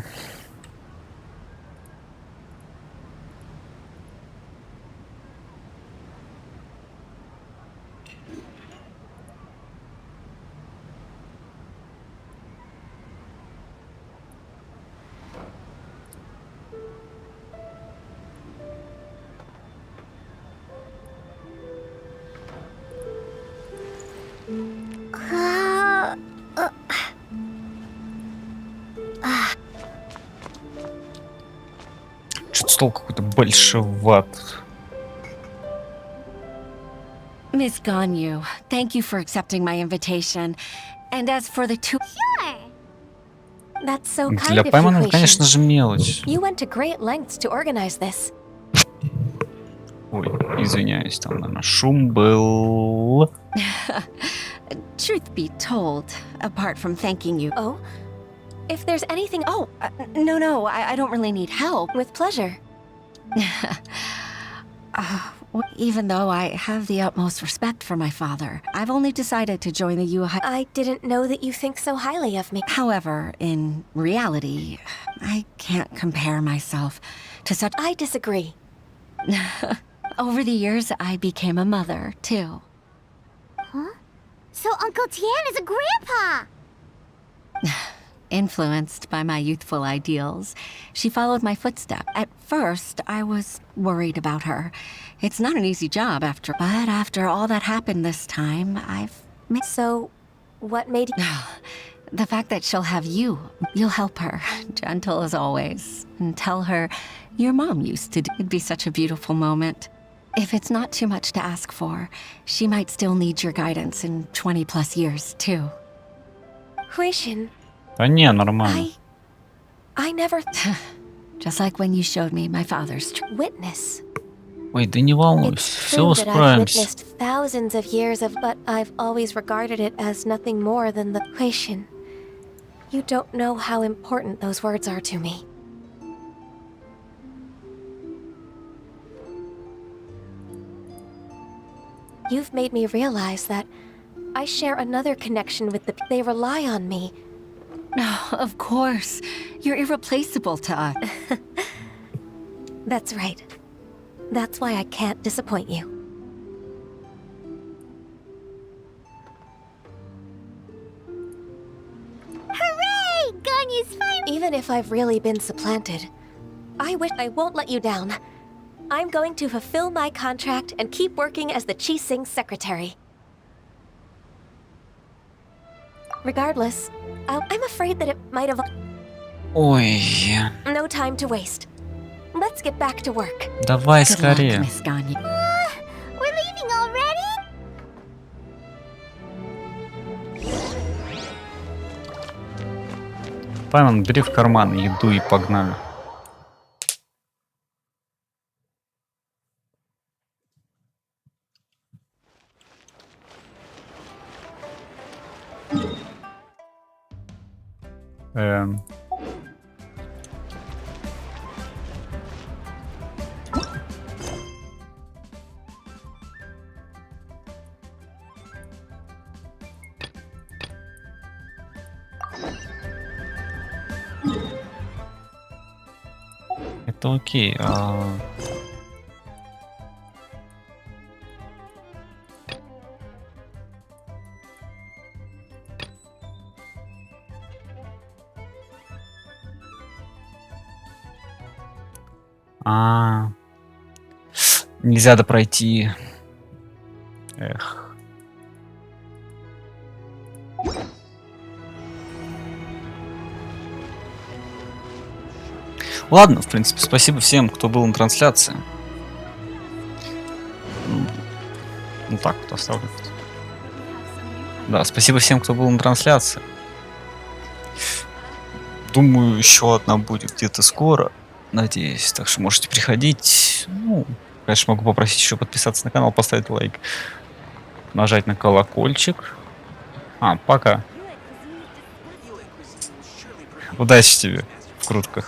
Что-то стол какой-то большеват. Miss Ganyu, thank you for accepting my invitation. And as for the two... Sure. That's so kind Для of you, пойманного, конечно Huishin. же, мелочь. You went to great lengths to organize this. Ой, извиняюсь, там, наверное, шум был. Truth be told, apart from thanking you... Oh? If there's anything... Oh, no, I don't really need help. With pleasure. Even though I have the utmost respect for my father, I've only decided to join the Yuhai... I didn't know that you think so highly of me. However, in reality, I can't compare myself to such... I disagree. Over the years, I became a mother, too. Huh? So Uncle Tian is a grandpa! Influenced by my youthful ideals, she followed my footsteps. At first, I was worried about her. It's not an easy job but after all that happened this time, I've... So, what made you... The fact that she'll have you. You'll help her, gentle as always, and tell her your mom used to do. It'd be such a beautiful moment. If it's not too much to ask for, she might still need your guidance in 20+ years, too. Huishin, Да не, нормально. I never... just like when you showed me my father's Witness. Ой, да не волнуйся, It's все true that I've справимся. witnessed thousands of years of, but I've always regarded it as nothing more than the equation. You don't know how important those words are to me. You've made me realize that I share another connection with the... They rely on me. Oh, of course. You're irreplaceable to us. That's right. That's why I can't disappoint you. Hooray! Ganyu's finally... Even if I've really been supplanted, I won't let you down. I'm going to fulfill my contract and keep working as the Qixing secretary. Regardless, I'm afraid that it might have... Ой, No time to waste. Let's get back to work. давай скорее. We're leaving already? Паймон, бери в карман еду и погнали. Это окей. Нельзя пройти. Эх. Ладно, в принципе, спасибо всем, кто был на трансляции. Ну так вот оставлю. Да, спасибо всем, кто был на трансляции. Думаю, еще одна будет где-то скоро. Надеюсь. Так что можете приходить. Ну, конечно, могу попросить еще подписаться на канал, поставить лайк, нажать на колокольчик. Пока. Удачи тебе в крутках.